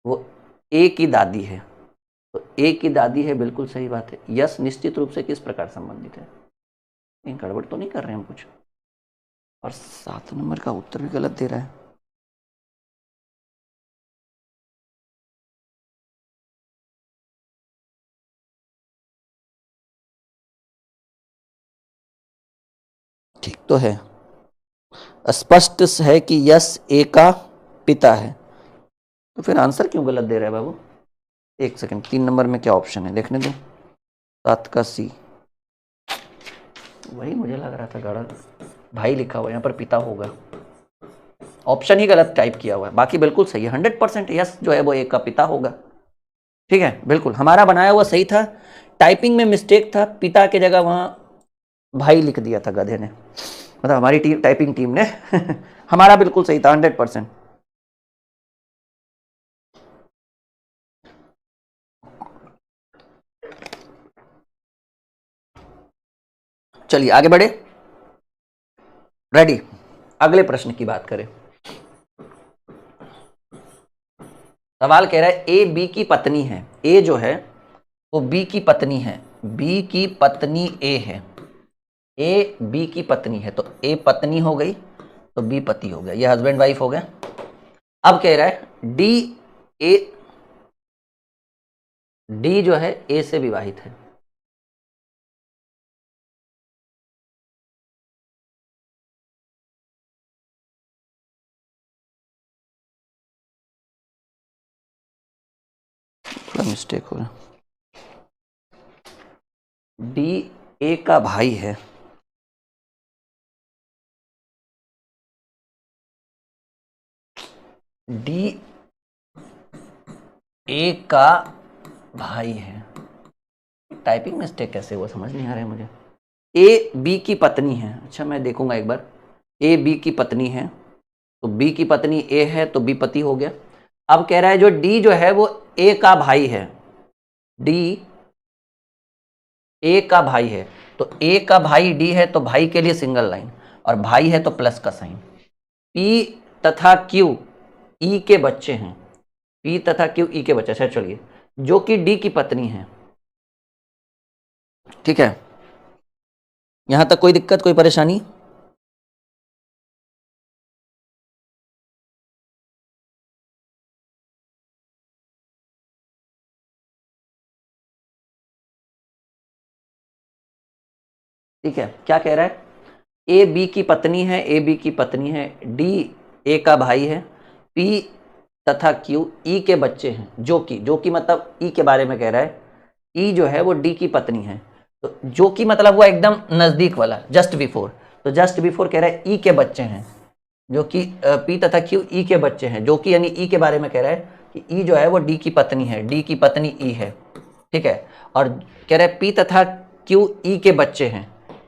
वो ए की दादी है, तो ए की दादी है, बिल्कुल सही बात है। यश निश्चित रूप से किस प्रकार संबंधित है, गड़बड़ तो नहीं कर रहे हैं हम कुछ, और 7 नंबर का उत्तर भी गलत दे रहा है। ठीक तो है, स्पष्ट है कि यश ए का पिता है, तो फिर आंसर क्यों गलत दे रहा है बाबू? एक सेकंड, 3 नंबर में क्या ऑप्शन है देखने दो, 7 का सी, वही मुझे लग रहा था, गलत भाई लिखा हुआ, यहाँ पर पिता होगा, ऑप्शन ही गलत टाइप किया हुआ है, बाकी बिल्कुल सही है, 100% यस जो है वो एक का पिता होगा, ठीक है, बिल्कुल हमारा बनाया हुआ सही था, टाइपिंग में मिस्टेक था, पिता की जगह वहां भाई लिख दिया था गधे ने, मतलब हमारी टीम, टाइपिंग टीम ने हमारा बिल्कुल सही था 100%। चलिए आगे बढ़े, रेडी, अगले प्रश्न की बात करें। सवाल कह रहा है ए बी की पत्नी है, ए जो है वो बी की पत्नी है, बी की पत्नी ए है, ए बी की पत्नी है, तो ए पत्नी हो गई तो बी पति हो गया, ये हस्बैंड वाइफ हो गया। अब कह रहा है डी, ए डी जो है ए से विवाहित है, थोड़ा मिस्टेक हो रहा, डी ए का भाई है, डी ए का भाई है, टाइपिंग मिस्टेक कैसे हुआ समझ नहीं आ रहा है मुझे। ए बी की पत्नी है, अच्छा मैं देखूंगा एक बार, ए बी की पत्नी है, तो बी की पत्नी ए है तो बी पति हो गया। अब कह रहा है जो डी जो है वो ए का भाई है, डी ए का भाई है, तो ए का भाई डी है, तो भाई के लिए सिंगल लाइन, और भाई है तो प्लस का साइन। पी तथा क्यू ई के बच्चे हैं, पी तथा क्यू ई के बच्चे, अच्छा चलिए, जो कि डी की पत्नी है। ठीक है, यहां तक कोई दिक्कत, कोई परेशानी? ठीक है, क्या कह रहा है? ए बी की पत्नी है, ए बी की पत्नी है, डी ए का भाई है, पी तथा क्यू ई के बच्चे हैं, जो कि मतलब ई के बारे में कह रहा है, ई जो है वो डी की पत्नी है। तो जो कि मतलब वो एकदम नजदीक वाला, जस्ट बिफोर, तो जस्ट बिफोर कह रहा है ई के बच्चे हैं, जो कि पी तथा क्यू ई के बच्चे हैं, जो कि यानी ई के बारे में कह रहा है कि ई जो है वो डी की पत्नी है, डी की पत्नी ई है। ठीक है, और कह रहा है पी तथा क्यू ई के बच्चे हैं,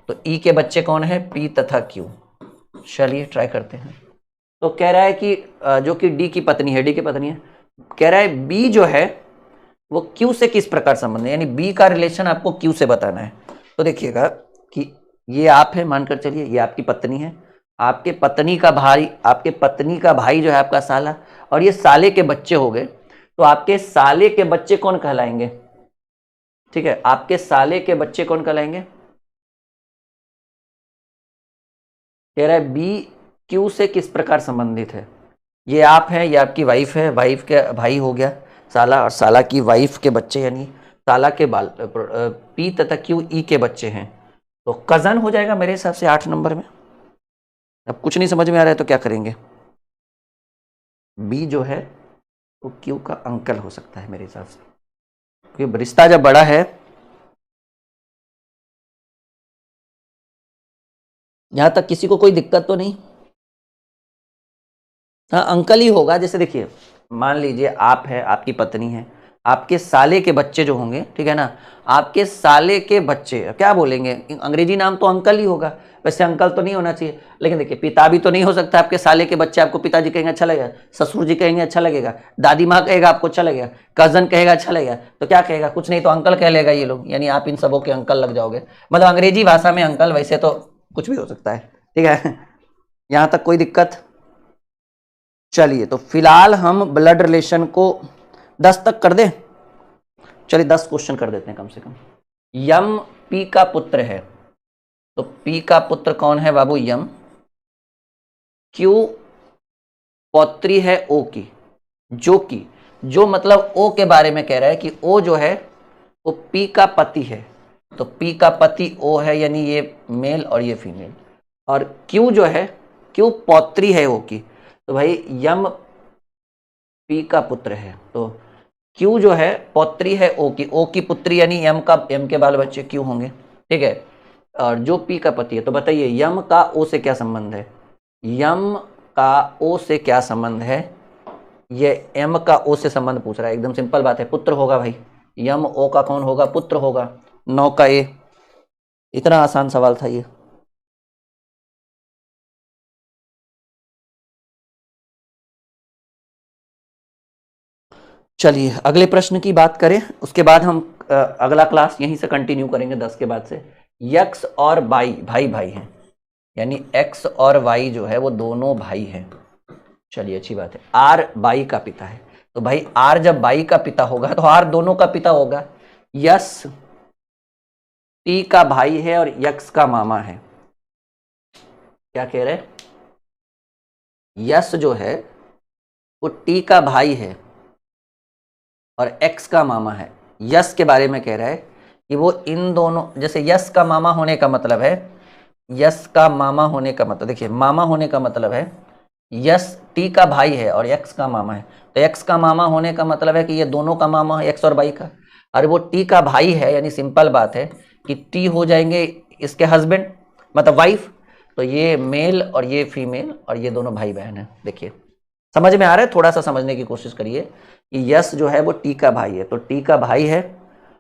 तो ई के बच्चे कौन है? पी तथा क्यू। चलिए ट्राई करते हैं। तो कह रहा है कि जो कि डी की पत्नी है, डी की पत्नी है, कह रहा है बी जो है वो क्यू से किस प्रकार संबंध है, यानी बी का रिलेशन आपको क्यू से बताना है। तो देखिएगा कि ये आप है, मानकर चलिए ये आपकी पत्नी है, आपके पत्नी का भाई, आपके पत्नी का भाई जो है आपका साला, और ये साले के बच्चे हो गए, तो आपके साले के बच्चे कौन कहलाएंगे? ठीक है, आपके साले के बच्चे कौन कहलाएंगे? कह रहा है बी क्यू से किस प्रकार संबंधित है। ये आप है, ये आपकी वाइफ है, वाइफ के भाई हो गया साला, और साला की वाइफ के बच्चे यानी साला के बाल, पी तथा क्यू ई के बच्चे हैं, तो कजन हो जाएगा मेरे हिसाब से 8 नंबर में। अब कुछ नहीं समझ में आ रहा है तो क्या करेंगे? बी जो है वो क्यू का अंकल हो सकता है मेरे हिसाब से, क्योंकि रिश्ता जब बड़ा है। यहां तक किसी को कोई दिक्कत तो नहीं? हाँ, अंकल ही होगा। जैसे देखिए, मान लीजिए आप है, आपकी पत्नी है, आपके साले के बच्चे जो होंगे, ठीक है ना, आपके साले के बच्चे, क्या बोलेंगे, अंग्रेजी नाम तो अंकल ही होगा। वैसे अंकल तो नहीं होना चाहिए, लेकिन देखिए पिता भी तो नहीं हो सकता। आपके साले के बच्चे आपको पिताजी कहेंगे अच्छा लगेगा, ससुर जी कहेंगे अच्छा लगेगा, दादी माँ कहेगा आपको अच्छा लगेगा, कजन कहेगा अच्छा लगेगा, तो क्या कहेगा? कुछ नहीं तो अंकल कह लेगा ये लोग, यानी आप इन सबों के अंकल लग जाओगे। मतलब अंग्रेजी भाषा में अंकल, वैसे तो कुछ भी हो सकता है। ठीक है, यहां तक कोई दिक्कत? चलिए, तो फिलहाल हम ब्लड रिलेशन को 10 तक कर दें। चलिए 10 क्वेश्चन कर देते हैं कम से कम। यम पी का पुत्र है, तो पी का पुत्र कौन है बाबू? यम। क्यू पौत्री है ओ की, जो मतलब ओ के बारे में कह रहा है कि ओ जो है वो पी का पति है, तो पी का पति ओ है, यानी ये मेल और ये फीमेल। और क्यू जो है, क्यू पौत्री है ओ की, तो भाई यम पी का पुत्र है, तो क्यू जो है पौत्री है ओ की पुत्री, यानी एम के बाल बच्चे क्यू होंगे। ठीक है, और जो पी का पति है, तो बताइए यम का ओ से क्या संबंध है? यम का ओ से क्या संबंध है? ये एम का ओ से संबंध पूछ रहा है, एकदम सिंपल बात है, पुत्र होगा भाई। यम ओ का कौन होगा? पुत्र होगा। 9 का ए, इतना आसान सवाल था ये। चलिए अगले प्रश्न की बात करें, उसके बाद हम अगला क्लास यहीं से कंटिन्यू करेंगे 10 के बाद से। यक्स और वाई भाई भाई हैं, यानी एक्स और वाई जो है वो दोनों भाई हैं। चलिए अच्छी बात है। आर बाई का पिता है, तो भाई आर जब बाई का पिता होगा तो आर दोनों का पिता होगा। यस टी का भाई है और यक्स का मामा है। क्या कह रहे? यस जो है वो टी का भाई है और एक्स का मामा है। यस के बारे में कह रहा है कि वो इन दोनों, जैसे यस का मामा होने का मतलब है, यस का मामा होने का मतलब, देखिए मामा होने का मतलब है यस टी का भाई है और एक्स का मामा है, तो एक्स का मामा होने का मतलब है कि ये दोनों का मामा है, एक्स और वाई का। और वो टी का भाई है, यानी सिंपल बात है कि टी हो जाएंगे इसके हस्बैंड, मतलब वाइफ, तो ये मेल और ये फीमेल, और ये दोनों भाई बहन है। देखिए समझ में आ रहा है? थोड़ा सा समझने की कोशिश करिए कि यस जो है वो टी का भाई है, तो टी का भाई है,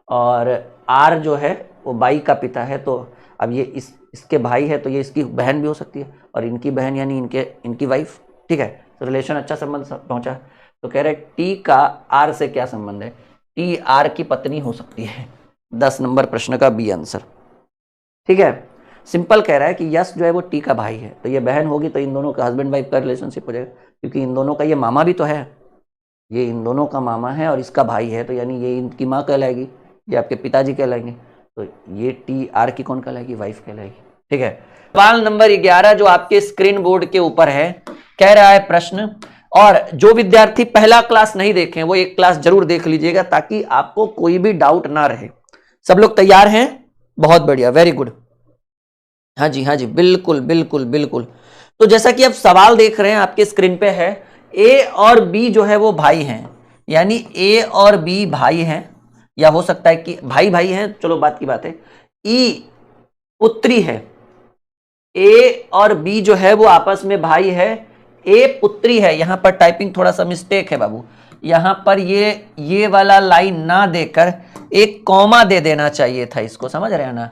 और आर जो है वो बाई का पिता है, तो अब ये इसके भाई है तो ये इसकी बहन भी हो सकती है, और इनकी बहन यानी इनकी वाइफ। ठीक है, तो रिलेशन अच्छा संबंध पहुंचा। तो कह रहे टी का आर से क्या संबंध है? टी आर की पत्नी हो सकती है। 10 नंबर प्रश्न का बी आंसर। ठीक है, सिंपल कह रहा है कि यश जो है वो टी का भाई है, तो ये बहन होगी, तो इन दोनों का हस्बैंड वाइफ का रिलेशनशिप हो जाएगा, क्योंकि इन दोनों का ये मामा भी तो है, ये इन दोनों का मामा है और इसका भाई है, तो यानी ये इनकी माँ कहलाएगी, ये आपके पिताजी कहलाएंगे, तो ये टी आर की कौन कहलाएगी, वाइफ कहलाएगी। ठीक है, सवाल नंबर 11 जो आपके स्क्रीन बोर्ड के ऊपर है, कह रहा है प्रश्न, और जो विद्यार्थी पहला क्लास नहीं देखे वो एक क्लास जरूर देख लीजिएगा ताकि आपको कोई भी डाउट ना रहे। सब लोग तैयार हैं? बहुत बढ़िया, वेरी गुड। हाँ जी बिल्कुल बिल्कुल बिल्कुल। तो जैसा कि आप सवाल देख रहे हैं आपके स्क्रीन पे है, ए और बी जो है वो भाई हैं, यानी ए और बी भाई हैं, या हो सकता है कि भाई भाई हैं, चलो बात की बात है। ई पुत्री है, ए और बी जो है वो आपस में भाई है, ए पुत्री है। यहां पर टाइपिंग थोड़ा सा मिस्टेक है बाबू, यहां पर ये वाला लाइन ना देकर एक कॉमा दे देना चाहिए था इसको, समझ रहे हैं ना,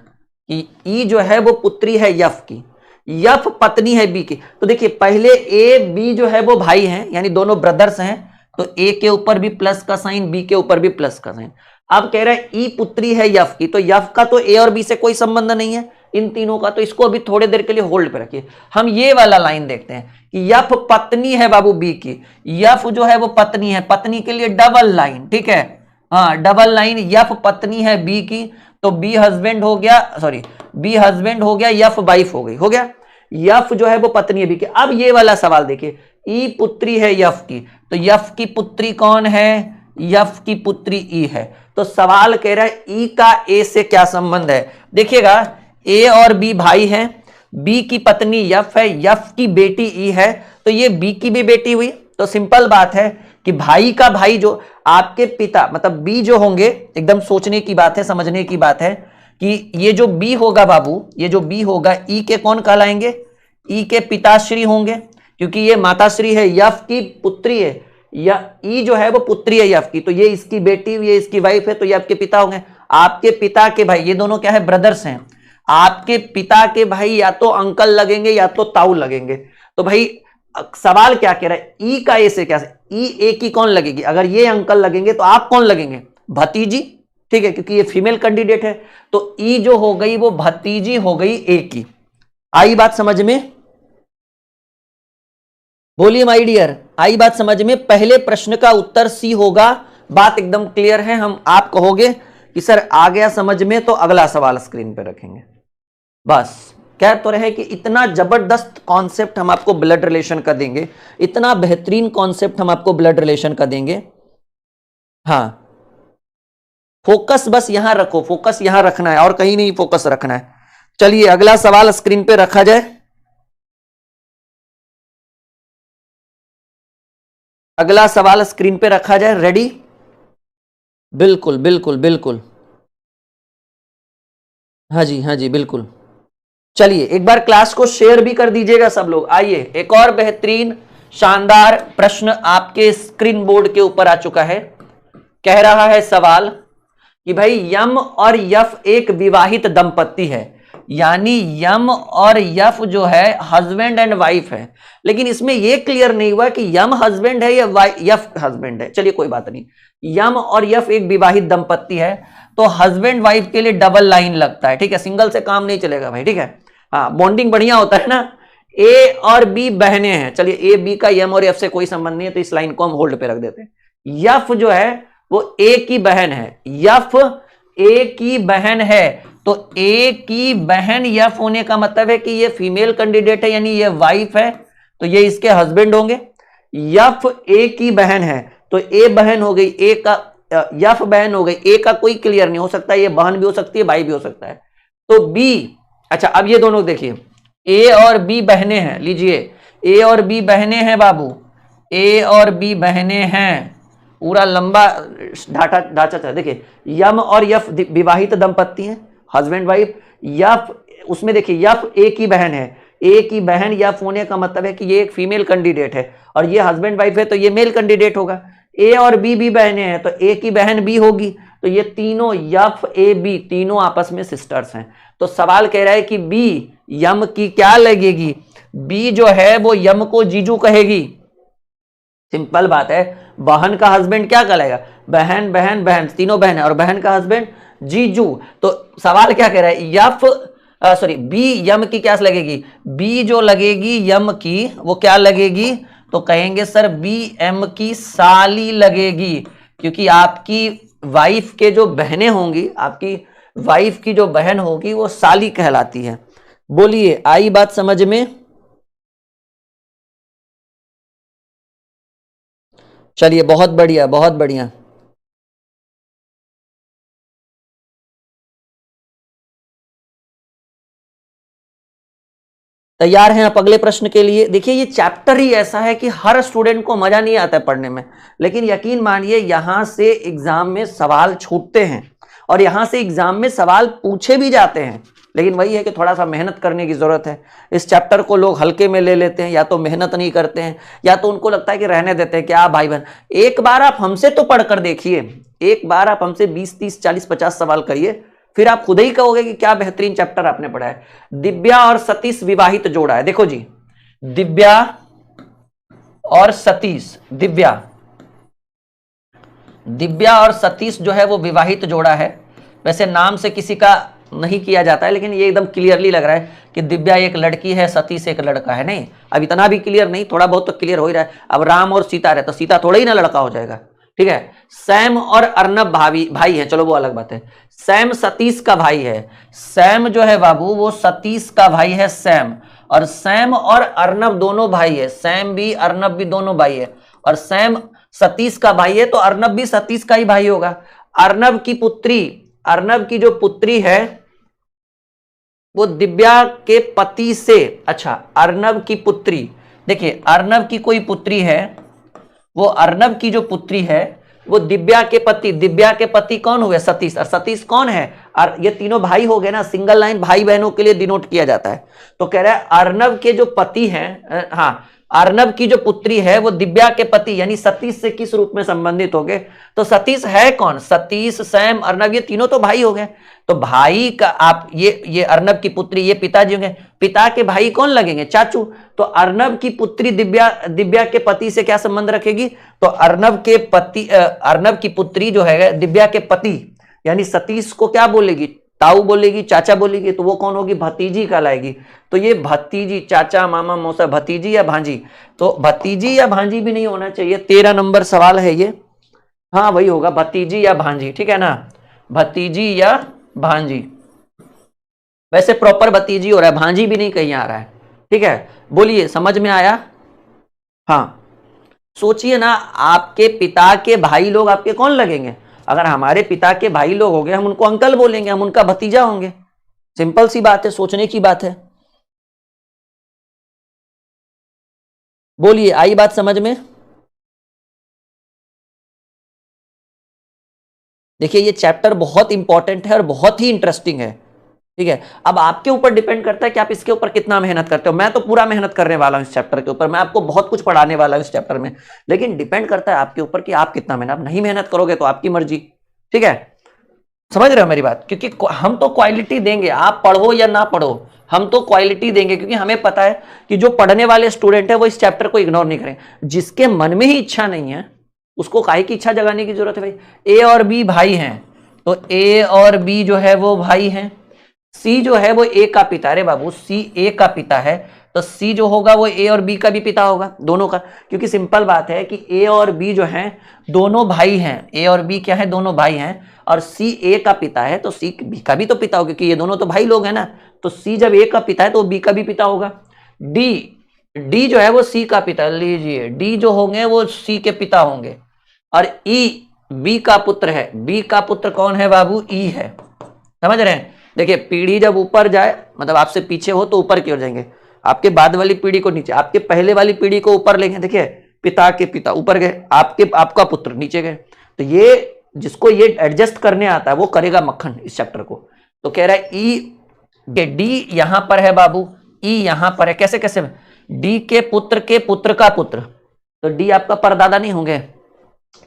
कि ई जो है वो पुत्री है यफ की, यफ पत्नी है बी की। तो देखिए पहले ए बी जो है वो भाई हैं, यानी दोनों ब्रदर्स हैं, तो ए के ऊपर भी प्लस का साइन, बी के ऊपर भी प्लस का साइन। अब कह रहा है ई पुत्री है यफ की, तो यफ का तो ए और बी से कोई संबंध नहीं है इन तीनों का, तो इसको अभी थोड़ी देर के लिए होल्ड पे रखिए। हम ये वाला लाइन देखते हैं कि यफ पत्नी है बाबू बी की, यफ जो है वो पत्नी है, पत्नी के लिए डबल लाइन, ठीक है, हाँ डबल लाइन, यफ पत्नी है बी की, तो बी हस्बैंड हो गया, सॉरी बी हस्बैंड हो गया, यफ वाइफ हो गई, हो गया, यफ जो है वो पत्नी है बी की। अब ये वाला सवाल देखिए, ई पुत्री है यफ की, तो यफ की पुत्री कौन है, यफ की पुत्री ई है। तो सवाल कह रहा है ई का ए से क्या संबंध है। देखिएगा ए और बी भाई हैं, बी की पत्नी यफ है, यफ की बेटी ई है, तो ये बी की भी बेटी हुई। तो सिंपल बात है कि भाई का भाई जो आपके पिता मतलब बी जो होंगे, एकदम सोचने की बात है, समझने की बात है कि ये जो बी होगा बाबू, ये जो बी होगा ई के कौन कहलाएंगे, ई के पिताश्री होंगे, क्योंकि ये माताश्री है, यफ की पुत्री है, या ई जो है वो पुत्री है यफ की, तो ये इसकी बेटी, ये इसकी वाइफ है, तो ये आपके पिता होंगे। आपके पिता के भाई, ये दोनों क्या है, ब्रदर्स हैं। आपके पिता के भाई या तो अंकल लगेंगे या तो ताऊ लगेंगे। तो भाई सवाल क्या कह रहा है, ई का ए से क्या, ई ए की कौन लगेगी, अगर ये अंकल लगेंगे तो आप कौन लगेंगे, भतीजी, ठीक है, क्योंकि ये फीमेल कैंडिडेट है, तो ई जो हो गई वो भतीजी हो गई ए की। आई बात समझ में, बोलिए माय डियर, आई बात समझ में। पहले प्रश्न का उत्तर सी होगा, बात एकदम क्लियर है। हम आप कहोगे कि सर आ गया समझ में, तो अगला सवाल स्क्रीन पे रखेंगे। बस कह तो रहे कि इतना जबरदस्त कॉन्सेप्ट हम आपको ब्लड रिलेशन का देंगे, इतना बेहतरीन कॉन्सेप्ट हम आपको ब्लड रिलेशन का देंगे। हाँ फोकस बस यहां रखो, फोकस यहां रखना है और कहीं नहीं फोकस रखना है। चलिए अगला सवाल स्क्रीन पे रखा जाए। अगला सवाल स्क्रीन पे रखा जाए, रेडी, बिल्कुल बिल्कुल बिल्कुल, हाँ जी बिल्कुल। चलिए एक बार क्लास को शेयर भी कर दीजिएगा सब लोग। आइए एक और बेहतरीन शानदार प्रश्न आपके स्क्रीन बोर्ड के ऊपर आ चुका है। कह रहा है सवाल कि भाई यम और यफ एक विवाहित दंपत्ति है, यानी यम और यफ जो है हस्बैंड एंड वाइफ है, लेकिन इसमें यह क्लियर नहीं हुआ कि यम हस्बैंड है या यफ हस्बैंड है। चलिए कोई बात नहीं, यम और यफ एक विवाहित दंपत्ति है, तो हस्बैंड वाइफ के लिए डबल लाइन लगता है, ठीक है, सिंगल से काम नहीं चलेगा भाई, ठीक है, हाँ बॉन्डिंग बढ़िया होता है ना। ए और बी बहनें हैं, चलिए ए बी का यम और एफ से कोई संबंध नहीं है, तो इस लाइन को हम होल्ड पे रख देते हैं। यफ जो है वो ए की बहन है, यफ ए की बहन है, तो ए की बहन यफ होने का मतलब है कि ये फीमेल कैंडिडेट है, यानी ये वाइफ है, तो ये इसके हस्बैंड होंगे। यफ ए की बहन है, तो ए बहन हो गई, ए का यफ बहन हो गई, ए का कोई क्लियर नहीं हो सकता, ये बहन भी हो सकती है, भाई भी हो सकता है। तो बी, अच्छा अब ये दोनों देखिए, ए और बी बहनें हैं, लीजिए ए और बी बहनें हैं बाबू, ए और बी बहनें हैं, पूरा लंबा ढांचा था। देखिए यम और यफ विवाहित दंपत्ति हैं, हस्बैंड वाइफ। यफ उसमें देखिए यफ ए की बहन है, ए की बहन यफ होने का मतलब है कि ये एक फीमेल कैंडिडेट है, और ये हस्बैंड वाइफ है तो ये मेल कैंडिडेट होगा। ए और बी भी बहनें हैं, तो ए की बहन बी होगी, तो ये तीनों यफ ए बी तीनों आपस में सिस्टर्स हैं। तो सवाल कह रहा है कि बी यम की क्या लगेगी, बी जो है वो यम को जीजू कहेगी। सिंपल बात है, बहन का हस्बैंड क्या कहलाएगा, बहन बहन बहन, तीनों बहन है, और बहन का हस्बैंड जीजू। तो सवाल क्या कह रहा है, यफ सॉरी बी यम की क्या लगेगी, बी जो लगेगी यम की वो क्या लगेगी, तो कहेंगे सर बी एम की साली लगेगी, क्योंकि आपकी वाइफ के जो बहनें होंगी, आपकी वाइफ की जो बहन होगी वो साली कहलाती है। बोलिए आई बात समझ में? चलिए बहुत बढ़िया बहुत बढ़िया। तैयार हैं आप अगले प्रश्न के लिए? देखिए ये चैप्टर ही ऐसा है कि हर स्टूडेंट को मजा नहीं आता है पढ़ने में, लेकिन यकीन मानिए यहां से एग्जाम में सवाल छूटते हैं और यहां से एग्जाम में सवाल पूछे भी जाते हैं, लेकिन वही है कि थोड़ा सा मेहनत करने की जरूरत है। इस चैप्टर को लोग हल्के में ले लेते हैं, या तो मेहनत नहीं करते हैं या तो उनको लगता है कि रहने देते हैं। क्या भाई बहन, एक बार आप हमसे तो पढ़कर देखिए, एक बार आप हमसे 20 30 40 50 सवाल करिए, फिर आप खुद ही कहोगे कि क्या बेहतरीन चैप्टर आपने पढ़ा है। दिव्या और सतीश विवाहित जोड़ा है। देखो जी, दिव्या और सतीश, दिव्या और सतीश जो है वो विवाहित जोड़ा है। वैसे नाम से किसी का नहीं किया जाता है, लेकिन ये एकदम क्लियरली लग रहा है कि दिव्या एक लड़की है, सतीश एक लड़का है। नहीं, अब इतना भी क्लियर नहीं, थोड़ा बहुत तो क्लियर हो ही रहा है। अब राम और सीता रहे तो सीता थोड़ा ही ना लड़का हो जाएगा, ठीक है। सैम और अर्नब भाई है, चलो वो अलग बात है। सैम सतीश का भाई है, सैम जो है बाबू वो सतीश का भाई है सैम, और सैम और अर्नब दोनों भाई है, सैम भी अर्नब भी दोनों भाई है, और सैम सतीश का भाई है तो अर्नब भी सतीश का ही भाई होगा। अर्नब की पुत्री, अर्नब की जो पुत्री है वो दिव्या के पति से, अच्छा अर्नब की पुत्री, देखिए अर्नब की कोई पुत्री है, वो अर्नब की जो पुत्री है वो दिव्या के पति, दिव्या के पति कौन हुए, सतीश, और सतीश कौन है, और ये तीनों भाई हो गए ना, सिंगल लाइन भाई बहनों के लिए डिनोट किया जाता है। तो कह रहा है अर्नब के जो पति हैं, हाँ अर्नब की जो पुत्री है वो दिव्या के पति यानी सतीश से किस रूप में संबंधित हो गए, तो सतीश है कौन, सतीश सैम अर्नब ये तीनों तो भाई हो गए। तो भाई का आप ये अर्नब की पुत्री ये पिताजी होंगे, पिता के भाई कौन लगेंगे, चाचू। तो अर्नब की पुत्री दिव्या के पति से क्या संबंध रखेगी, तो अर्नब के पति, अर्नब की पुत्री जो है दिव्या के पति यानी सतीश को क्या बोलेगी, ताऊ बोलेगी, चाचा बोलेगी, तो वो कौन होगी, भतीजी कहलाएगी। तो ये भतीजी, चाचा मामा मौसा, भतीजी या भांजी, तो भतीजी या भांजी भी नहीं होना चाहिए, 13 नंबर सवाल है ये, हाँ वही होगा भतीजी या भांजी, ठीक है ना, भतीजी या भांजी। वैसे प्रॉपर भतीजी हो रहा है, भांजी भी नहीं कहीं आ रहा है, ठीक है। बोलिए समझ में आया? हाँ सोचिए ना, आपके पिता के भाई लोग आपके कौन लगेंगे, अगर हमारे पिता के भाई लोग हो गए हम उनको अंकल बोलेंगे, हम उनका भतीजा होंगे, सिंपल सी बात है, सोचने की बात है। बोलिए आई बात समझ में? देखिए ये चैप्टर बहुत इंपॉर्टेंट है और बहुत ही इंटरेस्टिंग है, ठीक है। अब आपके ऊपर डिपेंड करता है कि आप इसके ऊपर कितना मेहनत करते हो। मैं तो पूरा मेहनत करने वाला हूं इस चैप्टर के ऊपर, मैं आपको बहुत कुछ पढ़ाने वाला हूं इस चैप्टर में, लेकिन डिपेंड करता है आपके ऊपर कि आप कितना मेहनत, नहीं मेहनत करोगे तो आपकी मर्जी, ठीक है। समझ रहे हो मेरी बात? क्योंकि हम तो क्वालिटी देंगे, आप पढ़ो या ना पढ़ो हम तो क्वालिटी देंगे, क्योंकि हमें पता है कि जो पढ़ने वाले स्टूडेंट है वो इस चैप्टर को इग्नोर नहीं करें। जिसके मन में ही इच्छा नहीं है उसको काहे की इच्छा जगाने की जरूरत है भाई। ए और बी भाई हैं तो ए और बी जो है वो भाई हैं, सी जो है वो ए का पिता, अरे बाबू सी ए का पिता है तो सी जो होगा वो ए और बी का भी पिता होगा, दोनों का, क्योंकि सिंपल बात है कि ए और बी जो हैं दोनों भाई हैं, ए और बी क्या है, दोनों भाई हैं, और सी ए का पिता है तो सी बी का भी तो पिता होगा, क्योंकि ये दोनों तो भाई लोग हैं ना, तो सी जब ए का पिता है तो बी का भी पिता होगा। डी जो है वो सी का पिता, लीजिए डी जो होंगे वो सी के पिता होंगे, और ई बी का पुत्र है, बी का पुत्र कौन है बाबू, ई है। समझ रहे हैं? देखिए पीढ़ी जब ऊपर जाए, मतलब आपसे पीछे हो तो ऊपर की ओर जाएंगे, आपके बाद वाली पीढ़ी को नीचे, आपके पहले वाली पीढ़ी को ऊपर लेंगे, देखिए पिता के पिता ऊपर गए, आपका पुत्र नीचे गए। तो ये जिसको ये एडजस्ट करने आता है वो करेगा मक्खन इस चैप्टर को। तो कह रहा है ई, डी यहां पर है बाबू, ई यहां पर है, कैसे कैसे, डी के पुत्र का पुत्र, तो डी आपका परदादा नहीं होंगे,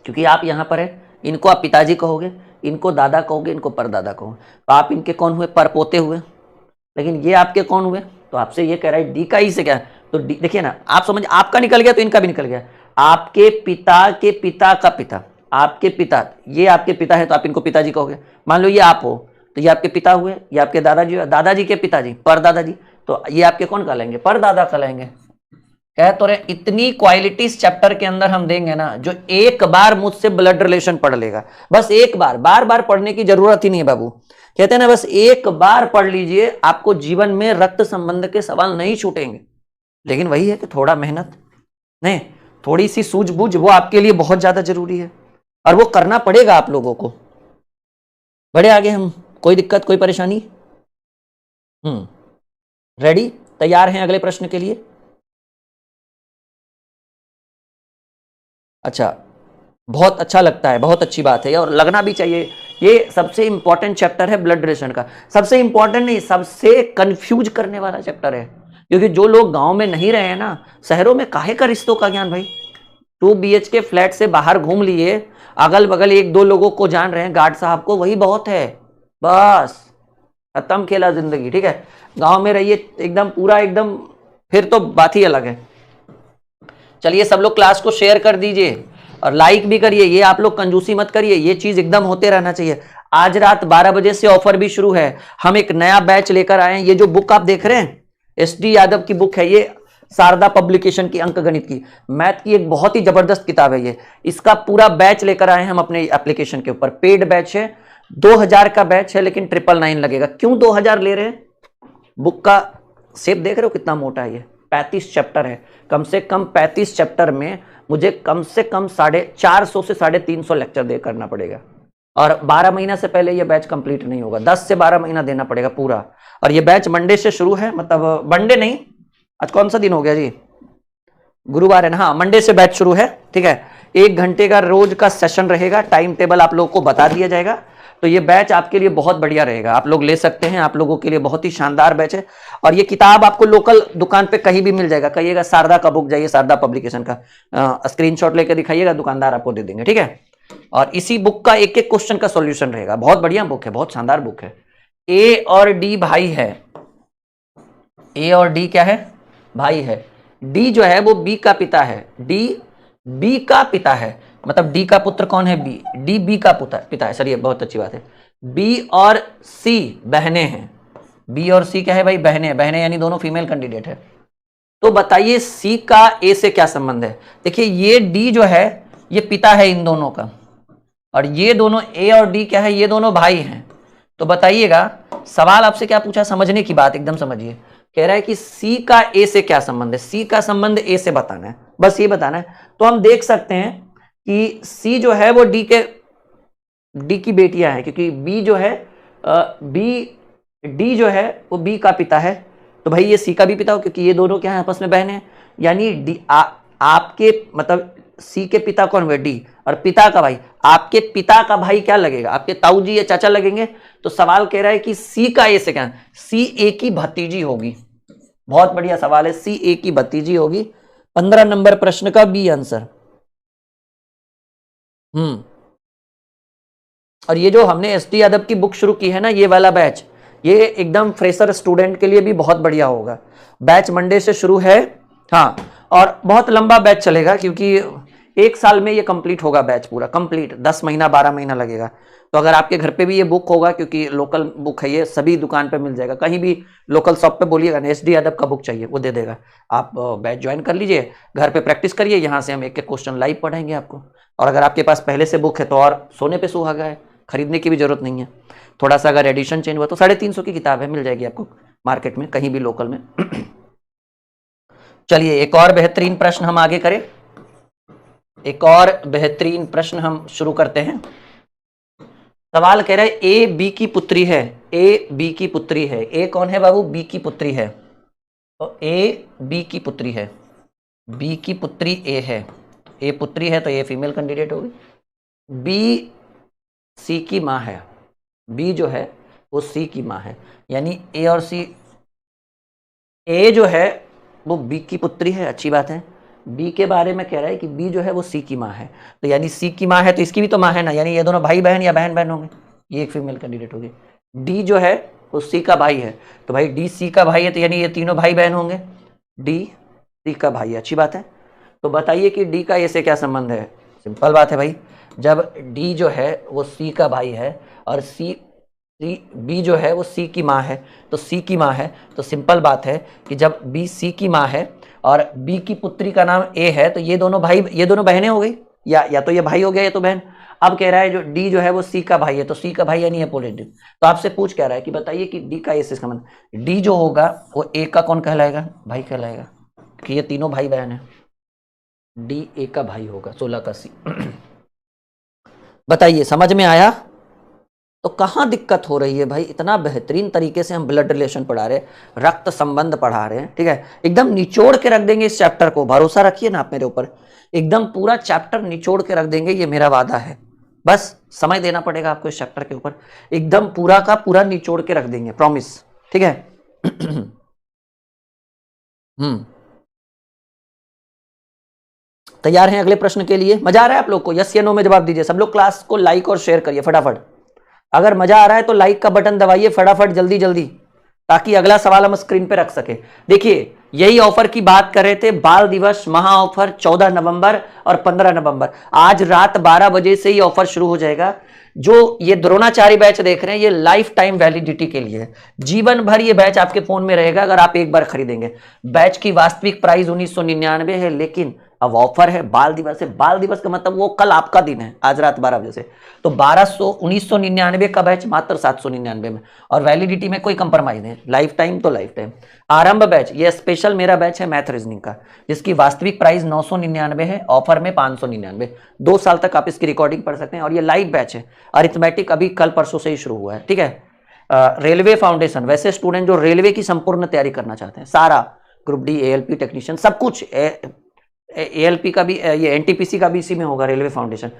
क्योंकि आप यहां पर है, इनको आप पिताजी कहोगे, इनको दादा कहोगे, इनको परदादा कहोगे, तो आप इनके कौन हुए, परपोते हुए। लेकिन ये आपके कौन हुए, तो आपसे ये कह रहा है डी का ई से क्या, तो डी देखिए ना, आप समझ, आपका निकल गया तो इनका भी निकल गया, आपके पिता के पिता का पिता, आपके पिता, ये आपके पिता है तो आप इनको पिताजी कहोगे। मान लो ये आप हो तो ये आपके पिता हुए, ये आपके दादाजी हुए, दादाजी के पिताजी परदादाजी, तो ये आपके कौन कहलाएंगे, परदादा कहलाएंगे। कह तो रहे इतनी क्वालिटीज चैप्टर के अंदर हम देंगे ना, जो एक बार मुझसे ब्लड रिलेशन पढ़ लेगा, बस एक बार, बार बार पढ़ने की जरूरत ही नहीं है बाबू। कहते हैं ना बस एक बार पढ़ लीजिए, आपको जीवन में रक्त संबंध के सवाल नहीं छूटेंगे। लेकिन वही है कि थोड़ा मेहनत नहीं, थोड़ी सी सूझबूझ वो आपके लिए बहुत ज्यादा जरूरी है, और वो करना पड़ेगा आप लोगों को। बढ़े आगे हम, कोई दिक्कत कोई परेशानी? रेडी, तैयार हैं अगले प्रश्न के लिए? अच्छा, बहुत अच्छा लगता है, बहुत अच्छी बात है और लगना भी चाहिए। ये सबसे इंपॉर्टेंट चैप्टर है ब्लड रिलेशन का, सबसे इंपॉर्टेंट नहीं, सबसे कंफ्यूज करने वाला चैप्टर है। क्योंकि जो लोग गांव में नहीं रहे हैं ना, शहरों में काहे का रिश्तों का ज्ञान भाई। 2 BHK फ्लैट से बाहर घूम लिए, अगल बगल 1-2 लोगों को जान रहे हैं, गार्ड साहब को, वही बहुत है, बस खत्म खेला जिंदगी। ठीक है, गांव में रहिए एकदम पूरा एकदम, फिर तो बात ही अलग है। चलिए सब लोग क्लास को शेयर कर दीजिए और लाइक भी करिए, ये आप लोग कंजूसी मत करिए, ये चीज एकदम होते रहना चाहिए। आज रात 12 बजे से ऑफर भी शुरू है, हम एक नया बैच लेकर आए हैं। ये जो बुक आप देख रहे हैं SD यादव की बुक है, ये शारदा पब्लिकेशन की अंकगणित की, मैथ की एक बहुत ही जबरदस्त किताब है ये। इसका पूरा बैच लेकर आए हैं हम अपने एप्लीकेशन के ऊपर, पेड बैच है, 2000 का बैच है, लेकिन 999 लगेगा। क्यों 2000 ले रहे हैं? बुक का शेप देख रहे हो कितना मोटा है ये, 35 चैप्टर है, कम से कम 35 चैप्टर में मुझे कम से कम 450 से 350 लेक्चर दे करना पड़ेगा, और 12 महीना से पहले ये बैच कंप्लीट नहीं होगा, 10 से 12 महीना देना पड़ेगा पूरा। और ये बैच मंडे से शुरू है, मतलब मंडे नहीं, आज कौन सा दिन हो गया जी, गुरुवार है ना, हाँ मंडे से बैच शुरू है। ठीक है, 1 घंटे का रोज का सेशन रहेगा, टाइम टेबल आप लोगों को बता दिया जाएगा। तो ये बैच आपके लिए बहुत बढ़िया रहेगा, आप लोग ले सकते हैं, आप लोगों के लिए बहुत ही शानदार बैच है। और ये किताब आपको लोकल दुकान पे कहीं भी मिल जाएगा, कहिएगा शारदा का बुक, जाइए शारदा पब्लिकेशन का, स्क्रीनशॉट लेकर दिखाइएगा, दुकानदार आपको दे देंगे। ठीक है, और इसी बुक का एक एक क्वेश्चन का सॉल्यूशन रहेगा, बहुत बढ़िया बुक है, बहुत शानदार बुक है। A और D भाई है, A और D क्या है, भाई है। D जो है वो B का पिता है, D B का पिता है, मतलब D का पुत्र कौन है, B, D B का पिता है, सर ये बहुत अच्छी बात है। B और C बहनें हैं, B और C क्या है भाई, बहनें, बहनें यानी दोनों फीमेल कैंडिडेट है। तो बताइए C का A से क्या संबंध है? देखिए ये D जो है ये पिता है इन दोनों का, और ये दोनों A और D क्या है, ये दोनों भाई हैं। तो बताइएगा, सवाल आपसे क्या पूछा, समझने की बात एकदम समझिए। कह रहा है कि C का A से क्या संबंध है, C का संबंध A से बताना है, बस ये बताना है। तो हम देख सकते हैं कि C जो है वो D की बेटियां हैं, क्योंकि B जो है D जो है वो B का पिता है, तो भाई ये C का भी पिता हो, क्योंकि ये दोनों क्या है, आपस में बहन है। यानी आपके मतलब C के पिता कौन हुए, D, और पिता का भाई, आपके पिता का भाई क्या लगेगा, आपके ताऊ जी या चाचा लगेंगे। तो सवाल कह रहा है कि C का A से क्या, C A की भतीजी होगी। बहुत बढ़िया सवाल है, C A की भतीजी होगी। 15 नंबर प्रश्न का B आंसर। और ये जो हमने SD यादव की बुक शुरू की है ना, ये वाला बैच, ये एकदम फ्रेशर स्टूडेंट के लिए भी बहुत बढ़िया होगा। बैच मंडे से शुरू है, हाँ, और बहुत लंबा बैच चलेगा, क्योंकि 1 साल में ये कंप्लीट होगा बैच पूरा कंप्लीट, 10 महीना 12 महीना लगेगा। तो अगर आपके घर पे भी ये बुक होगा, क्योंकि लोकल बुक है ये, सभी दुकान पे मिल जाएगा, कहीं भी लोकल शॉप पे बोलिएगा ना SD यादव का बुक चाहिए, वो दे देगा। आप बैच ज्वाइन कर लीजिए, घर पे प्रैक्टिस करिए, यहाँ से हम एक एक क्वेश्चन लाइव पढ़ाएंगे आपको। और अगर आपके पास पहले से बुक है तो और सोने पे सुहागा है, खरीदने की भी जरूरत नहीं है। थोड़ा सा अगर एडिशन चेंज हुआ तो 350 की किताब है, मिल जाएगी आपको मार्केट में, कहीं भी लोकल में। चलिए एक और बेहतरीन प्रश्न हम आगे करें, एक और बेहतरीन प्रश्न हम शुरू करते हैं। सवाल कह रहा है A B की पुत्री है, A B की पुत्री है। A कौन है बाबू, B की पुत्री है। तो A B की पुत्री है, B की पुत्री A है, A पुत्री है तो A फीमेल कैंडिडेट होगी। B C की माँ है, B जो है वो C की माँ है, यानी A और C, A जो है वो B की पुत्री है, अच्छी बात है। B के बारे में कह रहा है कि B जो है वो C की माँ है, तो यानी C की माँ है तो इसकी भी तो माँ है ना, यानी ये दोनों भाई बहन या बहन बहन होंगे, ये एक फीमेल कैंडिडेट होगी। D जो है वो C का भाई है, तो भाई D C का भाई है, तो यानी ये तीनों भाई बहन होंगे, D C का भाई है, अच्छी बात है। तो बताइए कि D का A से क्या संबंध है। सिंपल बात है भाई, जब D जो है वो C का भाई है और C बी जो है वो सी की माँ है, तो सी की माँ है, तो सिंपल बात है कि जब बी सी की माँ है और बी की पुत्री का नाम ए है, तो ये दोनों भाई, ये दोनों बहनें हो गई, या तो ये भाई हो गया या तो बहन। अब कह रहा है जो डी जो है वो सी का भाई है, तो सी का भाई यानी है पॉजिटिव। तो आपसे पूछ क्या रहा है कि बताइए कि डी का एस, इसका मतलब डी जो होगा वो ए का कौन कहलाएगा, भाई कहलाएगा, कि ये तीनों भाई बहन है, डी ए का भाई होगा, 16 का सी। बताइए समझ में आया? तो कहाँ दिक्कत हो रही है भाई? इतना बेहतरीन तरीके से हम ब्लड रिलेशन पढ़ा रहे हैं, रक्त संबंध पढ़ा रहे हैं, ठीक है, एकदम निचोड़ के रख देंगे इस चैप्टर को, भरोसा रखिए ना आप मेरे ऊपर, एकदम पूरा चैप्टर निचोड़ के रख देंगे, ये मेरा वादा है। बस समय देना पड़ेगा आपको इस चैप्टर के ऊपर, एकदम पूरा का पूरा निचोड़ के रख देंगे, प्रॉमिस, ठीक है। तैयार हैं अगले प्रश्न के लिए? मजा आ रहा है आप लोग को? यस या नो में जवाब दीजिए। सब लोग क्लास को लाइक और शेयर करिए फटाफट। अगर मजा आ रहा है तो लाइक का बटन दबाइए फटाफट, जल्दी जल्दी, ताकि अगला सवाल हम स्क्रीन पे रख सके। देखिए यही ऑफर की बात कर रहे थे, बाल दिवस महा ऑफर 14 नवंबर और 15 नवंबर। आज रात 12 बजे से ही ऑफर शुरू हो जाएगा। जो ये द्रोणाचार्य बैच देख रहे हैं, ये लाइफ टाइम वैलिडिटी के लिए है, जीवन भर ये बैच आपके फोन में रहेगा अगर आप एक बार खरीदेंगे। बैच की वास्तविक प्राइस 1999 है, लेकिन अब ऑफर है, बाल दिवस है। बाल दिवस का मतलब वो कल आपका दिन है, आज रात 12 बजे से। तो 1999 का बैच मात्र 799 में, और वैलिडिटी में कोई कंप्रोमाइज नहीं, लाइफ टाइम तो लाइफ टाइम। आरंभ बैच, ये स्पेशल मेरा बैच है मैथ रीजनिंग का, जिसकी वास्तविक प्राइस 999 है, ऑफर में 599। 2 साल तक आप इसकी रिकॉर्डिंग पढ़ सकते हैं, और ये लाइव बैच है। अरिथमेटिक अभी कल परसों से ही शुरू हुआ है, ठीक है। रेलवे फाउंडेशन, वैसे स्टूडेंट जो रेलवे की संपूर्ण तैयारी करना चाहते हैं, सारा ग्रुप डी, एएलपी टेक्नीशियन, सब कुछ, एएलपी का भी, ये एनटीपीसी का भी इसी में होगा, रेलवे फाउंडेशन।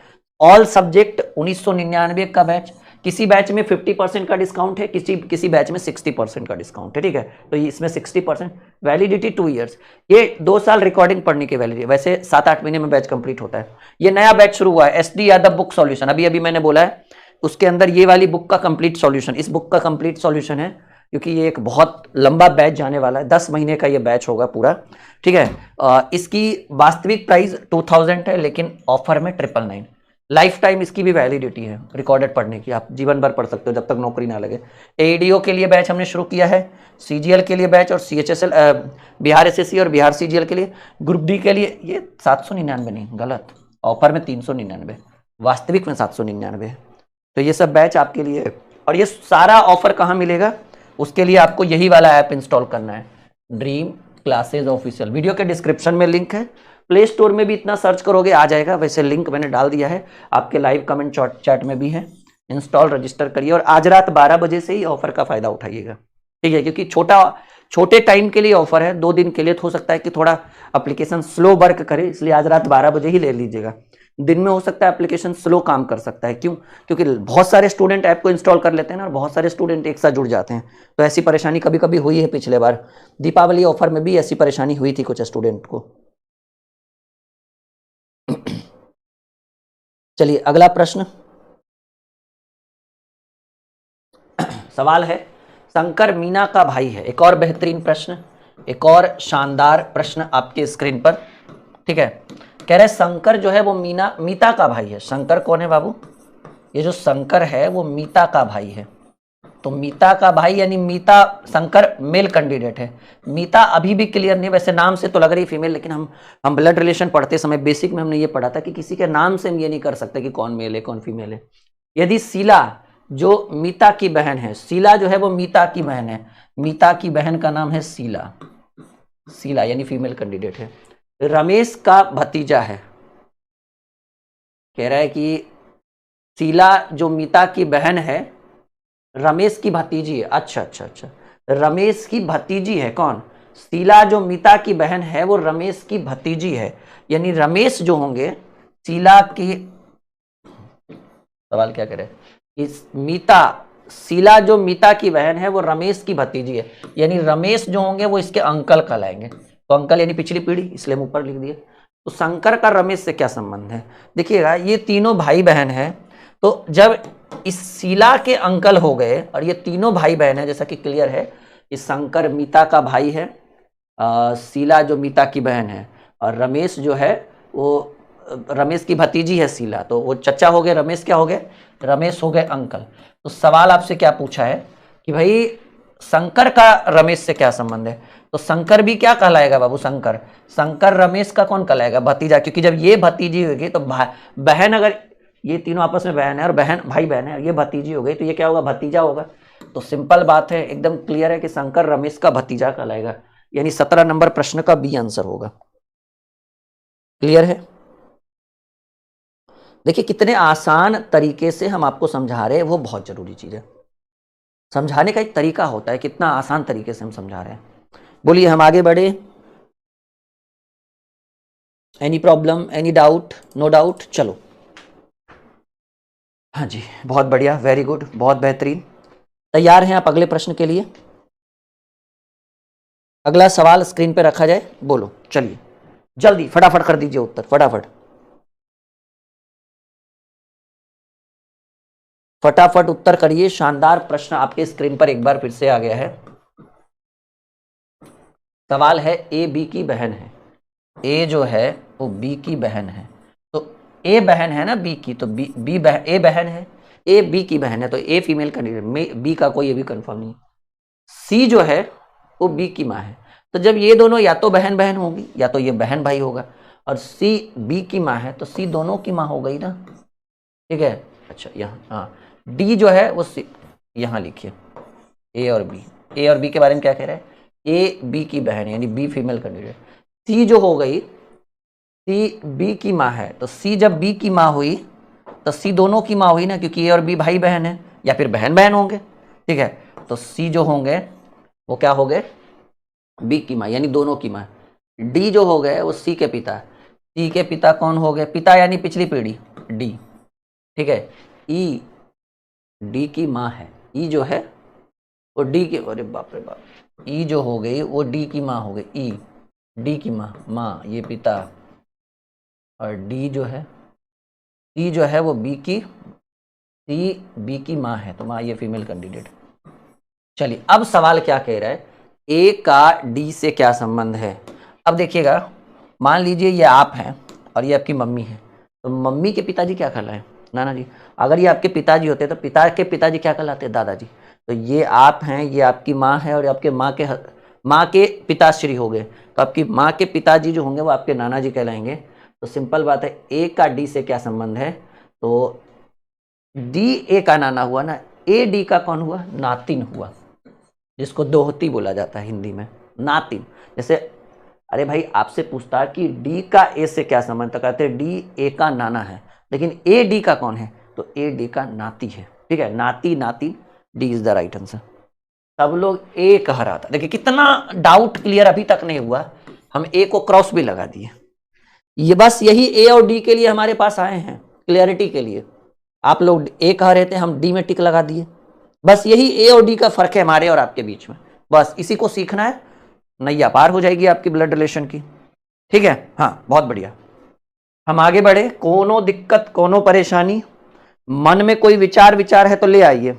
ऑल सब्जेक्ट 1999 का बैच, किसी बैच में 50% का डिस्काउंट है, किसी बैच में 60% का डिस्काउंट है, ठीक है। तो इसमें 60%, वैलिडिटी 2 ईयर्स, ये 2 साल रिकॉर्डिंग पढ़ने की वैलिडिटी, वैसे 7-8 महीने में बैच कंप्लीट होता है। ये नया बैच शुरू हुआ है, एसडी यादव बुक सॉल्यूशन, अभी अभी मैंने बोला है, उसके अंदर ये वाली बुक का कंप्लीट सॉल्यूशन, इस बुक का कंप्लीट सॉल्यूशन है, क्योंकि ये एक बहुत लंबा बैच जाने वाला है, 10 महीने का ये बैच होगा पूरा, ठीक है। इसकी वास्तविक प्राइस 2000 है, लेकिन ऑफर में 999। लाइफ टाइम इसकी भी वैलिडिटी है रिकॉर्डेड पढ़ने की, आप जीवन भर पढ़ सकते हो जब तक नौकरी ना लगे। एडीओ के लिए बैच हमने शुरू किया है, सीजीएल के लिए बैच, और सीएचएसएल बिहार एसएससी और बिहार सीजीएल के लिए, ग्रुप डी के लिए ये 799 नहीं, गलत, ऑफर में 399, वास्तविक में 799। तो ये सब बैच आपके लिए है। और ये सारा ऑफर कहाँ मिलेगा? उसके लिए आपको यही वाला ऐप इंस्टॉल करना है, ड्रीम क्लासेज ऑफिशियल। वीडियो के डिस्क्रिप्शन में लिंक है, प्ले स्टोर में भी इतना सर्च करोगे आ जाएगा, वैसे लिंक मैंने डाल दिया है, आपके लाइव कमेंट चैट में भी है। इंस्टॉल रजिस्टर करिए, और आज रात 12 बजे से ही ऑफर का फायदा उठाइएगा, ठीक है, क्योंकि छोटे टाइम के लिए ऑफर है, 2 दिन के लिए। तो हो सकता है कि थोड़ा एप्लीकेशन स्लो वर्क करे, इसलिए आज रात 12 बजे ही ले लीजिएगा। दिन में हो सकता है एप्लीकेशन स्लो काम कर सकता है, क्यों? क्योंकि बहुत सारे स्टूडेंट ऐप को इंस्टॉल कर लेते हैं ना, और बहुत सारे स्टूडेंट एक साथ जुड़ जाते हैं, तो ऐसी परेशानी कभी कभी हुई है। पिछले बार दीपावली ऑफर में भी ऐसी परेशानी हुई थी कुछ स्टूडेंट को। चलिए अगला प्रश्न, सवाल है, शंकर मीना का भाई है। एक और बेहतरीन प्रश्न, एक और शानदार प्रश्न आपके स्क्रीन पर, ठीक है। कह रहे शंकर जो है वो मीता का भाई है। शंकर कौन है बाबू? ये जो शंकर है वो मीता का भाई है। तो मीता का भाई यानी मीता, शंकर मेल कैंडिडेट है, मीता अभी भी क्लियर नहीं, वैसे नाम से तो लग रही फीमेल, लेकिन हम ब्लड रिलेशन पढ़ते समय बेसिक में हमने ये पढ़ा था कि किसी के नाम से हम ये नहीं कर सकते कि कौन मेल है कौन फीमेल है। यदि शीला जो मीता की बहन है, शीला जो है वो मीता की बहन है, मीता की बहन का नाम है शीला, शीला यानी फीमेल कैंडिडेट है। रमेश का भतीजा है, कह रहा है कि शीला जो मीता की बहन है, रमेश की भतीजी है। अच्छा अच्छा अच्छा, रमेश की भतीजी है कौन? शीला जो मीता की बहन है वो रमेश की भतीजी है, यानी रमेश जो होंगे शीला की, सवाल क्या करे, इस मीता, शीला जो मीता की बहन है वो रमेश की भतीजी है, यानी रमेश जो होंगे वो इसके अंकल कहलाएंगे। तो अंकल यानी पिछली पीढ़ी, इसलिए हम ऊपर लिख दिए। तो शंकर का रमेश से क्या संबंध है? देखिएगा, ये तीनों भाई बहन है, तो जब इस शीला के अंकल हो गए और ये तीनों भाई बहन है, जैसा कि क्लियर है, इस शंकर मीता का भाई है, शीला जो मीता की बहन है, और रमेश जो है वो रमेश की भतीजी है शीला, तो वो चचा हो गए, रमेश क्या हो गए, रमेश हो गए अंकल। तो सवाल आपसे क्या पूछा है कि भाई शंकर का रमेश से क्या संबंध है, तो शंकर भी क्या कहलाएगा बाबू, शंकर, शंकर रमेश का कौन कहलाएगा, भतीजा, क्योंकि जब ये भतीजी होगी तो बहन, अगर ये तीनों आपस में बहन है और बहन भाई बहन है, ये भतीजी हो गई तो ये क्या होगा, भतीजा होगा। तो सिंपल बात है, एकदम क्लियर है कि शंकर रमेश का भतीजा कहलाएगा, यानी 17 नंबर प्रश्न का बी आंसर होगा। क्लियर है। देखिए कितने आसान तरीके से हम आपको समझा रहे हैं, वो बहुत जरूरी चीज है। समझाने का एक तरीका होता है, कितना आसान तरीके से हम समझा रहे हैं। बोलिए हम आगे बढ़े। Any problem, any doubt? No doubt. चलो, हाँ जी, बहुत बढ़िया, वेरी गुड, बहुत बेहतरीन। तैयार हैं आप अगले प्रश्न के लिए? अगला सवाल स्क्रीन पे रखा जाए, बोलो, चलिए जल्दी फटाफट कर दीजिए उत्तर, फटाफट फटाफट उत्तर करिए। शानदार प्रश्न आपके स्क्रीन पर एक बार फिर से आ गया है। सवाल है, ए बी की बहन है, ए जो है वो बी की बहन है, तो ए बहन है ना बी की, तो बी बहन, ए बहन है, ए बी की बहन है, तो ए फीमेल कैंडिडेट, बी का कोई ये भी कंफर्म नहीं। सी जो है वो बी की माँ है, तो जब ये दोनों या तो बहन बहन होगी या तो ये बहन भाई होगा, और सी बी की माँ है तो सी दोनों की माँ हो गई ना, ठीक है। अच्छा यहाँ, हाँ, डी जो है वो सी, यहाँ लिखिए ए और बी, ए और बी के बारे में क्या कह रहा है, ए बी की बहन यानी बी फीमेल कैंडिडेट। सी जो हो गई, सी बी की माँ है, तो सी जब बी की माँ हुई तो सी दोनों की माँ हुई ना, क्योंकि ए और बी भाई बहन है या फिर बहन बहन होंगे, ठीक है। तो सी जो होंगे वो क्या हो गए, बी की माँ यानी दोनों की माँ। डी जो हो गए वो सी के पिता, सी के पिता कौन हो गए, पिता यानी पिछली पीढ़ी, डी, ठीक है। ई डी की माँ है, ई जो है वो डी की, अरे बाप रे बाप, ई जो हो गई वो डी की माँ हो गई, ई डी की माँ, माँ ये पिता, और डी जो है, सी जो है वो बी की, सी बी की माँ है, तो माँ ये फीमेल कैंडिडेट। चलिए अब सवाल क्या कह रहा है, ए का डी से क्या संबंध है। अब देखिएगा, मान लीजिए ये आप हैं और ये आपकी मम्मी है, तो मम्मी के पिताजी क्या कहलाए, नाना जी। अगर ये आपके पिताजी होते तो पिता के पिताजी क्या कहलाते, दादाजी। तो ये आप हैं, ये आपकी माँ है, और आपके माँ के पिताश्री हो गए, तो आपकी माँ के पिताजी जो होंगे वो आपके नाना जी कहलाएंगे। तो सिंपल बात है, ए का डी से क्या संबंध है, तो डी ए का नाना हुआ ना, ए डी का कौन हुआ, नातिन हुआ, जिसको दोहती बोला जाता है हिंदी में, नातिन। जैसे अरे भाई आपसे पूछता कि डी का ए से क्या संबंध, तो कहते हैं डी ए का नाना है, लेकिन ए डी का कौन है, तो ए डी का नाती है, ठीक है, नाती नाती, D is the right answer. सब लोग ए कह रहा था, देखिए कितना डाउट क्लियर अभी तक नहीं हुआ, हम ए को क्रॉस भी लगा दिए। ये बस यही ए और डी के लिए हमारे पास आए हैं, क्लियरिटी के लिए। आप लोग ए कह रहे थे, हम डी में टिक लगा दिए, बस यही ए और डी का फर्क है हमारे और आपके बीच में, बस इसी को सीखना है, नैया पार हो जाएगी आपकी ब्लड रिलेशन की, ठीक है। हाँ बहुत बढ़िया, हम आगे बढ़े। कोनो दिक्कत, कोनो परेशानी, मन में कोई विचार है तो ले आइए।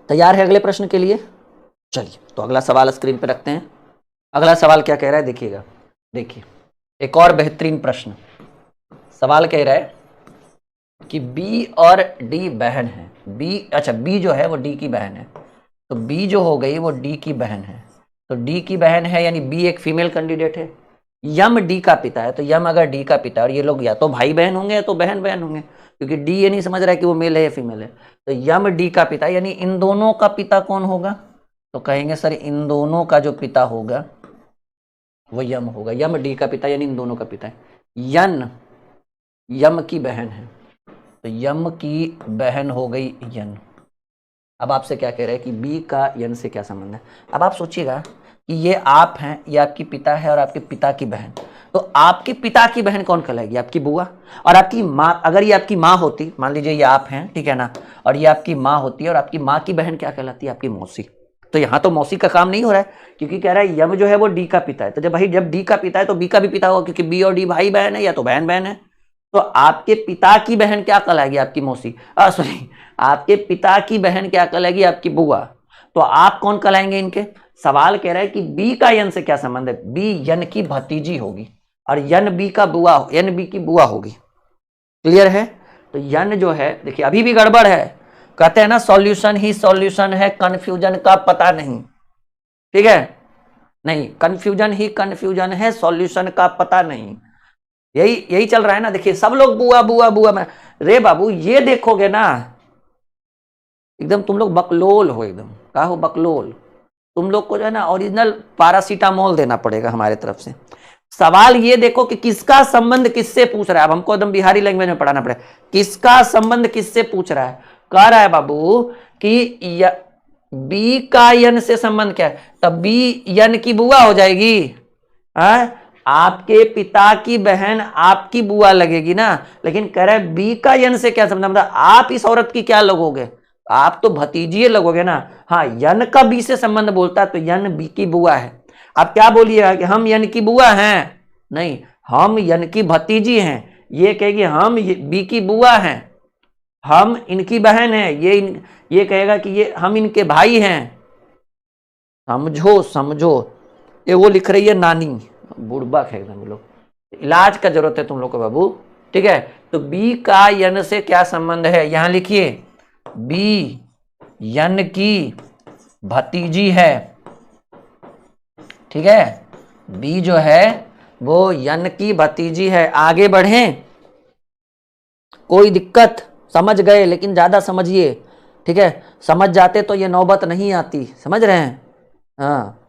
तैयार है अगले प्रश्न के लिए? चलिए तो अगला सवाल स्क्रीन पे रखते हैं। अगला सवाल क्या कह रहा है देखिएगा, देखिए एक और बेहतरीन प्रश्न। सवाल कह रहा है कि बी और डी बहन है, बी, अच्छा बी जो है वो डी की बहन है, तो बी जो हो गई वो डी की बहन है, तो डी की बहन है यानी बी एक फीमेल कैंडिडेट है। यम डी का पिता है, तो यम अगर डी का पिता, और ये लोग या तो भाई बहन होंगे या तो बहन बहन होंगे, क्योंकि डी ये नहीं समझ रहा है कि वो मेल है या फीमेल है। तो यम डी का पिता यानी इन दोनों का पिता कौन होगा, तो कहेंगे सर इन दोनों का जो पिता होगा वो यम होगा, यम डी का पिता यानी इन दोनों का पिता है। यन यम की बहन है, तो यम की बहन हो गई यन। अब आपसे क्या कह रहे हैं कि बी का यन से क्या संबंध है। अब आप सोचिएगा कि ये आप हैं, ये आपकी पिता है और आपके पिता की बहन, तो आपके पिता की बहन कौन कहलाएगी, आपकी बुआ। और आपकी माँ, अगर ये आपकी माँ होती, मान लीजिए ये आप हैं, ठीक है ना, और ये आपकी माँ होती है, और आपकी माँ की बहन क्या कहलाती है, आपकी मौसी। तो यहाँ तो मौसी का काम नहीं हो रहा है, क्योंकि कह रहा है यम जो है वो डी का पिता है, तो जब भाई जब डी का पिता है तो बी का भी पिता होगा, क्योंकि बी और डी भाई बहन है या तो बहन बहन है, तो आपके पिता की बहन क्या कहलाएगी? आपकी मौसी, सॉरी, आपके पिता की बहन क्या कहलाएगी? आपकी बुआ। तो आप कौन कहलाएंगे इनके? सवाल कह रहा है कि बी का यन से क्या संबंध है? बी यन की भतीजी होगी और यन बी का बुआ, यन बी की बुआ होगी। क्लियर है? तो यन जो है, देखिए अभी भी गड़बड़ है, कहते हैं ना सॉल्यूशन ही सॉल्यूशन है, कंफ्यूजन का पता नहीं। ठीक है? नहीं, कंफ्यूजन ही कंफ्यूजन है, सॉल्यूशन का पता नहीं। यही यही चल रहा है ना। देखिए सब लोग बुआ बुआ बुआ में, रे बाबू ये देखोगे ना, एकदम तुम लोग बकलोल हो, एकदम क्या हो? बकलोल। तुम लोग को जो है ना ओरिजिनल पैरासीटामोल देना पड़ेगा हमारे तरफ से। सवाल ये देखो कि किसका संबंध किससे पूछ रहा है। अब हमको एकदम बिहारी लैंग्वेज में पढ़ाना पड़ेगा। किसका संबंध किससे पूछ रहा है? कह रहा है बाबू कि बी का यन से संबंध क्या है? तब बी यन की बुआ हो जाएगी। आपके पिता की बहन आपकी बुआ लगेगी ना। लेकिन कह रहा है बी का यन से क्या संबंध? मतलब आप इस औरत की क्या लगोगे? आप तो भतीजी लगोगे ना। हाँ, यन का बी से संबंध बोलता है तो यन बी की बुआ है। आप क्या बोलिएगा कि हम यन की बुआ हैं? नहीं, हम यन की भतीजी हैं। ये कहेगी हम बी की बुआ हैं, हम इनकी बहन हैं। ये कहेगा कि ये हम इनके भाई हैं। समझो समझो। ये वो लिख रही है नानी, बुड़बक है एकदम लोग। इलाज का जरूरत है तुम लोग को बाबू। ठीक है? तो बी का यन से क्या संबंध है? यहां लिखिए, बी यन की भतीजी है। ठीक है? बी जो है वो यन की भतीजी है। आगे बढ़ें, कोई दिक्कत? समझ गए? लेकिन ज्यादा समझिए। ठीक है? समझ जाते तो ये नौबत नहीं आती। समझ रहे हैं? हाँ,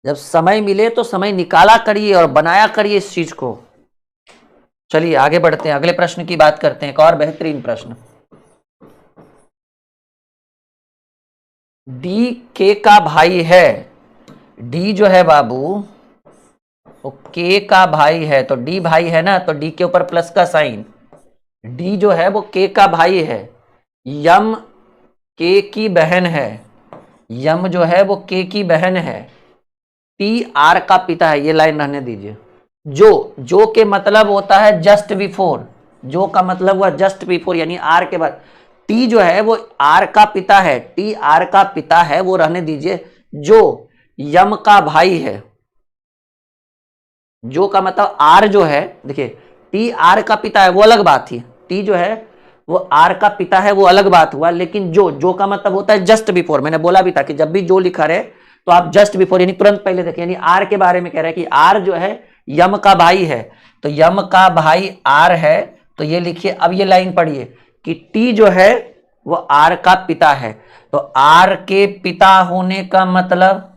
जब समय मिले तो समय निकाला करिए और बनाया करिए इस चीज को। चलिए आगे बढ़ते हैं, अगले प्रश्न की बात करते हैं। एक और बेहतरीन प्रश्न। डी के का भाई है। डी जो है बाबू वो के का भाई है, तो डी भाई है ना, तो डी के ऊपर प्लस का साइन। डी जो है वो के का भाई है। यम के की बहन है। यम जो है वो के की बहन है। टी आर का पिता है। ये लाइन रहने दीजिए। जो के मतलब होता है जस्ट बिफोर। जो का मतलब हुआ जस्ट बिफोर, यानी आर के बाद। टी जो है वो आर का पिता है। टी आर का पिता है, वो रहने दीजिए। जो यम का भाई है। जो का मतलब आर जो है, देखिए टी आर का पिता है वो अलग बात थी। टी जो है वो आर का पिता है वो अलग बात हुआ। लेकिन जो का मतलब होता है जस्ट बिफोर। मैंने बोला भी था कि जब भी जो लिखा रहे तो आप जस्ट बिफोर यानी तुरंत पहले देखें। यानी आर के बारे में कह रहा है कि आर जो है यम का भाई है, तो यम का भाई आर है। तो ये लिखिए, अब ये लाइन पढ़िए कि टी जो है वो आर का पिता है। तो आर के पिता होने का मतलब,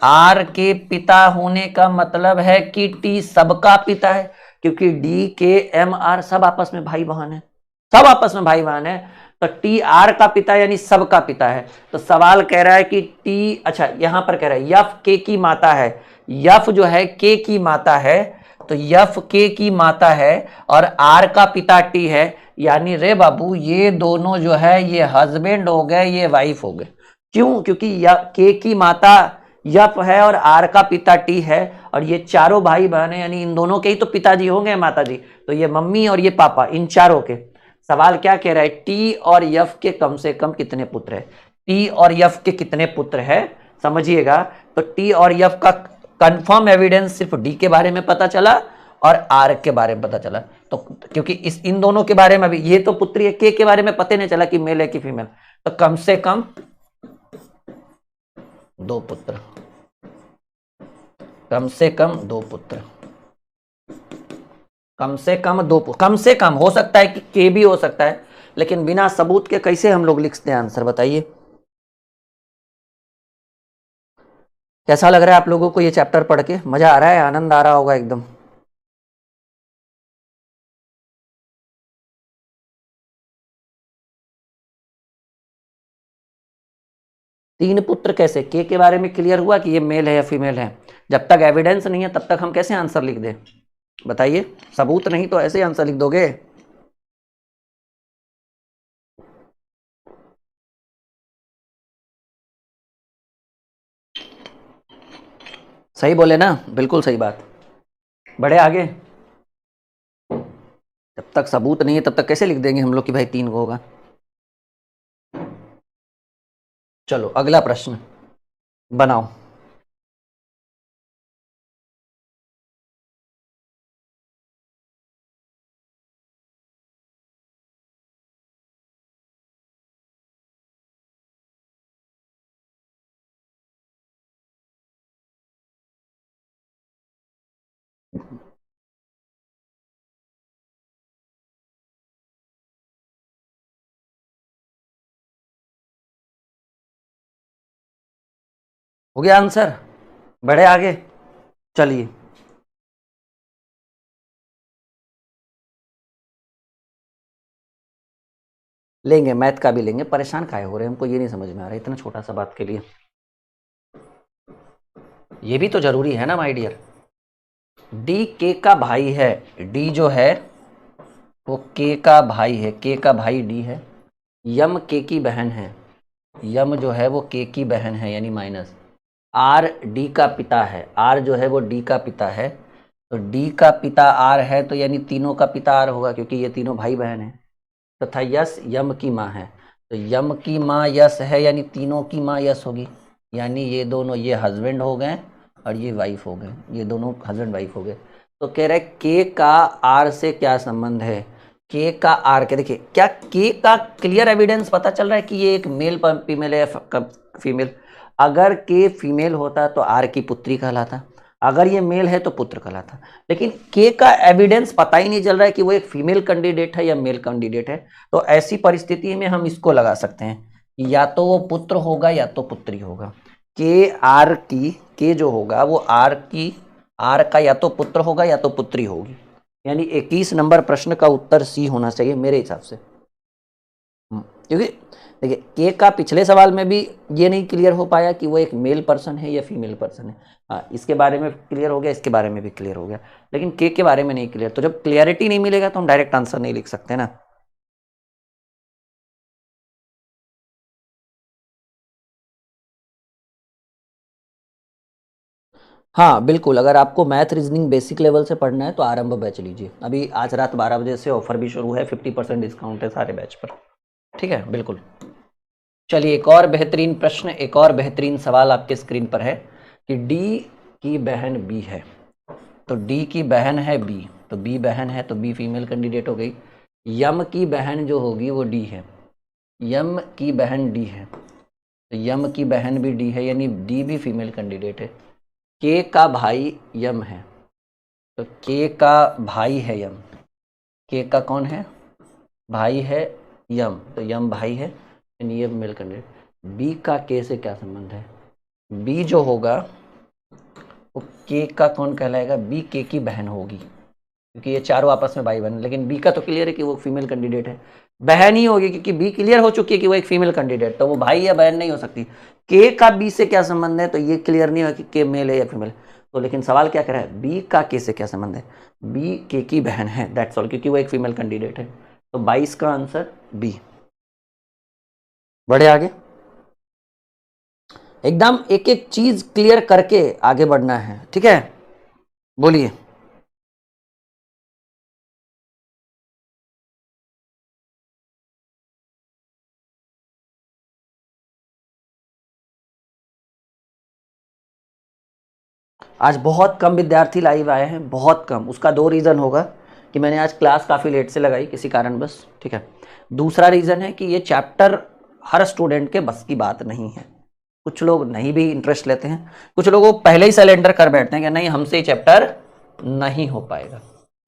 आर के पिता होने का मतलब है कि टी सबका पिता है, क्योंकि डी के एम आर सब आपस में भाई बहन है। सब आपस में भाई बहन है। तो टी आर का पिता यानी सबका पिता है। तो सवाल कह रहा है कि टी, अच्छा यहां पर कह रहा है यफ के की माता है। यफ जो है के की माता है, तो यफ के की माता है और आर का पिता टी है। यानी रे बाबू ये दोनों जो है ये हस्बैंड हो गए, ये वाइफ हो गए। क्यों? क्योंकि के की माता यफ है और आर का पिता टी है, और ये चारों भाई बहन है, यानी इन दोनों के ही तो पिताजी होंगे, माताजी। तो ये मम्मी और ये पापा, इन चारों के। सवाल क्या कह रहा है? टी और यफ के कम से कम कितने पुत्र है? टी और यफ के कितने पुत्र है समझिएगा। तो टी और यफ का कंफर्म एविडेंस सिर्फ डी के बारे में पता चला और आर के बारे में पता चला। तो क्योंकि इन दोनों के बारे में भी, ये तो पुत्री है, के बारे में पता नहीं चला कि मेल है कि फीमेल। तो कम से कम 2 पुत्र, कम से कम 2 पुत्र, कम से कम 2 पुत्र। कम से कम हो सकता है कि के भी हो सकता है, लेकिन बिना सबूत के कैसे हम लोग लिखते हैं आंसर? बताइए कैसा लग रहा है आप लोगों को ये चैप्टर पढ़ के? मजा आ रहा है? आनंद आ रहा होगा एकदम। तीन पुत्र कैसे? के बारे में क्लियर हुआ कि ये मेल है या फीमेल है। जब तक एविडेंस नहीं है तब तक हम कैसे आंसर लिख दें? बताइए, सबूत नहीं तो ऐसे आंसर लिख दोगे? सही बोले ना? बिल्कुल सही बात। बढ़े आगे। जब तक सबूत नहीं है तब तक कैसे लिख देंगे हम लोग कि भाई 3 को होगा। चलो अगला प्रश्न बनाओ। हो गया आंसर, बढ़े आगे। चलिए लेंगे, मैथ का भी लेंगे, परेशान काहे हो रहे हैं, हमको ये नहीं समझ में आ रहा है इतना छोटा सा बात के लिए। ये भी तो जरूरी है ना माय डियर। डी के का भाई है, डी जो है वो के का भाई है, के का भाई डी है। यम के की बहन है, यम जो है वो के की बहन है यानी माइनस। आर डी का पिता है, आर जो है वो डी का पिता है, तो डी का पिता आर है तो यानी तीनों का पिता आर होगा क्योंकि ये तीनों भाई बहन हैं। तथा यस यम की माँ है, तो यम की माँ यस है यानी तीनों की माँ यस होगी, यानी ये दोनों, ये हस्बैंड हो गए और ये वाइफ हो गए, ये दोनों हस्बैंड वाइफ हो गए। तो कह रहे के का आर से क्या संबंध है, के का आर के, देखिए क्या के का क्लियर एविडेंस पता चल रहा है कि ये एक मेल फीमेल है फीमेल। अगर के फीमेल होता तो आर की पुत्री कहलाता, अगर ये मेल है तो पुत्र कहलाता, लेकिन के का एविडेंस पता ही नहीं चल रहा है कि वो एक फीमेल कैंडिडेट है या मेल कैंडिडेट है। तो ऐसी परिस्थिति में हम इसको लगा सकते हैं या तो वो पुत्र होगा या तो पुत्री होगा। के आर की, के जो होगा वो आर की, आर का या तो पुत्र होगा या तो पुत्री होगी, यानी 21 नंबर प्रश्न का उत्तर सी होना चाहिए मेरे हिसाब से। क्योंकि देखिए के का पिछले सवाल में भी ये नहीं क्लियर हो पाया कि वो एक मेल पर्सन है या फीमेल पर्सन है। हाँ, इसके बारे में क्लियर हो गया, इसके बारे में भी क्लियर हो गया, लेकिन के बारे में नहीं क्लियर। तो जब क्लियरिटी नहीं मिलेगा तो हम डायरेक्ट आंसर नहीं लिख सकते ना। हाँ बिल्कुल, अगर आपको मैथ रीजनिंग बेसिक लेवल से पढ़ना है तो आरंभ बैच लीजिए, अभी आज रात 12 बजे से ऑफर भी शुरू है, 50% डिस्काउंट है सारे बैच पर। ठीक है, बिल्कुल। चलिए एक और बेहतरीन प्रश्न, एक और बेहतरीन सवाल आपके स्क्रीन पर है कि डी की बहन बी है, तो डी की बहन है बी, तो बी बहन है तो बी फीमेल कैंडिडेट हो गई। यम की बहन जो होगी वो डी है, यम की बहन डी है, तो यम की बहन भी डी है यानी डी भी फीमेल कैंडिडेट है। के का भाई यम है, तो के का भाई है यम, के का कौन है भाई है यम, तो यम भाई है यानी ये मेल कैंडिडेट। बी का के से क्या संबंध है, बी जो होगा वो के का कौन कहलाएगा, बी के की बहन होगी क्योंकि ये चारों आपस में भाई बहन, लेकिन बी का तो क्लियर है कि वो फीमेल कैंडिडेट है, बहन ही होगी क्योंकि बी क्लियर हो चुकी है कि वो एक फीमेल कैंडिडेट, तो वो भाई या बहन नहीं हो सकती। के का बी से क्या संबंध है, तो ये क्लियर नहीं हुआ कि के मेल है या फीमेल। तो लेकिन सवाल क्या कर रहा है, बी का के से क्या संबंध है, बी के की बहन है, दैट्स ऑल, क्योंकि वो एक फीमेल कैंडिडेट है। तो 22 का आंसर बी। बढ़े आगे, एकदम एक एक चीज क्लियर करके आगे बढ़ना है, ठीक है। बोलिए। आज बहुत कम विद्यार्थी लाइव आए हैं, बहुत कम, उसका दो रीज़न होगा कि मैंने आज क्लास काफ़ी लेट से लगाई किसी कारणवश, ठीक है। दूसरा रीज़न है कि ये चैप्टर हर स्टूडेंट के बस की बात नहीं है, कुछ लोग नहीं भी इंटरेस्ट लेते हैं, कुछ लोग पहले ही सरेंडर कर बैठते हैं कि नहीं हमसे ये चैप्टर नहीं हो पाएगा।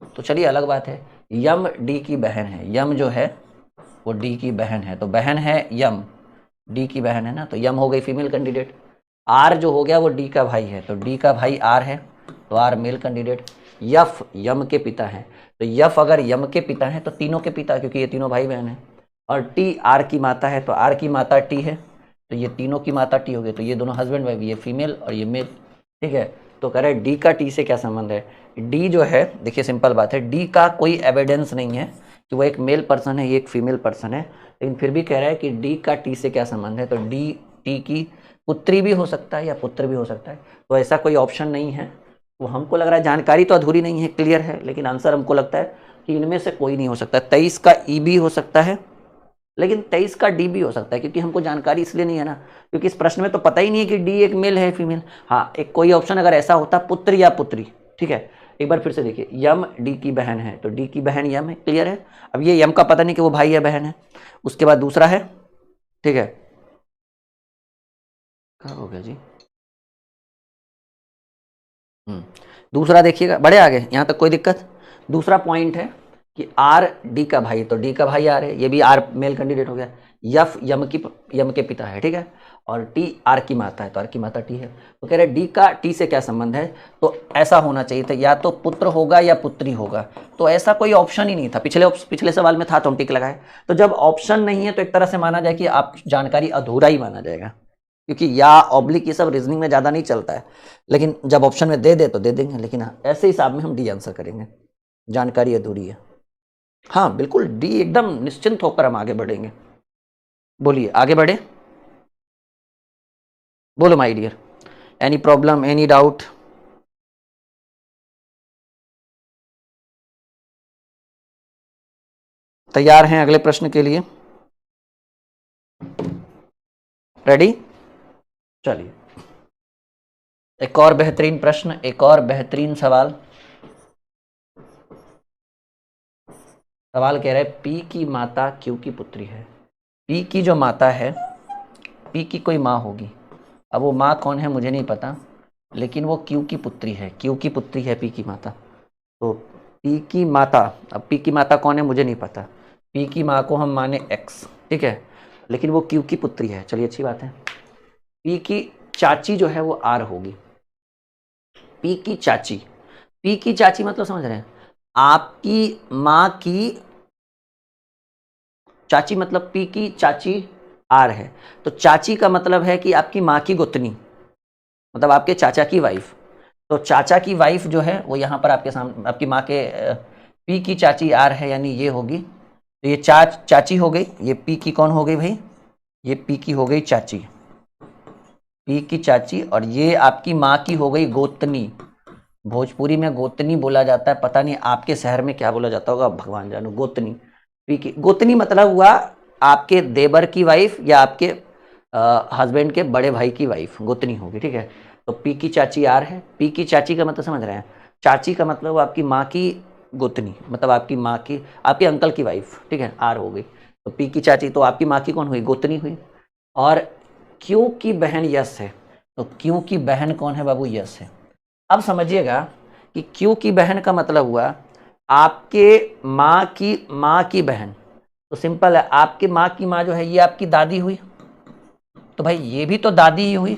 तो चलिए अलग बात है, यम डी की बहन है, यम जो है वो डी की बहन है, तो बहन है यम, डी की बहन है ना, तो यम हो गई फीमेल कैंडिडेट। आर जो हो गया वो डी का भाई है, तो डी का भाई आर है, तो आर मेल कैंडिडेट। यफ यम के पिता है, तो यफ अगर यम के पिता है तो तीनों के पिता, क्योंकि ये तीनों भाई बहन हैं। और टी आर की माता है, तो आर की माता टी है, तो ये तीनों की माता टी हो गई, तो ये दोनों हस्बैंड वाइफ, ये फीमेल और ये मेल, ठीक है। तो कह रहे डी का टी से क्या संबंध है, डी जो है देखिए सिंपल बात है, डी का कोई एविडेंस नहीं है कि वो एक मेल पर्सन है, ये एक फीमेल पर्सन है, लेकिन फिर भी कह रहा है कि डी का टी से क्या संबंध है, तो डी टी की पुत्री भी हो सकता है या पुत्र भी हो सकता है, तो ऐसा कोई ऑप्शन नहीं है। तो हमको लग रहा है जानकारी तो अधूरी नहीं है, क्लियर है, लेकिन आंसर हमको लगता है कि इनमें से कोई नहीं हो सकता। 23 का ई भी हो सकता है, लेकिन 23 का डी भी हो सकता है, क्योंकि हमको जानकारी इसलिए नहीं है ना, क्योंकि इस प्रश्न में तो पता ही नहीं है कि डी एक मेल है फीमेल। हाँ, एक कोई ऑप्शन अगर ऐसा होता पुत्र या पुत्री, ठीक है। एक बार फिर से देखिए, यम डी की बहन है, तो डी की बहन यम है, क्लियर है। अब ये यम का पता नहीं कि वो भाई या बहन है। उसके बाद दूसरा है, ठीक है, क्या हो गया जी, दूसरा देखिएगा, बड़े आगे, यहाँ तक कोई दिक्कत। दूसरा पॉइंट है कि आर डी का भाई, तो डी का भाई आर है, ये भी आर मेल कैंडिडेट हो गया। यफ यम के पिता है, ठीक है, और टी आर की माता है, तो आर की माता टी है। तो कह रहे डी का टी से क्या संबंध है, तो ऐसा होना चाहिए था, या तो पुत्र होगा या पुत्री होगा। तो ऐसा कोई ऑप्शन ही नहीं था, पिछले सवाल में था तो हम टिक लगाए। तो जब ऑप्शन नहीं है तो एक तरह से माना जाए कि आप जानकारी अधूरा ही माना जाएगा, क्योंकि या ऑब्लिक ये सब रीजनिंग में ज़्यादा नहीं चलता है, लेकिन जब ऑप्शन में दे दे तो दे देंगे, लेकिन हाँ ऐसे हिसाब में हम डी आंसर करेंगे, जानकारी अधूरी है। हाँ बिल्कुल, डी एकदम निश्चिंत होकर हम आगे बढ़ेंगे। बोलिए, आगे बढ़े, बोलो my dear, any problem, any doubt? तैयार हैं अगले प्रश्न के लिए? रेडी? चलिए, एक और बेहतरीन प्रश्न, एक और बेहतरीन सवाल। सवाल कह रहा है पी की माता क्यू की पुत्री है। पी की जो माता है, पी की कोई माँ होगी, अब वो माँ कौन है मुझे नहीं पता, लेकिन वो क्यू की पुत्री है, क्यू की पुत्री है पी की माता। तो पी की माता, अब पी की माता कौन है मुझे नहीं पता, पी की माँ को हम माने एक्स, ठीक है, लेकिन वो क्यू की पुत्री है, चलिए अच्छी बात है। पी की चाची जो है वो आर होगी, पी की चाची, पी की चाची मतलब समझ रहे हैं, आपकी माँ की चाची, मतलब पी की चाची आर है, तो चाची का मतलब है कि आपकी माँ की गोतनी, मतलब आपके चाचा की वाइफ। तो चाचा की वाइफ जो है वो यहाँ पर आपके सामने, आपकी माँ के पी की चाची आर है, यानी ये होगी। तो ये चाची हो गई, ये पी की कौन हो गई भाई, ये पी की हो गई चाची, पी की चाची, और ये आपकी माँ की हो गई गोतनी। भोजपुरी में गोतनी बोला जाता है, पता नहीं आपके शहर में क्या बोला जाता होगा, भगवान जानो। गोतनी, पी की गोतनी मतलब हुआ आपके देवर की वाइफ या आपके हस्बैंड के बड़े भाई की वाइफ, गोतनी होगी, ठीक है। तो पी की चाची आर है, पी की चाची का मतलब समझ रहे हैं, चाची का मतलब आपकी माँ की गोतनी, मतलब आपकी माँ की, आपके अंकल की वाइफ, ठीक है, आर हो गई। तो पी की चाची तो आपकी माँ की कौन हुई, गोतनी हुई। और क्यू की बहन यस है, तो क्यू की बहन कौन है बाबू, यस है। अब समझिएगा कि क्यू की बहन का मतलब हुआ आपके माँ की बहन, तो सिंपल है, आपके माँ की माँ जो है ये आपकी दादी हुई, तो भाई ये भी तो दादी ही हुई,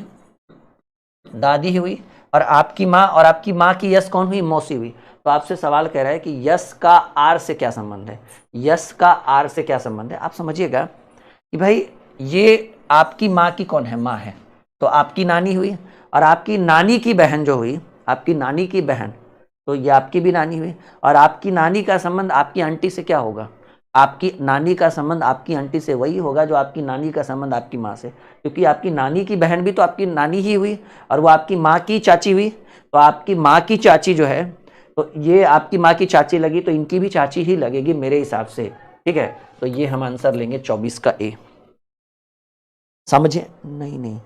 दादी ही हुई। और आपकी माँ की यस कौन हुई, मौसी हुई। तो आपसे सवाल कह रहा है कि यस का आर से क्या संबंध है, यस का आर से क्या संबंध है। आप समझिएगा कि भाई ये आपकी माँ की कौन है, माँ है, तो आपकी नानी हुई, और आपकी नानी की बहन जो हुई, आपकी नानी की बहन, तो ये आपकी भी नानी हुई। और आपकी नानी का संबंध आपकी आंटी से क्या होगा, आपकी नानी का संबंध आपकी आंटी से वही होगा जो आपकी नानी का संबंध आपकी माँ से, क्योंकि आपकी नानी की बहन भी तो आपकी नानी ही हुई, और वो आपकी माँ की चाची हुई। तो आपकी माँ की चाची जो है, तो ये आपकी माँ की चाची लगी, तो इनकी भी चाची ही लगेगी मेरे हिसाब से, ठीक है। तो ये हम आंसर लेंगे 24 का ए। समझे? नहीं,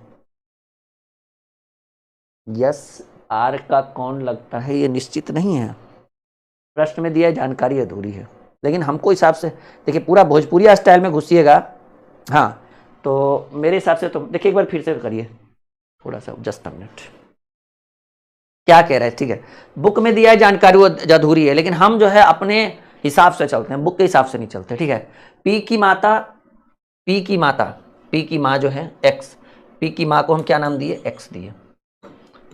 यस आर का कौन लगता है ये निश्चित नहीं है, प्रश्न में दिया है, जानकारी अधूरी है, लेकिन हमको हिसाब से देखिए, पूरा भोजपुरिया स्टाइल में घुसिएगा। हाँ, तो मेरे हिसाब से तो देखिए, एक बार फिर से करिए, थोड़ा सा जस्ट अ मिनट, क्या कह रहा है, ठीक है। बुक में दिया है जानकारी वो अधूरी है, लेकिन हम जो है अपने हिसाब से चलते हैं, बुक के हिसाब से नहीं चलते, ठीक है। पी की माता, पी की माता, पी की माँ जो है एक्स, पी की माँ को हम क्या नाम दिए, एक्स दिए,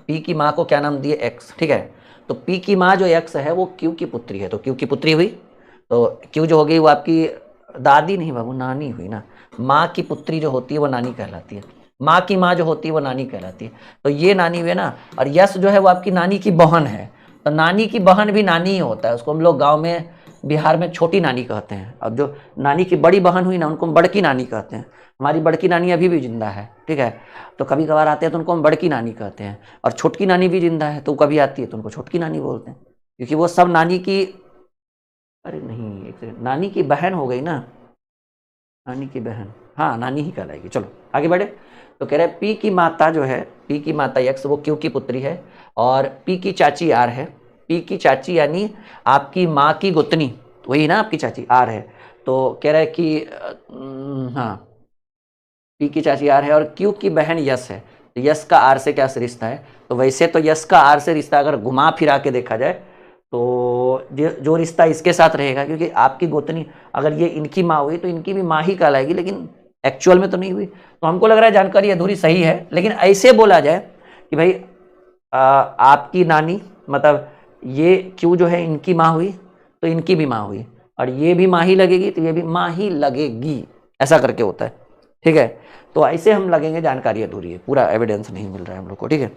पी की माँ को क्या नाम दिए, एक्स, ठीक है। तो पी की माँ जो एक्स है वो क्यू की पुत्री है, तो क्यू की पुत्री हुई, तो क्यू जो हो गई वो आपकी दादी नहीं बाबू, नानी हुई ना। माँ की पुत्री जो होती है वो नानी कहलाती है, माँ की माँ जो होती है वो नानी कहलाती है, तो ये नानी हुई ना। और यश जो है वो आपकी नानी की बहन है, तो नानी की बहन भी नानी ही होता है, उसको हम लोग गाँव में बिहार में छोटी नानी कहते हैं। अब जो नानी की बड़ी बहन हुई ना, उनको हम बड़की नानी कहते हैं। हमारी बड़की नानी अभी भी जिंदा है, ठीक है, तो कभी कभार आते हैं तो उनको हम बड़की नानी कहते हैं। और छोटकी नानी भी जिंदा है, तो कभी आती है तो उनको छोटकी नानी बोलते हैं, क्योंकि वो सब नानी की अरे नहीं, एक सेकंड, नानी की बहन हो गई ना, नानी की बहन, हाँ नानी ही कहलाएगी। चलो आगे बढ़े। तो कह रहे हैं पी की माता जो है, पी की माता यक्स वो क्यू की पुत्री है, और पी की चाची आर है। पी की चाची यानी आपकी माँ की गोतनी, वही ना आपकी चाची आर है। तो कह रहा है कि हाँ, पी की चाची आर है और क्यू की बहन यस है। तो यस का आर से क्या रिश्ता है? तो वैसे तो यस का आर से रिश्ता अगर घुमा फिरा के देखा जाए तो जो रिश्ता इसके साथ रहेगा, क्योंकि आपकी गोतनी अगर ये इनकी माँ हुई तो इनकी भी माँ ही कहलाएगी, लेकिन एक्चुअल में तो नहीं हुई। तो हमको लग रहा है जानकारी अधूरी सही है, लेकिन ऐसे बोला जाए कि भाई आपकी नानी मतलब ये क्यू जो है इनकी माँ हुई तो इनकी भी माँ हुई, और ये भी माँ ही लगेगी तो ये भी माँ ही लगेगी, ऐसा करके होता है। ठीक है, तो ऐसे हम लगेंगे जानकारी अधूरी है, पूरा एविडेंस नहीं मिल रहा है हम लोग को। ठीक है,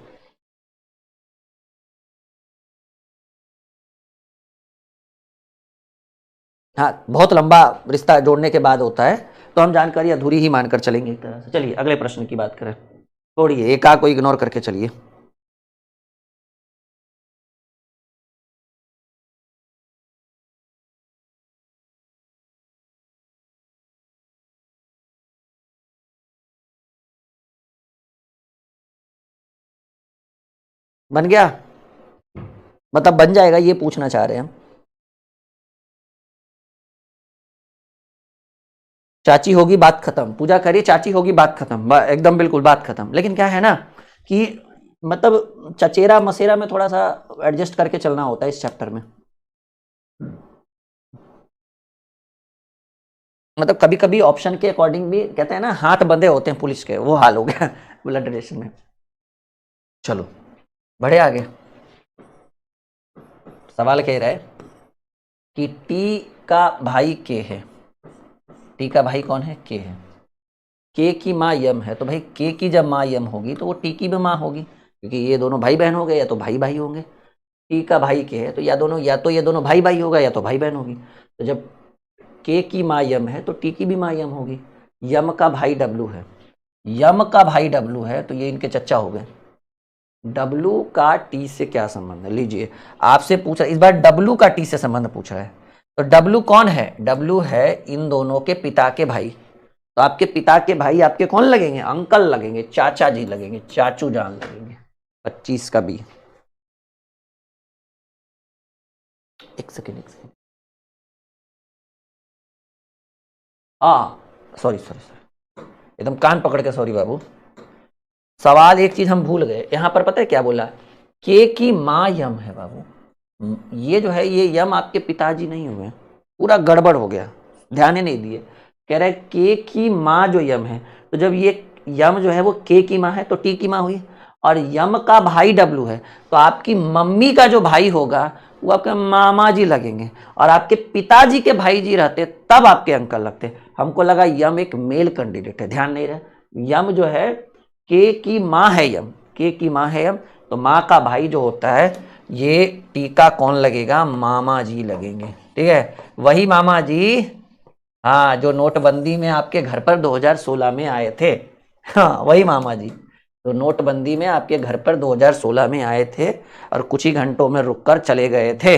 हाँ बहुत लंबा रिश्ता जोड़ने के बाद होता है, तो हम जानकारी अधूरी ही मानकर चलेंगे एक तरह से। चलिए अगले प्रश्न की बात करें, छोड़िए एक को इग्नोर करके चलिए। बन गया, मतलब बन जाएगा ये पूछना चाह रहे हैं हम। चाची होगी बात खत्म, पूजा करिए चाची होगी बात खत्म, एकदम बिल्कुल बात खत्म। लेकिन क्या है ना कि मतलब चचेरा मसेरा में थोड़ा सा एडजस्ट करके चलना होता है इस चैप्टर में। मतलब कभी कभी ऑप्शन के अकॉर्डिंग भी कहते हैं ना, हाथ बंधे होते हैं पुलिस के, वो हाल हो गया ब्लड रिलेशन में। चलो बढ़े आगे। सवाल कह रहा है कि टी का भाई के है। टी का भाई कौन है? के है। के की माँ यम है, तो भाई के की जब माँ यम होगी तो वो टी की भी माँ होगी, क्योंकि ये दोनों भाई बहन हो गए, या तो भाई भाई होंगे। टी का भाई के है तो या दोनों, या तो ये दोनों भाई भाई होगा या तो भाई बहन होगी। तो जब के की माँ यम है तो टी की भी माँ यम होगी। यम का भाई डब्लू है, यम का भाई डब्लू है तो ये इनके चच्चा हो गए। डब्लू का टी से क्या संबंध है? लीजिए आपसे पूछा, इस बार डब्लू का टी से संबंध पूछा है। तो डब्लू कौन है? डब्लू है इन दोनों के पिता के भाई। तो आपके पिता के भाई आपके कौन लगेंगे? अंकल लगेंगे, चाचा जी लगेंगे, चाचू जान लगेंगे। 25 का बी। एक सेकेंड, एक सेकेंड, हाँ सॉरी सॉरी सॉरी, एकदम कान पकड़ के सॉरी बाबू। सवाल एक चीज हम भूल गए यहाँ पर, पता है क्या बोला? के की माँ यम है बाबू। ये जो है ये यम आपके पिताजी नहीं हुए, पूरा गड़बड़ हो गया, ध्यान ही नहीं दिए। कह रहा है के की माँ जो यम है, तो जब ये यम जो है वो के की माँ है तो टी की माँ हुई, और यम का भाई डब्लू है तो आपकी मम्मी का जो भाई होगा वो आपके मामा जी लगेंगे, और आपके पिताजी के भाई जी रहते तब आपके अंकल लगते। हमको लगा यम एक मेल कैंडिडेट है, ध्यान नहीं रहा। यम जो है के की माँ है, यम के की माँ है यम, तो माँ का भाई जो होता है ये टीका कौन लगेगा? मामा जी लगेंगे। ठीक है, वही मामा जी, हाँ जो नोटबंदी में आपके घर पर 2016 में आए थे, हाँ वही मामा जी। तो नोटबंदी में आपके घर पर 2016 में आए थे और कुछ ही घंटों में रुककर चले गए थे।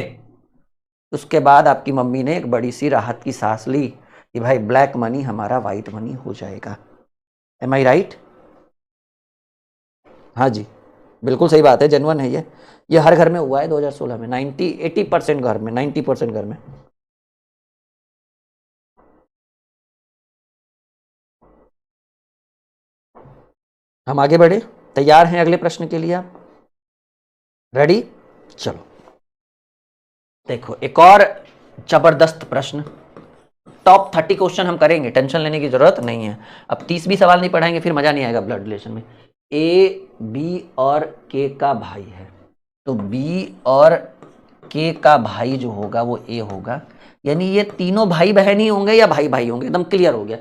उसके बाद आपकी मम्मी ने एक बड़ी सी राहत की सांस ली कि भाई ब्लैक मनी हमारा वाइट मनी हो जाएगा। एम आई राइट? हाँ जी, बिल्कुल सही बात है, जेन्युइन है ये हर घर में हुआ है 2016 में, 80% घर में, 90% घर में। हम आगे बढ़े, तैयार हैं अगले प्रश्न के लिए? आप रेडी? चलो देखो एक और जबरदस्त प्रश्न, टॉप 30 क्वेश्चन हम करेंगे, टेंशन लेने की जरूरत नहीं है। अब 30 भी सवाल नहीं पढ़ाएंगे फिर मजा नहीं आएगा ब्लड रिलेशन में। ए बी और के का भाई है, तो बी और के का भाई जो होगा वो ए होगा, यानी ये तीनों भाई बहन ही होंगे या भाई भाई होंगे, एकदम क्लियर हो गया।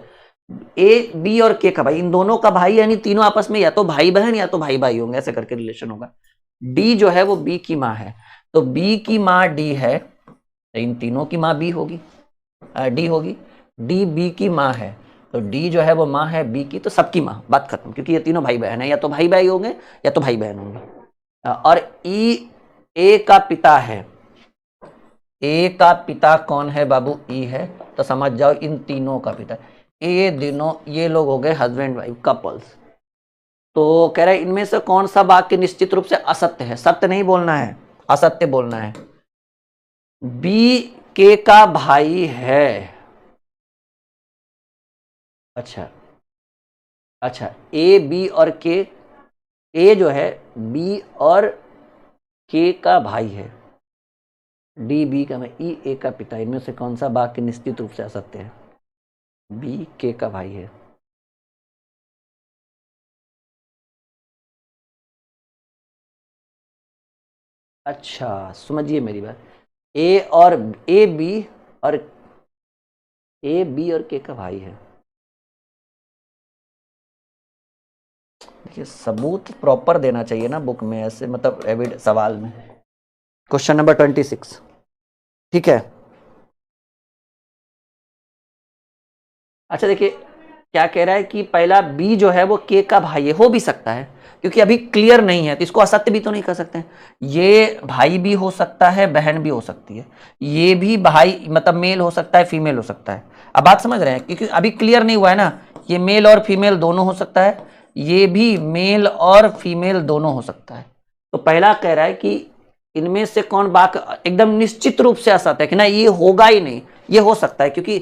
ए बी और के का भाई, इन दोनों का भाई, यानी तीनों आपस में या तो भाई बहन या तो भाई भाई होंगे, ऐसे करके रिलेशन होगा। डी जो है वो बी की माँ है, तो बी की माँ डी है, तो इन तीनों की माँ बी होगी, डी होगी। डी बी की माँ है, तो डी जो है वो माँ है बी की, तो सबकी माँ, बात खत्म, क्योंकि ये तीनों भाई बहन है, या तो भाई भाई होंगे या तो भाई बहन होंगे। और ई ए का पिता है, ए का पिता कौन है बाबू? ई है, तो समझ जाओ इन तीनों का पिता। ये लोग हो गए हस्बैंड वाइफ कपल्स। तो कह रहे हैं इनमें से कौन सा वाक्य निश्चित रूप से असत्य है? सत्य नहीं बोलना है, असत्य बोलना है। बी के का भाई है। अच्छा अच्छा, ए बी और के, ए जो है बी और के का भाई है, डी बी का मैं ई ए का पिता, इनमें से कौन सा वाक्य निश्चित रूप से असत्य है? बी के का भाई है। अच्छा समझिए मेरी बात, ए और ए बी और ए बी और के का भाई है। देखिए सबूत प्रॉपर देना चाहिए ना बुक में, ऐसे मतलब एविड सवाल में। क्वेश्चन नंबर 26, ठीक है। अच्छा देखिए क्या कह रहा है कि पहला बी जो है वो के का भाई है, हो भी सकता है क्योंकि अभी क्लियर नहीं है, तो इसको असत्य भी तो नहीं कर सकते हैं। ये भाई भी हो सकता है, बहन भी हो सकती है, ये भी भाई मतलब मेल हो सकता है, फीमेल हो सकता है। अब बात समझ रहे हैं, क्योंकि अभी क्लियर नहीं हुआ है ना, ये मेल और फीमेल दोनों हो सकता है, ये भी मेल और फीमेल दोनों हो सकता है। तो पहला कह रहा है कि इनमें से कौन बात एकदम निश्चित रूप से असत्य है कि ना ये होगा ही नहीं, ये हो सकता है क्योंकि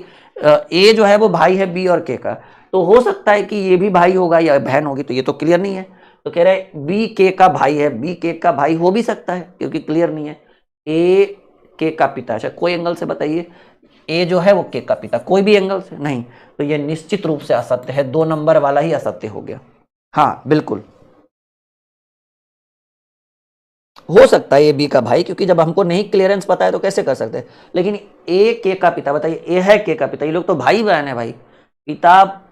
ए जो है वो भाई है बी और के का, तो हो सकता है कि ये भी भाई होगा या बहन होगी, तो ये तो क्लियर नहीं है। तो कह रहे हैं बी के का भाई है, बी के का भाई हो भी सकता है क्योंकि क्लियर नहीं है। ए के का पिता, अच्छा कोई एंगल से बताइए, ए जो है वो के का पिता, कोई भी एंगल से नहीं, तो ये निश्चित रूप से असत्य है, 2 नंबर वाला ही असत्य हो गया। हाँ बिल्कुल हो सकता है ए बी का भाई, क्योंकि जब हमको नहीं क्लियरेंस पता है तो कैसे कर सकते हैं। लेकिन ए के का पिता, बताइए ए है के का पिता, ये लोग तो भाई बहन है भाई, पिता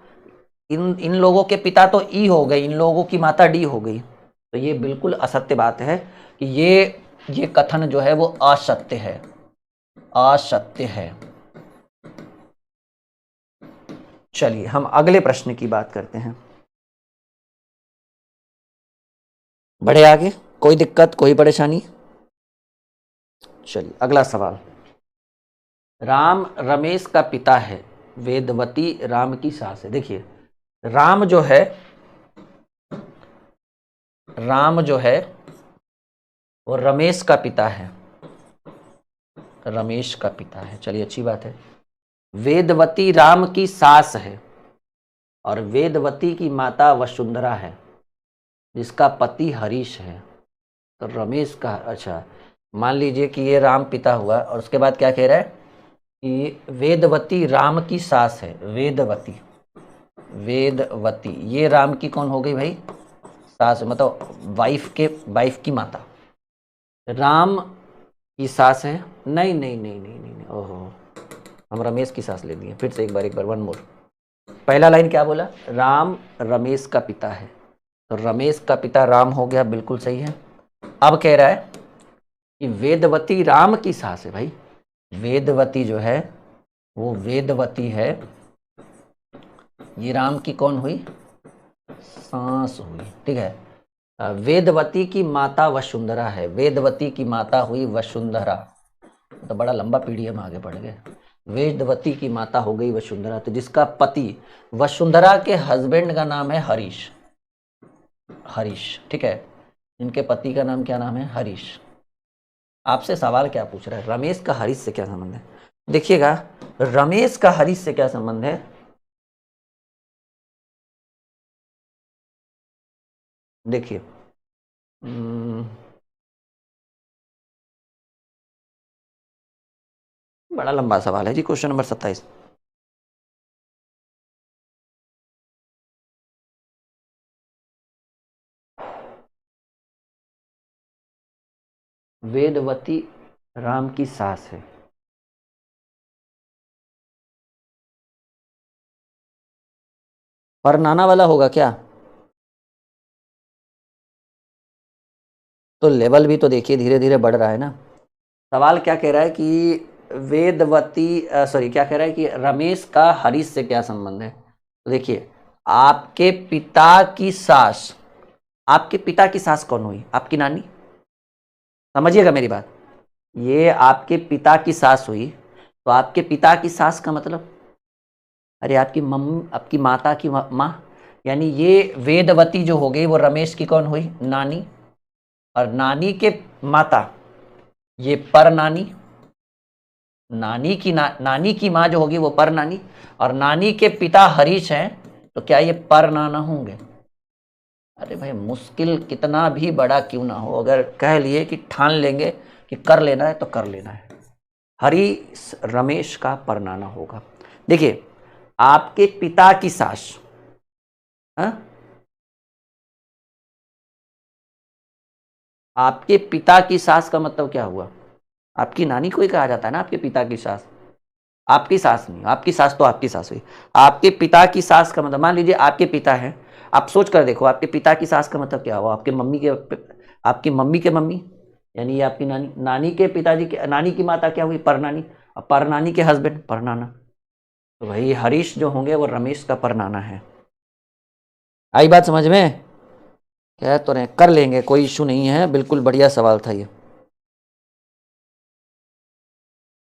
इन इन लोगों के पिता तो ई हो गई, इन लोगों की माता डी हो गई, तो ये बिल्कुल असत्य बात है कि ये कथन जो है वो असत्य है, असत्य है। चलिए हम अगले प्रश्न की बात करते हैं, बढ़े आगे, कोई दिक्कत कोई परेशानी? चलिए अगला सवाल, राम रमेश का पिता है, वेदवती राम की सास है। देखिए राम जो है, राम जो है वो रमेश का पिता है, रमेश का पिता है, चलिए अच्छी बात है। वेदवती राम की सास है और वेदवती की माता वसुंधरा है, जिसका पति हरीश है। तो रमेश का, अच्छा मान लीजिए कि ये राम पिता हुआ, और उसके बाद क्या कह रहा है कि वेदवती राम की सास है, वेदवती, वेदवती ये राम की कौन हो गई भाई? सास, मतलब वाइफ की माता। राम की सास है, नहीं नहीं नहीं नहीं नहीं, नहीं। ओहो हम रमेश की सास ले दिए, फिर से एक बार वन मोर। पहला लाइन क्या बोला? राम रमेश का पिता है, तो रमेश का पिता राम हो गया, बिल्कुल सही है। अब कह रहा है कि वेदवती राम की सास है, भाई वेदवती जो है वो वेदवती है, ये राम की कौन हुई? सास हुई, ठीक है। वेदवती की माता वसुंधरा है, वेदवती की माता हुई वसुंधरा, तो बड़ा लंबा पीढ़ी हम आगे बढ़ गए। वेदवती की माता हो गई वसुंधरा, तो जिसका पति, वसुंधरा के हस्बैंड का नाम है हरीश, हरीश, ठीक है, इनके पति का नाम क्या नाम है? हरीश। आपसे सवाल क्या पूछ रहा है, रमेश का हरीश से क्या संबंध है? देखिएगा रमेश का हरीश से क्या संबंध है, देखिए बड़ा लंबा सवाल है जी, क्वेश्चन नंबर 27। वेदवती राम की सास है, पर नाना वाला होगा क्या? तो लेवल भी तो देखिए धीरे धीरे बढ़ रहा है ना। सवाल क्या कह रहा है कि वेदवती, सॉरी क्या कह रहा है कि रमेश का हरीश से क्या संबंध है? तो देखिए आपके पिता की सास, आपके पिता की सास कौन हुई? आपकी नानी, समझिएगा मेरी बात। ये आपके पिता की सास हुई, तो आपके पिता की सास का मतलब, अरे आपकी मम्मी, आपकी माता की माँ, यानी ये वेदवती जो हो गई वो रमेश की कौन हुई, नानी। और नानी के माता ये पर नानी, नानी की नानी की माँ जो होगी वो पर नानी, और नानी के पिता हरीश हैं, तो क्या ये पर नाना होंगे। अरे भाई मुश्किल कितना भी बड़ा क्यों ना हो, अगर कह लिए कि ठान लेंगे कि कर लेना है तो कर लेना है। हरीश रमेश का परनाना होगा। देखिए आपके पिता की सास, हाँ, आपके पिता की सास का मतलब क्या हुआ, आपकी नानी को ही कहा जाता है ना आपके पिता की सास। आपकी सास नहीं, आपकी सास तो आपकी सास हुई। आपके पिता की सास का मतलब, मान लीजिए आपके पिता हैं, आप सोच कर देखो आपके पिता की सास का मतलब क्या हुआ, आपके मम्मी के, आपकी मम्मी के मम्मी, यानी ये आपकी नानी, नानी के पिताजी के, नानी की माता क्या हुई, परनानी, और परनानी के हस्बैंड परनाना। तो भाई हरीश जो होंगे वो रमेश का परनाना है। आई बात समझ में, कह तो रहे कर लेंगे, कोई इशू नहीं है, बिल्कुल बढ़िया सवाल था ये।